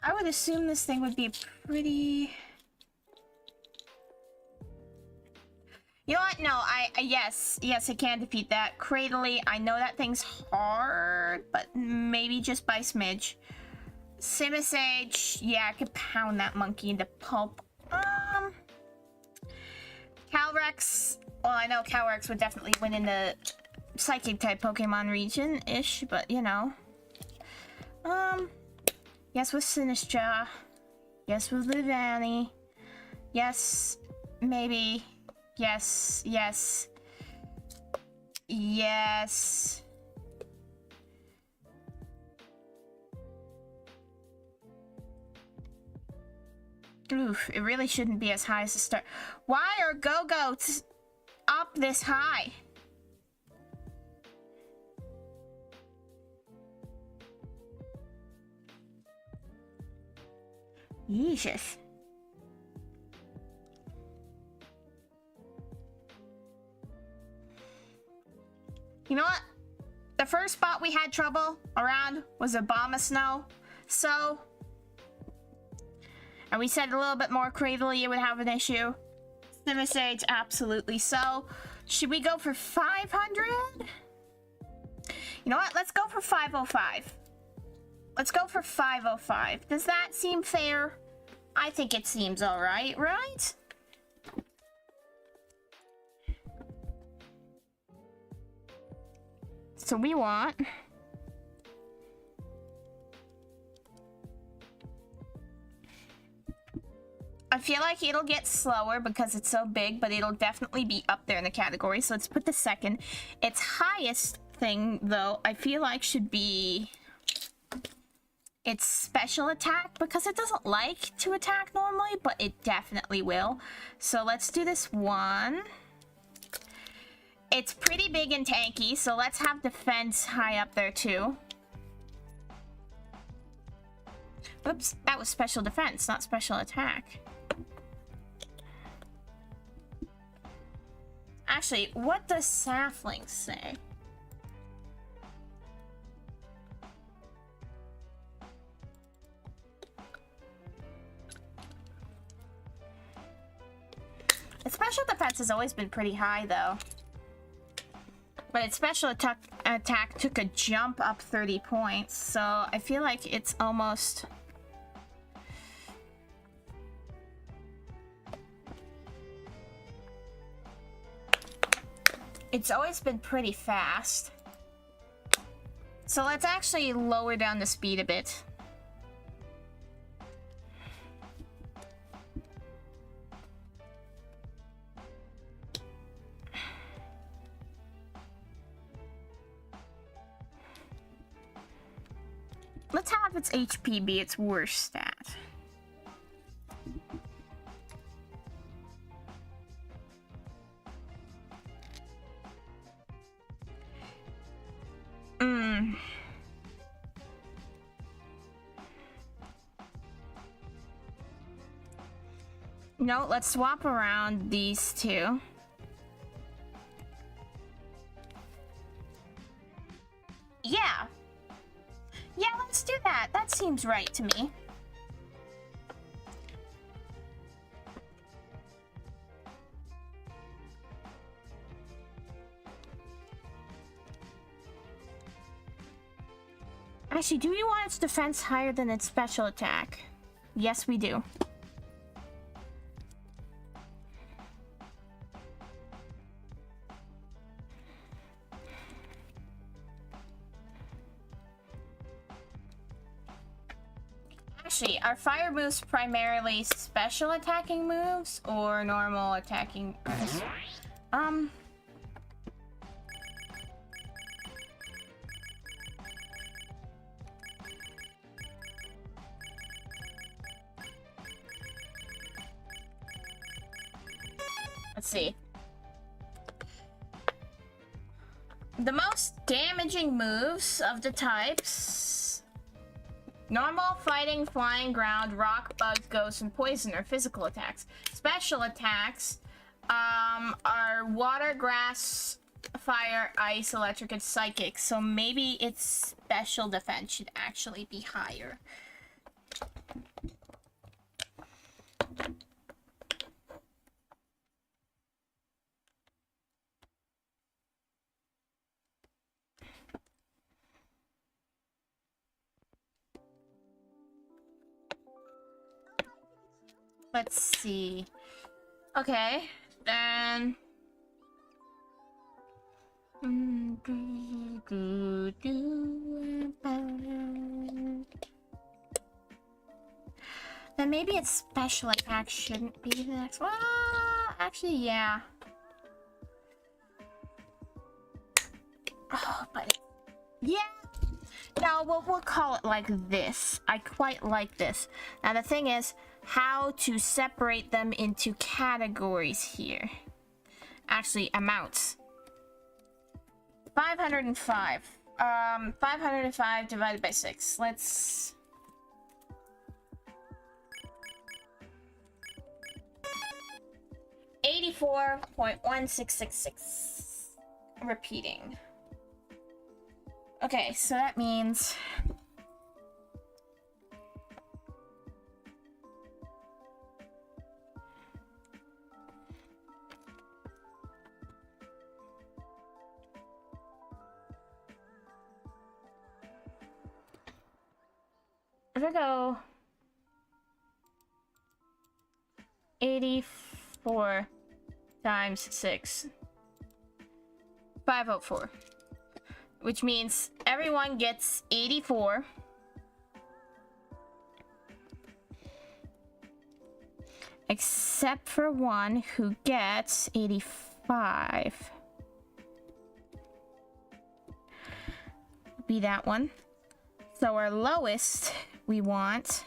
I would assume this thing would be pretty... You know what? No, yes, it can defeat that. Cradily, I know that thing's hard, but maybe just by smidge. Simisage, yeah, I could pound that monkey into pulp. Calyrex, well, I know Calyrex would definitely win in the Psychic-type Pokemon region-ish, but, you know. Yes with Sinistcha. Yes with Livani. Yes, maybe. Yes, yes. Yes. Oof, it really shouldn't be as high as the start. Why are Go-Goats up this high? Jesus. You know what? The first spot we had trouble around was Obama Snow. So, and we said a little bit more cradily it would have an issue. Civis Age, absolutely. So, should we go for 500? You know what? Let's go for 505. Let's go for 505. Does that seem fair? I think it seems alright, right? So we want... I feel like it'll get slower because it's so big, but it'll definitely be up there in the category. So let's put the second. Its highest thing, though, I feel like should be its special attack, because it doesn't like to attack normally, but it definitely will. So let's do this one. It's pretty big and tanky, so let's have defense high up there too. Oops, that was special defense, not special attack. Actually, what does Sapling say? Its special defense has always been pretty high, though. But its special attack took a jump up 30 points, so I feel like it's almost... It's always been pretty fast. So let's actually lower down the speed a bit. Let's have its HP be its worst stat. No, let's swap around these two. Yeah. Yeah, let's do that. That seems right to me. Actually, do we want its defense higher than its special attack? Yes, we do. Actually, are fire moves primarily special attacking moves or normal attacking moves? Let's see. The most damaging moves of the types: normal, fighting, flying, ground, rock, bug, ghost, and poison are physical attacks. Special attacks are water, grass, fire, ice, electric, and psychic. So maybe its special defense should actually be higher. Let's see. Okay, then... Then maybe its special attack shouldn't be the next one. Actually, yeah. Oh, but... Yeah! No, we'll call it like this. I quite like this. Now, the thing is, how to separate them into categories here. Actually, amounts. 505. 505 divided by 6. Let's... 84.1666. Repeating. Okay, so that means if I go 84 times 6, 504, which means everyone gets 84. Except for one who gets 85. Be that one. So our lowest we want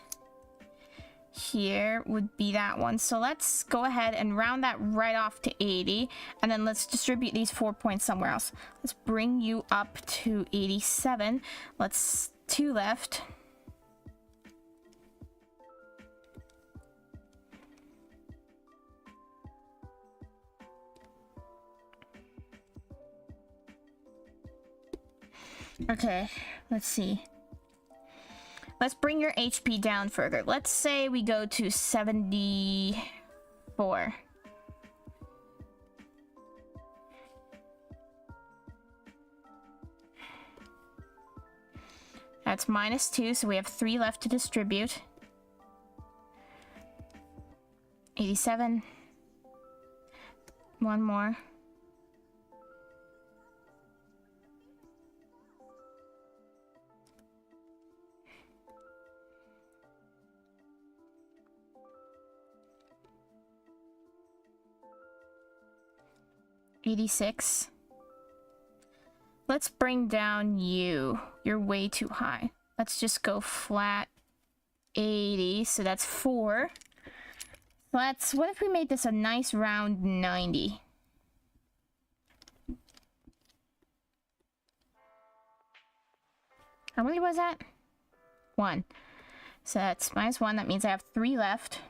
here would be that one. So let's go ahead and round that right off to 80, and then let's distribute these 4 points somewhere else. Let's bring you up to 87. Let's 2 left. Okay, let's see. Let's bring your HP down further. Let's say we go to 74. That's -2, so we have 3 left to distribute. 87. One more. $86. Let's bring down you. You're way too high. Let's just go flat 80. So that's 4. What if we made this a nice round 90? How many was that? 1. So that's -1. That means I have 3 left.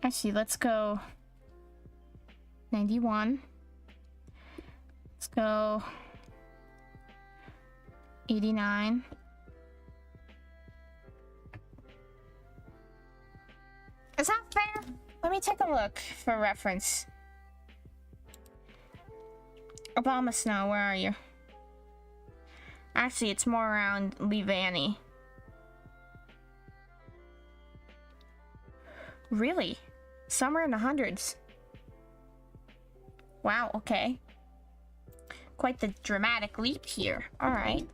Actually, let's go 91. Let's go 89. Is that fair? Let me take a look for reference. Obama Snow, where are you? Actually, it's more around Levani. Really? Somewhere in the hundreds. Wow, okay. Quite the dramatic leap here. Alright.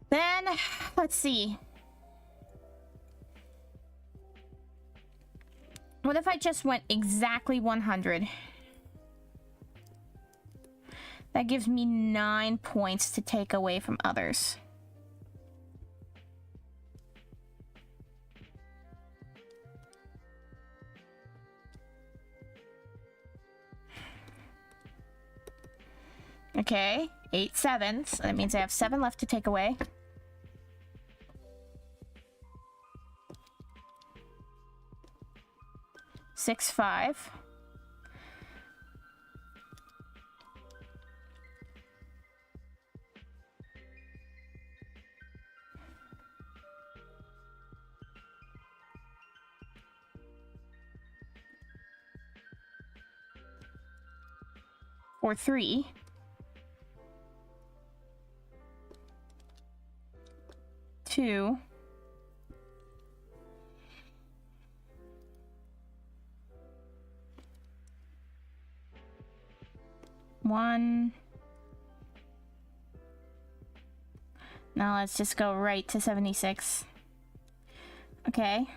Then, let's see. What if I just went exactly 100? That gives me 9 points to take away from others. Okay, 8 sevens. So that means I have 7 left to take away. Six, 5. Or 3. 2. 1. Now let's just go right to 76. Okay.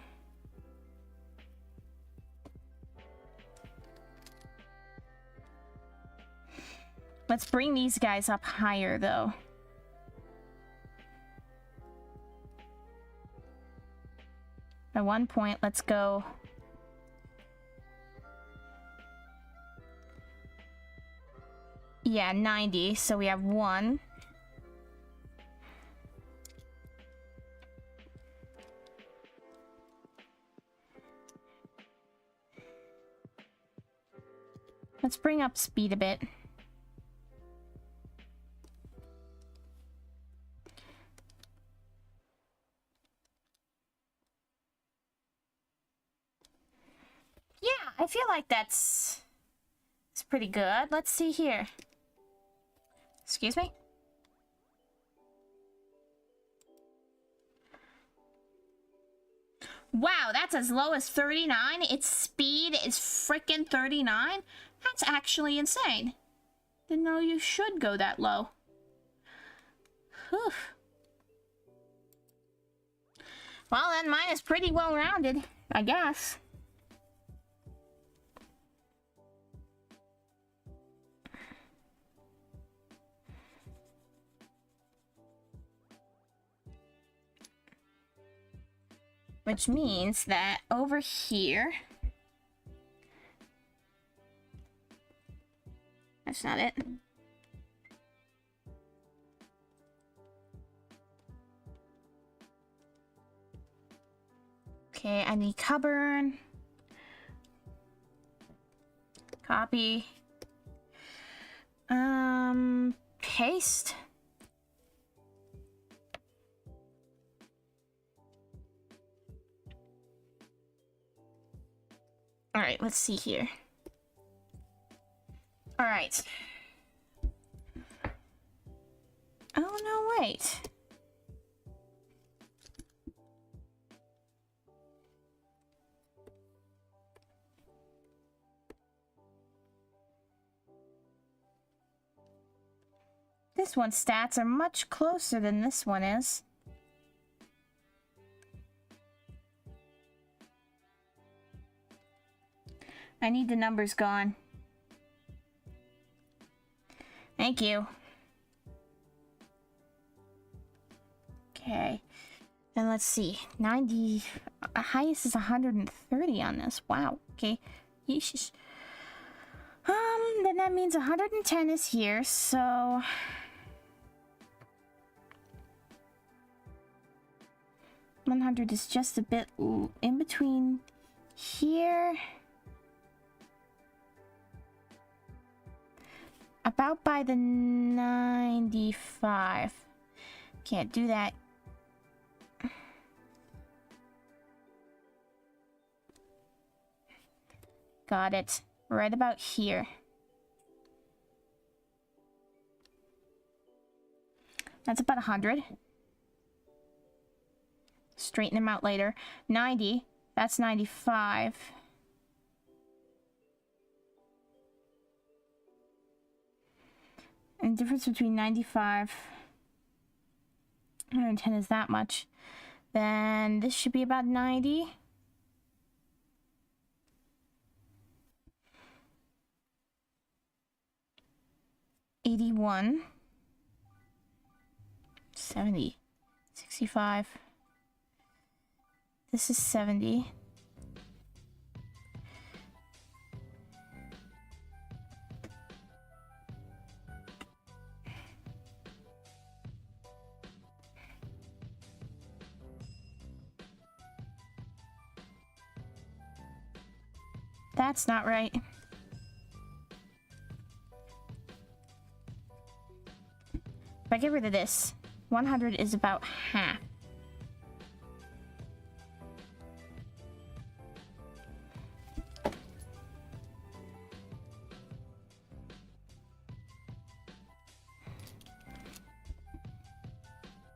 Let's bring these guys up higher, though. At 1 point, let's go. Yeah, 90. So we have 1. Let's bring up speed a bit. Yeah, I feel like it's pretty good. Let's see here. Excuse me? Wow, that's as low as 39. Its speed is frickin' 39. That's actually insane. Didn't know you should go that low. Whew. Well, then mine is pretty well rounded, I guess. Which means that over here... That's not it. Okay, I need Coburn. Copy. Paste. All right, let's see here. All right. Oh, no, wait. This one's stats are much closer than this one is. I need the numbers gone. Thank you. Okay. And let's see. 90. Highest is 130 on this. Wow. Okay. Yeesh. Then that means 110 is here, so... 100 is just a bit in between here. About by the 95. Can't do that. Got it. Right about here. That's about 100. Straighten them out later. 90. That's 95. And the difference between 95 and 110 is that much. Then this should be about 90. $81. 70. 65. This is 70. That's not right. If I get rid of this, 100 is about half.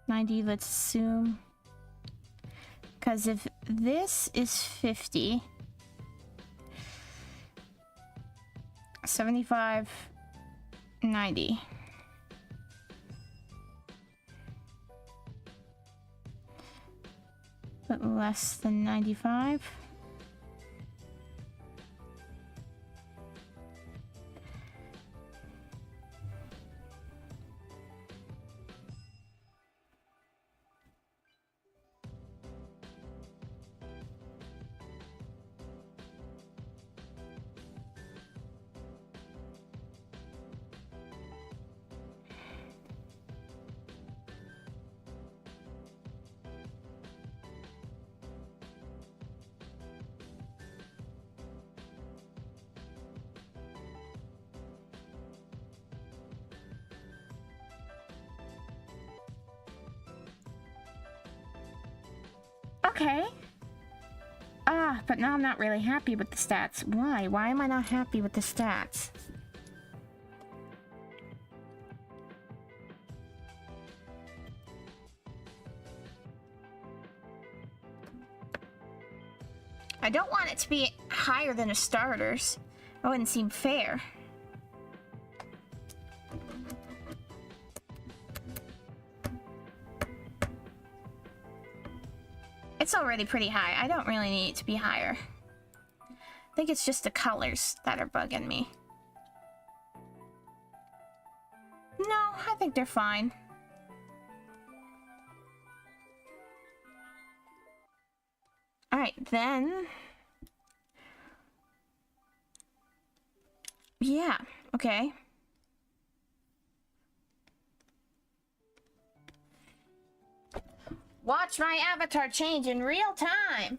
$90, let's assume. Because if this is 50, 75, 90. But less than 95. Okay. But now I'm not really happy with the stats. Why? Why am I not happy with the stats? I don't want it to be higher than a starter's. That wouldn't seem fair. It's already pretty high. I don't really need it to be higher. I think it's just the colors that are bugging me. No, I think they're fine. Alright, then... Yeah, okay. Watch my avatar change in real time!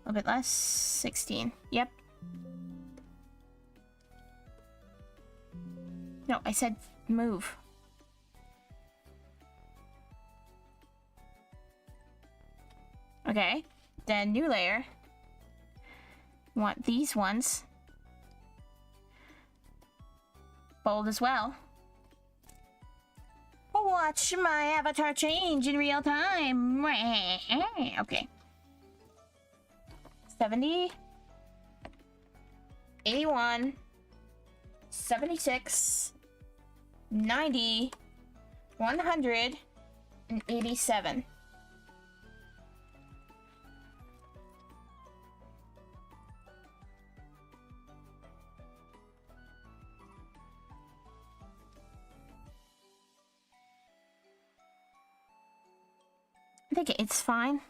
A little bit less. 16. Yep. No, I said move. Okay. Then new layer. Want these ones. Bold as well. Watch my avatar change in real time. Okay. 70. 81. 76. 90. 100. And 87. I think it's fine.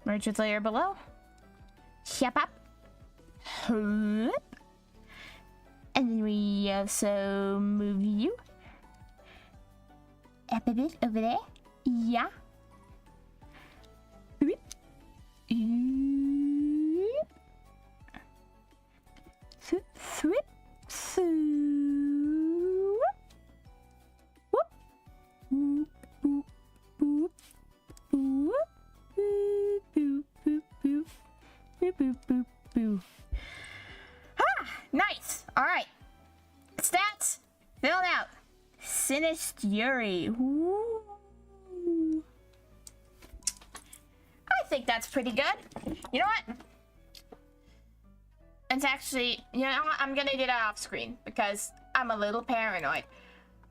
Merge with layer below. Yep, up. And then we also move you up a bit over there. Yeah. Nice. All right. Stats filled out. Sinisturi. Ooh. I think that's pretty good. You know what? It's actually, you know what? I'm gonna do that off screen because I'm a little paranoid.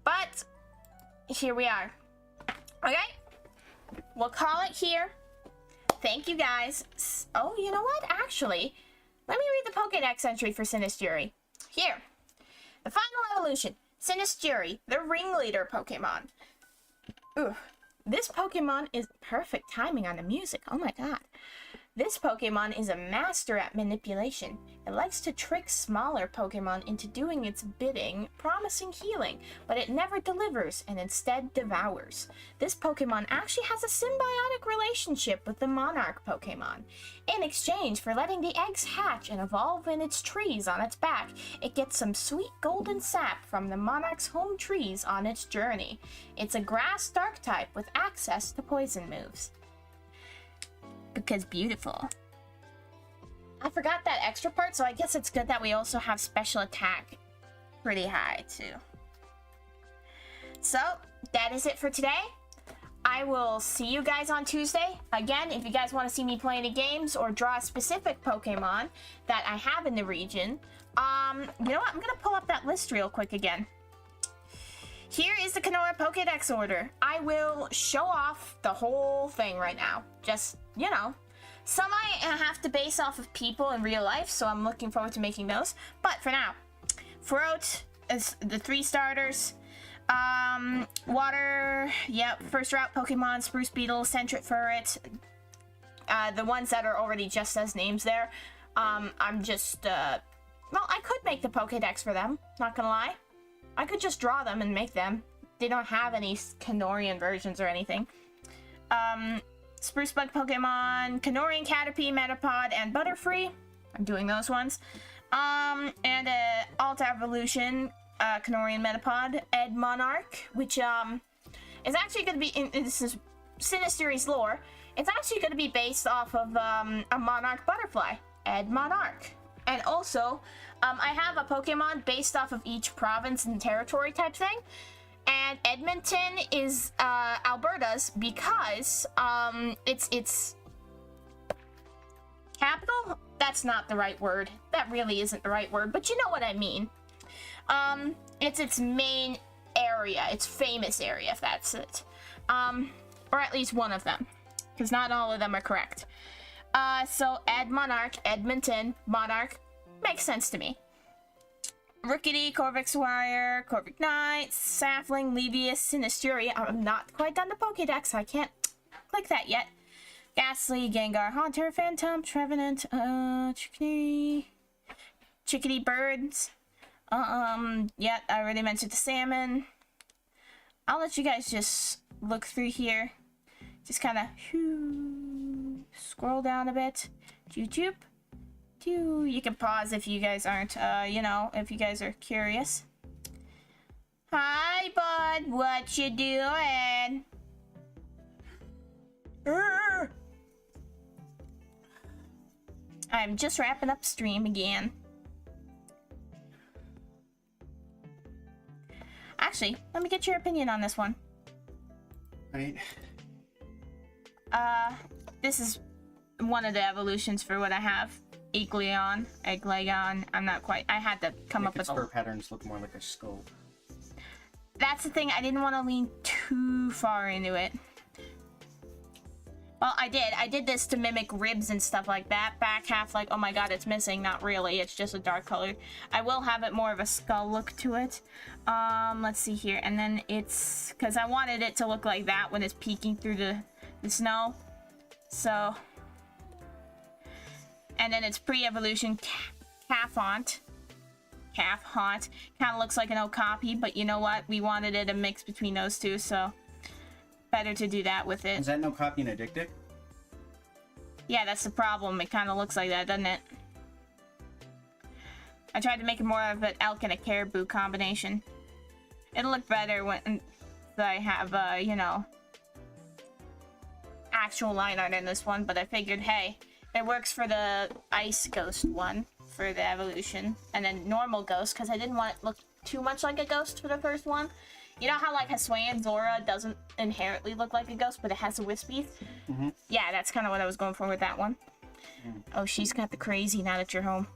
But here we are. Okay? We'll call it here. Thank you guys. Oh, you know what? Actually, let me read the Pokédex entry for Sinisturi. Here. The final evolution. Sinisturi, the ringleader Pokemon. Ooh. This Pokemon is perfect timing on the music. Oh my god. This Pokemon is a master at manipulation. It likes to trick smaller Pokemon into doing its bidding, promising healing, but it never delivers and instead devours. This Pokemon actually has a symbiotic relationship with the Monarch Pokemon. In exchange for letting the eggs hatch and evolve in its trees on its back, it gets some sweet golden sap from the Monarch's home trees on its journey. It's a grass dark type with access to poison moves. Because beautiful. I forgot that extra part, so I guess it's good that we also have special attack pretty high too. So that is it for today. I will see you guys on Tuesday. Again, if you guys want to see me play any games or draw a specific Pokemon that I have in the region, you know what? I'm gonna pull up that list real quick again. Here is the Kanora Pokédex order. I will show off the whole thing right now. Just, you know, some I have to base off of people in real life, so I'm looking forward to making those. But for now, Throat is the 3 starters. Water, yep, first route Pokemon, Spruce Beetle, Sentret Ferret. The ones that are already just as names there. I'm just, well, I could make the Pokedex for them, not gonna lie. I could just draw them and make them. They don't have any Kanorian versions or anything. Spruce Bug Pokemon, Kanorian Caterpie, Metapod, and Butterfree. I'm doing those ones. And Alta Evolution, Kanorian Metapod, Ed Monarch, which, is actually going to be, this is Sinistery's lore, it's actually going to be based off of, a Monarch Butterfly, Ed Monarch. And also, I have a Pokemon based off of each province and territory type thing. And Edmonton is, Alberta's because, it's capital? That's not the right word. That really isn't the right word, but you know what I mean. It's its main area, its famous area, if that's it. Or at least one of them, because not all of them are correct. So Ed Monarch, Edmonton, Monarch, makes sense to me. Rookity, Corvix Wire, Corvic Knight, Sapling, Levius, Sinisturi. I'm not quite done the Pokédex, so I can't click that yet. Ghastly, Gengar, Haunter, Phantom, Trevenant, Chickadee Birds. Yeah, I already mentioned the Salmon. I'll let you guys just look through here. Just kind of scroll down a bit. YouTube. You can pause if you guys aren't, you know, if you guys are curious. Hi, bud. What you doing? I'm just wrapping up stream again. Actually, let me get your opinion on this one. Right. This is one of the evolutions for what I have. Eglegon. I'm not quite. I had to come up with its fur patterns look more like a skull. That's the thing. I didn't want to lean too far into it. Well, I did. I did this to mimic ribs and stuff like that. Back half, like, oh my god, it's missing. Not really. It's just a dark color. I will have it more of a skull look to it. Let's see here. And then it's... because I wanted it to look like that when it's peeking through the snow. So... and then it's pre-evolution Calf Haunt. Kind of looks like an old copy, but you know what? We wanted it a mix between those two, so... better to do that with it. Is that no copy and Addictic? Yeah, that's the problem. It kind of looks like that, doesn't it? I tried to make it more of an elk and a caribou combination. It'll look better when I have, you know, actual line art in this one, but I figured, hey, it works for the Ice Ghost one for the evolution, and then normal Ghost, because I didn't want it to look too much like a ghost for the first one. You know how, like, Hisuian Zora doesn't inherently look like a ghost, but it has the wispies? Mm-hmm. Yeah, that's kind of what I was going for with that one. Mm. Oh, she's got the crazy now that you're home.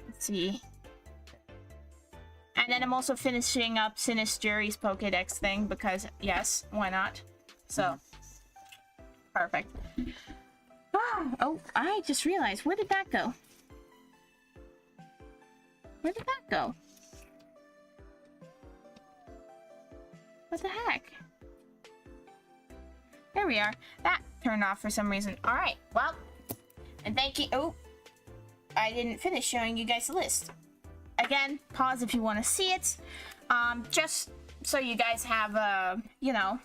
Let's see. And then I'm also finishing up Sinistery's Pokédex thing, because, yes, why not? So, perfect. Oh, I just realized, where did that go? Where did that go? What the heck? There we are. That turned off for some reason. Alright, well, and thank you. Oh, I didn't finish showing you guys the list. Again, pause if you want to see it. Just so you guys have, you know,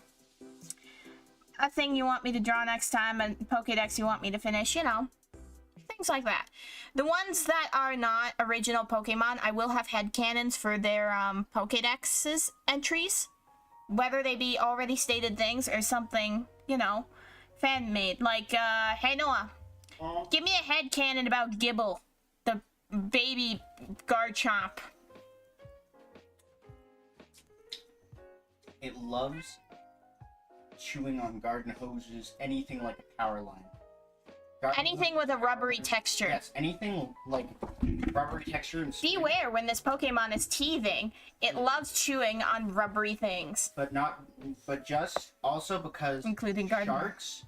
a thing you want me to draw next time, a Pokédex you want me to finish, you know, things like that. The ones that are not original Pokemon, I will have headcanons for their, Pokédex's entries. Whether they be already stated things or something, you know, fan-made. Like, hey Noah, give me a headcanon about Gibble, the baby Garchomp. It loves chewing on garden hoses, anything like a power line. Anything with a rubbery texture. Yes, anything like rubbery texture and beware when this Pokemon is teething. It loves chewing on rubbery things. But just also because including garden sharks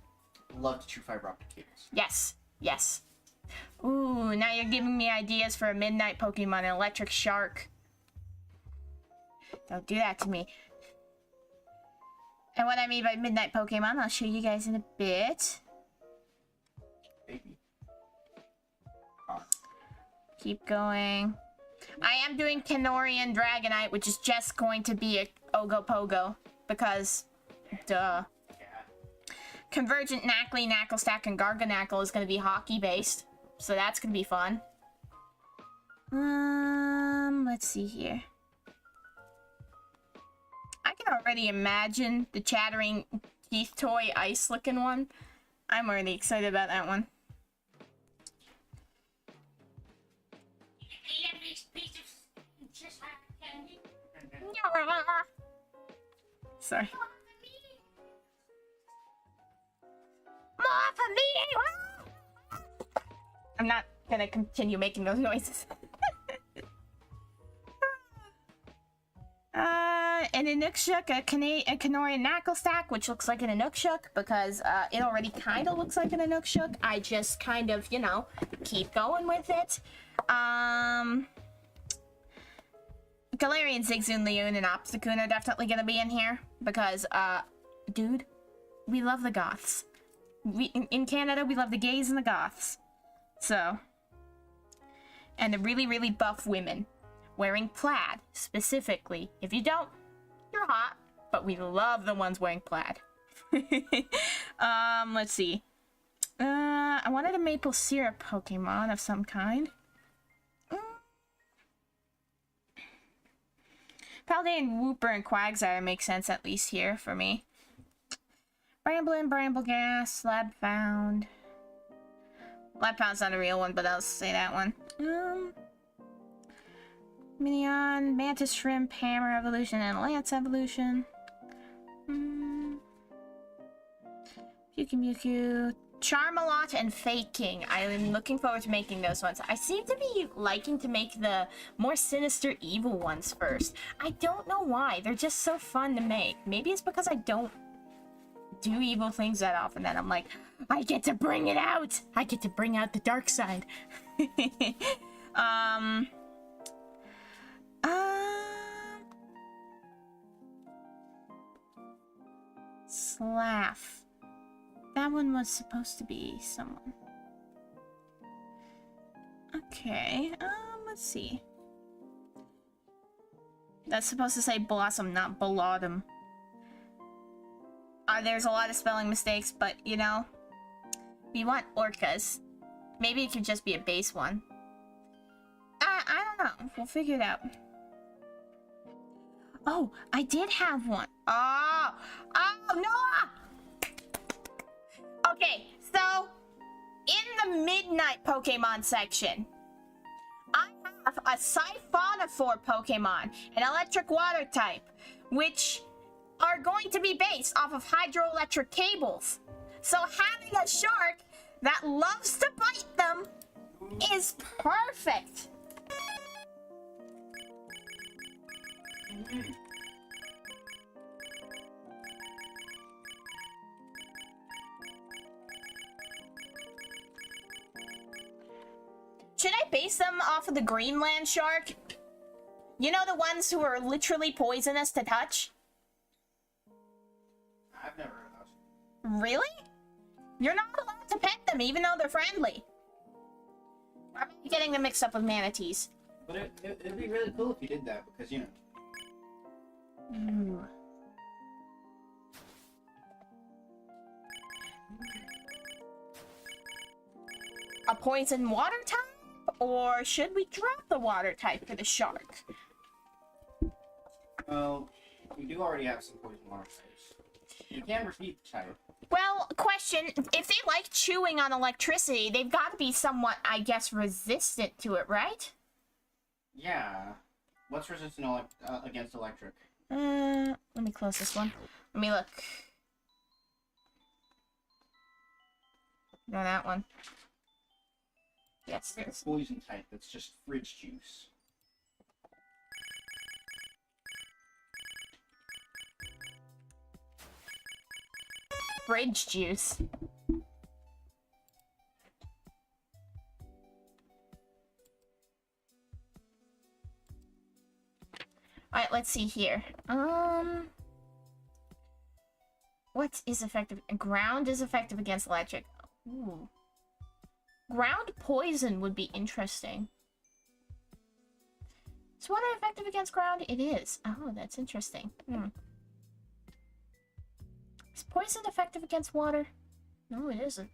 love to chew fiber optic cables. Yes, yes. Ooh, now you're giving me ideas for a midnight Pokemon, an electric shark. Don't do that to me. And what I mean by midnight Pokemon, I'll show you guys in a bit. Baby. Keep going. I am doing Kanora and Dragonite, which is just going to be a Ogopogo. Because, duh. Yeah. Convergent Knackly, Knacklestack, and Garganacl is going to be hockey-based. So that's going to be fun. Let's see here. I can already imagine the chattering teeth toy ice-looking one. I'm already excited about that one. Sorry. More for me! I'm not gonna continue making those noises. An Inukshuk, a Kanora Knacklestack, which looks like an Inukshuk because it already kind of looks like an Inukshuk. I just kind of, you know, keep going with it. Galarian, Zigzagoon, Leon, and Obstagoon are definitely gonna be in here because, dude, we love the goths. In Canada, we love the gays and the goths. So, and the really, really buff women wearing plaid, specifically. If you don't, you're hot, but we love the ones wearing plaid. Let's see. I wanted a maple syrup Pokemon of some kind. Paldean, Wooper, and Quagsire make sense at least here for me. Bramblin, Brambleghast, Lab Found. Lab Found's not a real one, but I'll say that one. Minion, Mantis Shrimp, Hammer Evolution, and Lance Evolution. Mewtwo, Charmalot, and Faking. I'm looking forward to making those ones. I seem to be liking to make the more sinister evil ones first. I don't know why. They're just so fun to make. Maybe it's because I don't do evil things that often that I'm like, I get to bring it out. I get to bring out the dark side. Slaff. That one was supposed to be someone. Okay, let's see. That's supposed to say Blossom, not Bellautumn. There's a lot of spelling mistakes, but, you know, we want orcas. Maybe it could just be a base one. I don't know. We'll figure it out. Oh, I did have one. Oh, Noah! Okay, so in the Midnight Pokemon section, I have a Siphonophore Pokemon, an electric water type, which are going to be based off of hydroelectric cables. So having a shark that loves to bite them is perfect. Should I base them off of the Greenland shark? You know, the ones who are literally poisonous to touch? I've never heard of those. Really? You're not allowed to pet them, even though they're friendly. Or am I getting them mixed up with manatees? But it'd be really cool if you did that, because, you know. Ooh. A poison water type? Or should we drop the water type for the shark? Well, we do already have some poison water types. You can repeat the type. Well, question, if they like chewing on electricity, they've got to be somewhat, I guess, resistant to it, right? Yeah. What's resistant against electric? Let me close this one. Let me look. No, that one. Yes, It's a poison type that's just fridge juice. Fridge juice. Alright, let's see here. What is effective? Ground is effective against electric. Ooh. Ground poison would be interesting. Is water effective against ground? It is. Oh, that's interesting. Is poison effective against water? No, it isn't.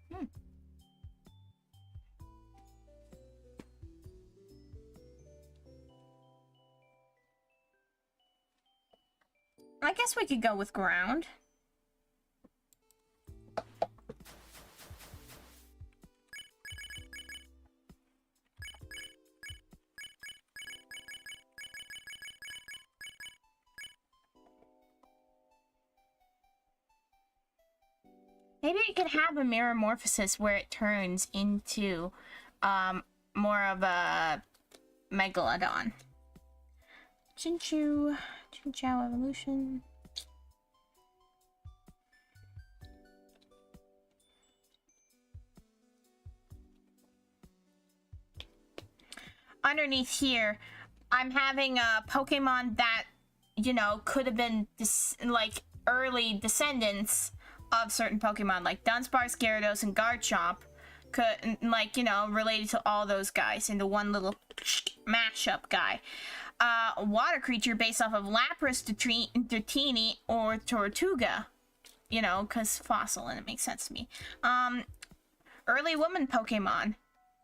I guess we could go with ground. Maybe you could have a metamorphosis where it turns into more of a megalodon. Chinchou evolution. Underneath here, I'm having a Pokemon that, you know, could have been like early descendants of certain Pokemon, like Dunsparce, Gyarados, and Garchomp, could, like, you know, related to all those guys into one little mashup guy. A water creature based off of Lapras, Dratini, or Tortuga, you know, because fossil, and it makes sense to me. Early woman Pokemon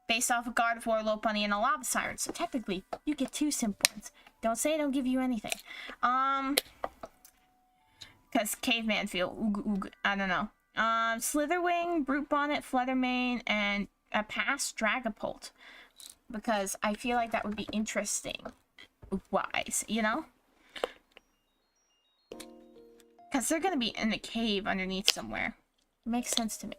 based off of Gardevoir, Lopunny, and a Lava Siren. So technically, you get 2 simp ones. Don't say I don't give you anything. Because caveman feel, I don't know. Slitherwing, Brute Bonnet, Fluttermane, and a past Dragapult. Because I feel like that would be interesting. Wise, you know? Because they're gonna be in a cave underneath somewhere. It makes sense to me.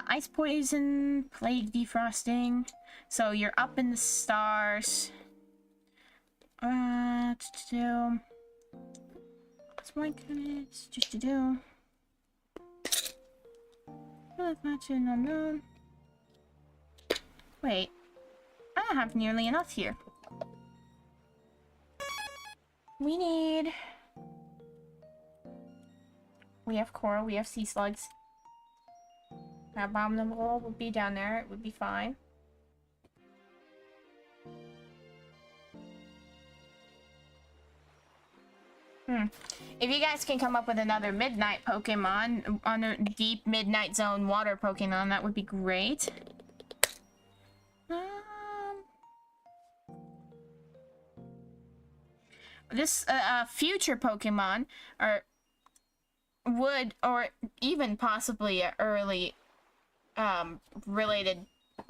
Ice Poison, Plague Defrosting. So you're up in the stars. What's my credits? Just to do. Match an unknown. Wait. I don't have nearly enough here. We have coral, we have sea slugs. Abominable would be down there, it would be fine. If you guys can come up with another midnight Pokemon, on a deep midnight zone water Pokemon, that would be great. This future Pokemon, or even possibly an early related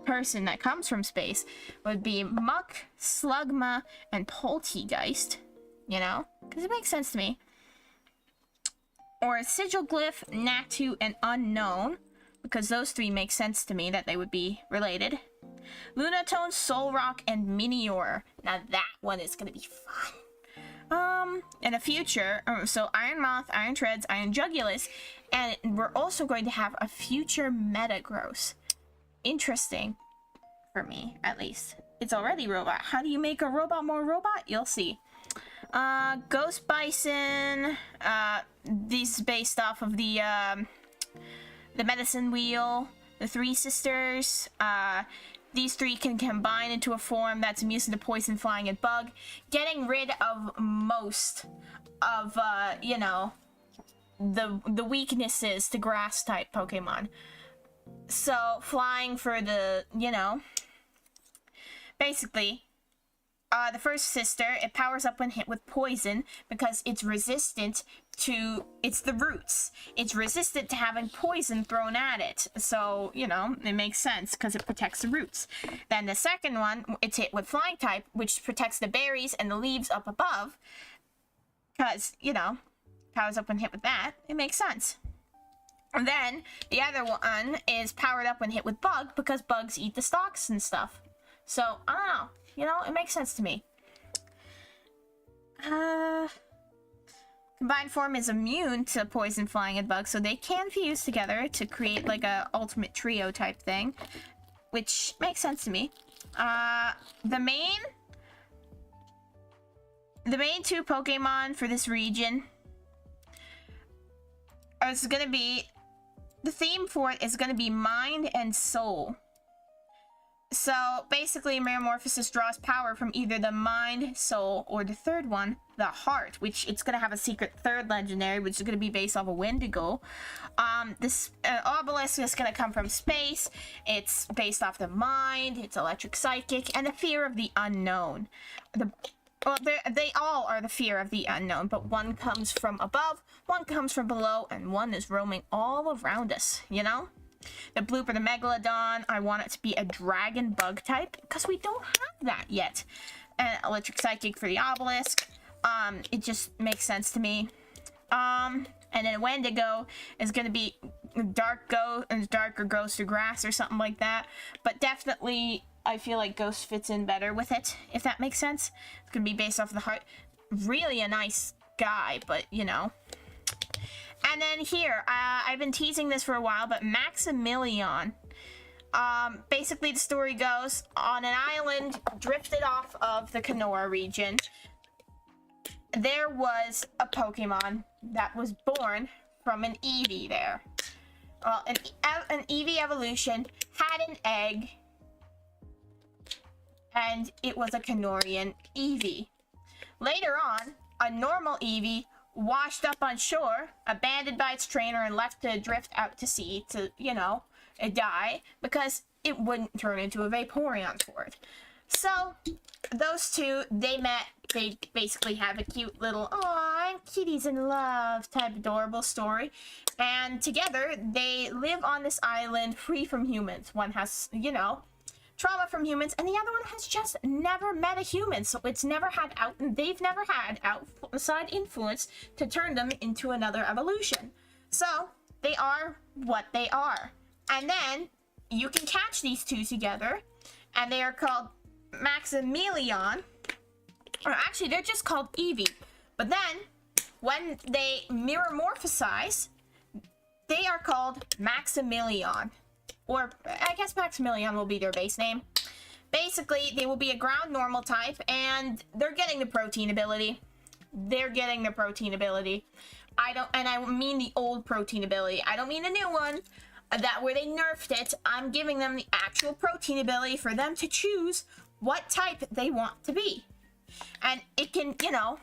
person that comes from space, would be Muck, Slugma, and Poltegeist. You know? Because it makes sense to me. Or Sigilglyph, Natu, and Unknown. Because those 3 make sense to me that they would be related. Lunatone, Solrock, and Minior. Now that one is going to be fun. In the future, so Iron Moth, Iron Treads, Iron Jugulus, and we're also going to have a future Metagross. Interesting. For me, at least. It's already robot. How do you make a robot more robot? You'll see. Ghost Bison, these based off of the Medicine Wheel, the 3 sisters, these 3 can combine into a form that's immune to poison, flying, and bug, getting rid of most of, you know, the weaknesses to grass-type Pokemon. So, flying for the, you know, basically, the first sister, it powers up when hit with poison because it's resistant to, it's the roots. It's resistant to having poison thrown at it. So, you know, it makes sense because it protects the roots. Then the second one, it's hit with flying type, which protects the berries and the leaves up above. Because, you know, powers up when hit with that. It makes sense. And then the other one is powered up when hit with bug because bugs eat the stalks and stuff. So, I don't know. You know, it makes sense to me. Combined form is immune to poison, flying, and bugs, so they can fuse together to create like a ultimate trio type thing, which makes sense to me. The main the main two Pokemon for this region is going to be, the theme for it is going to be mind and soul. So basically, Metamorphosis draws power from either the mind, soul, or the third one, the heart, which it's going to have a secret third legendary, which is going to be based off of Wendigo. This Obelisk is going to come from space. It's based off the mind, it's electric psychic, and the fear of the unknown. Well, they all are the fear of the unknown, but one comes from above, one comes from below, and one is roaming all around us, you know? The Blooper, the Megalodon, I want it to be a dragon bug type, because we don't have that yet. And electric psychic for the Obelisk. It just makes sense to me. And then Wendigo is going to be darker ghost or grass or something like that. But definitely, I feel like ghost fits in better with it, if that makes sense. It's going to be based off of the heart. Really a nice guy, but you know. And then here, I've been teasing this for a while, but Maximilian. Basically, the story goes, on an island drifted off of the Kanora region, there was a Pokemon that was born from an Eevee there. Well, an Eevee evolution had an egg, and it was a Kanorian Eevee. Later on, a normal Eevee washed up on shore, abandoned by its trainer, and left to drift out to sea to, you know, die, because it wouldn't turn into a Vaporeon for it. So, those two, they met, they basically have a cute little, aw, kitties in love type adorable story, and together, they live on this island free from humans. One has, you know, trauma from humans, and the other one has just never met a human, so they've never had outside influence to turn them into another evolution. So they are what they are, and then you can catch these two together, and they are called Maximilian, or actually they're just called Eevee. But then when they metamorphosize, they are called Maximilian. Or, I guess Maximilian will be their base name. Basically, they will be a ground normal type, and they're getting the protein ability. They're getting the protein ability. I mean the old protein ability. I don't mean the new one, where they nerfed it. I'm giving them the actual protein ability for them to choose what type they want to be. And it can, you know,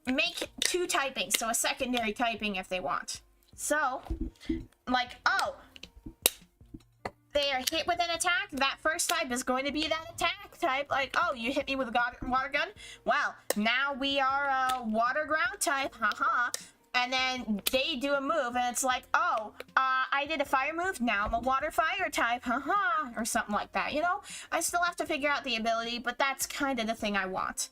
make two typings, so a secondary typing if they want. So, like, oh, they are hit with an attack, that first type is going to be that attack type. Like, oh, you hit me with a water gun? Well, now we are a water ground type, haha. And then they do a move, and it's like, oh, I did a fire move, now I'm a water fire type, haha, or something like that, you know? I still have to figure out the ability, but that's kind of the thing I want.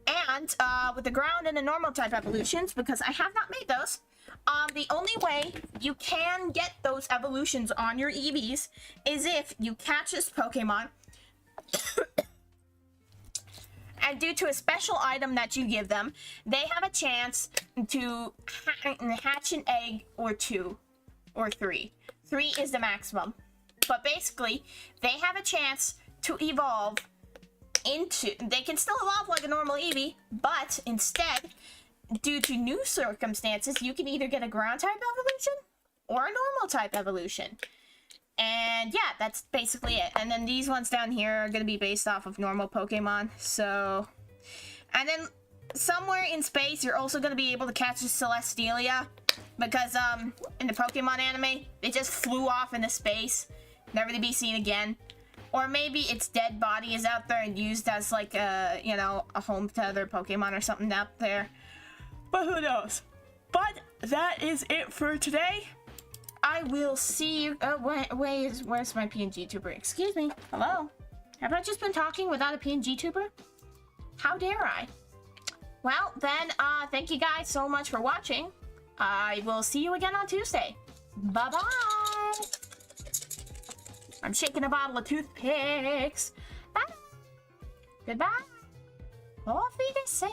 And with the ground and the normal type evolutions, because I have not made those, the only way you can get those evolutions on your Eevees is if you catch this Pokemon and due to a special item that you give them, they have a chance to hatch an egg or two or three. 3 is the maximum. But basically, they have a chance to evolve into, they can still evolve like a normal Eevee, but instead, due to new circumstances, you can either get a ground type evolution or a normal type evolution. And yeah, that's basically it. And then these ones down here are going to be based off of normal Pokemon. So, and then somewhere in space, you're also going to be able to catch a Celestelia. Because in the Pokemon anime, they just flew off into space, never to be seen again. Or maybe its dead body is out there and used as like a, you know, a home to other Pokemon or something out there. But who knows? But that is it for today. I will see you. Oh, where's my PNG tuber? Excuse me. Hello? Have I just been talking without a PNG tuber? How dare I? Well, then, thank you guys so much for watching. I will see you again on Tuesday. Bye-bye. I'm shaking a bottle of toothpicks. Bye. Goodbye. Auf Wiedersehen.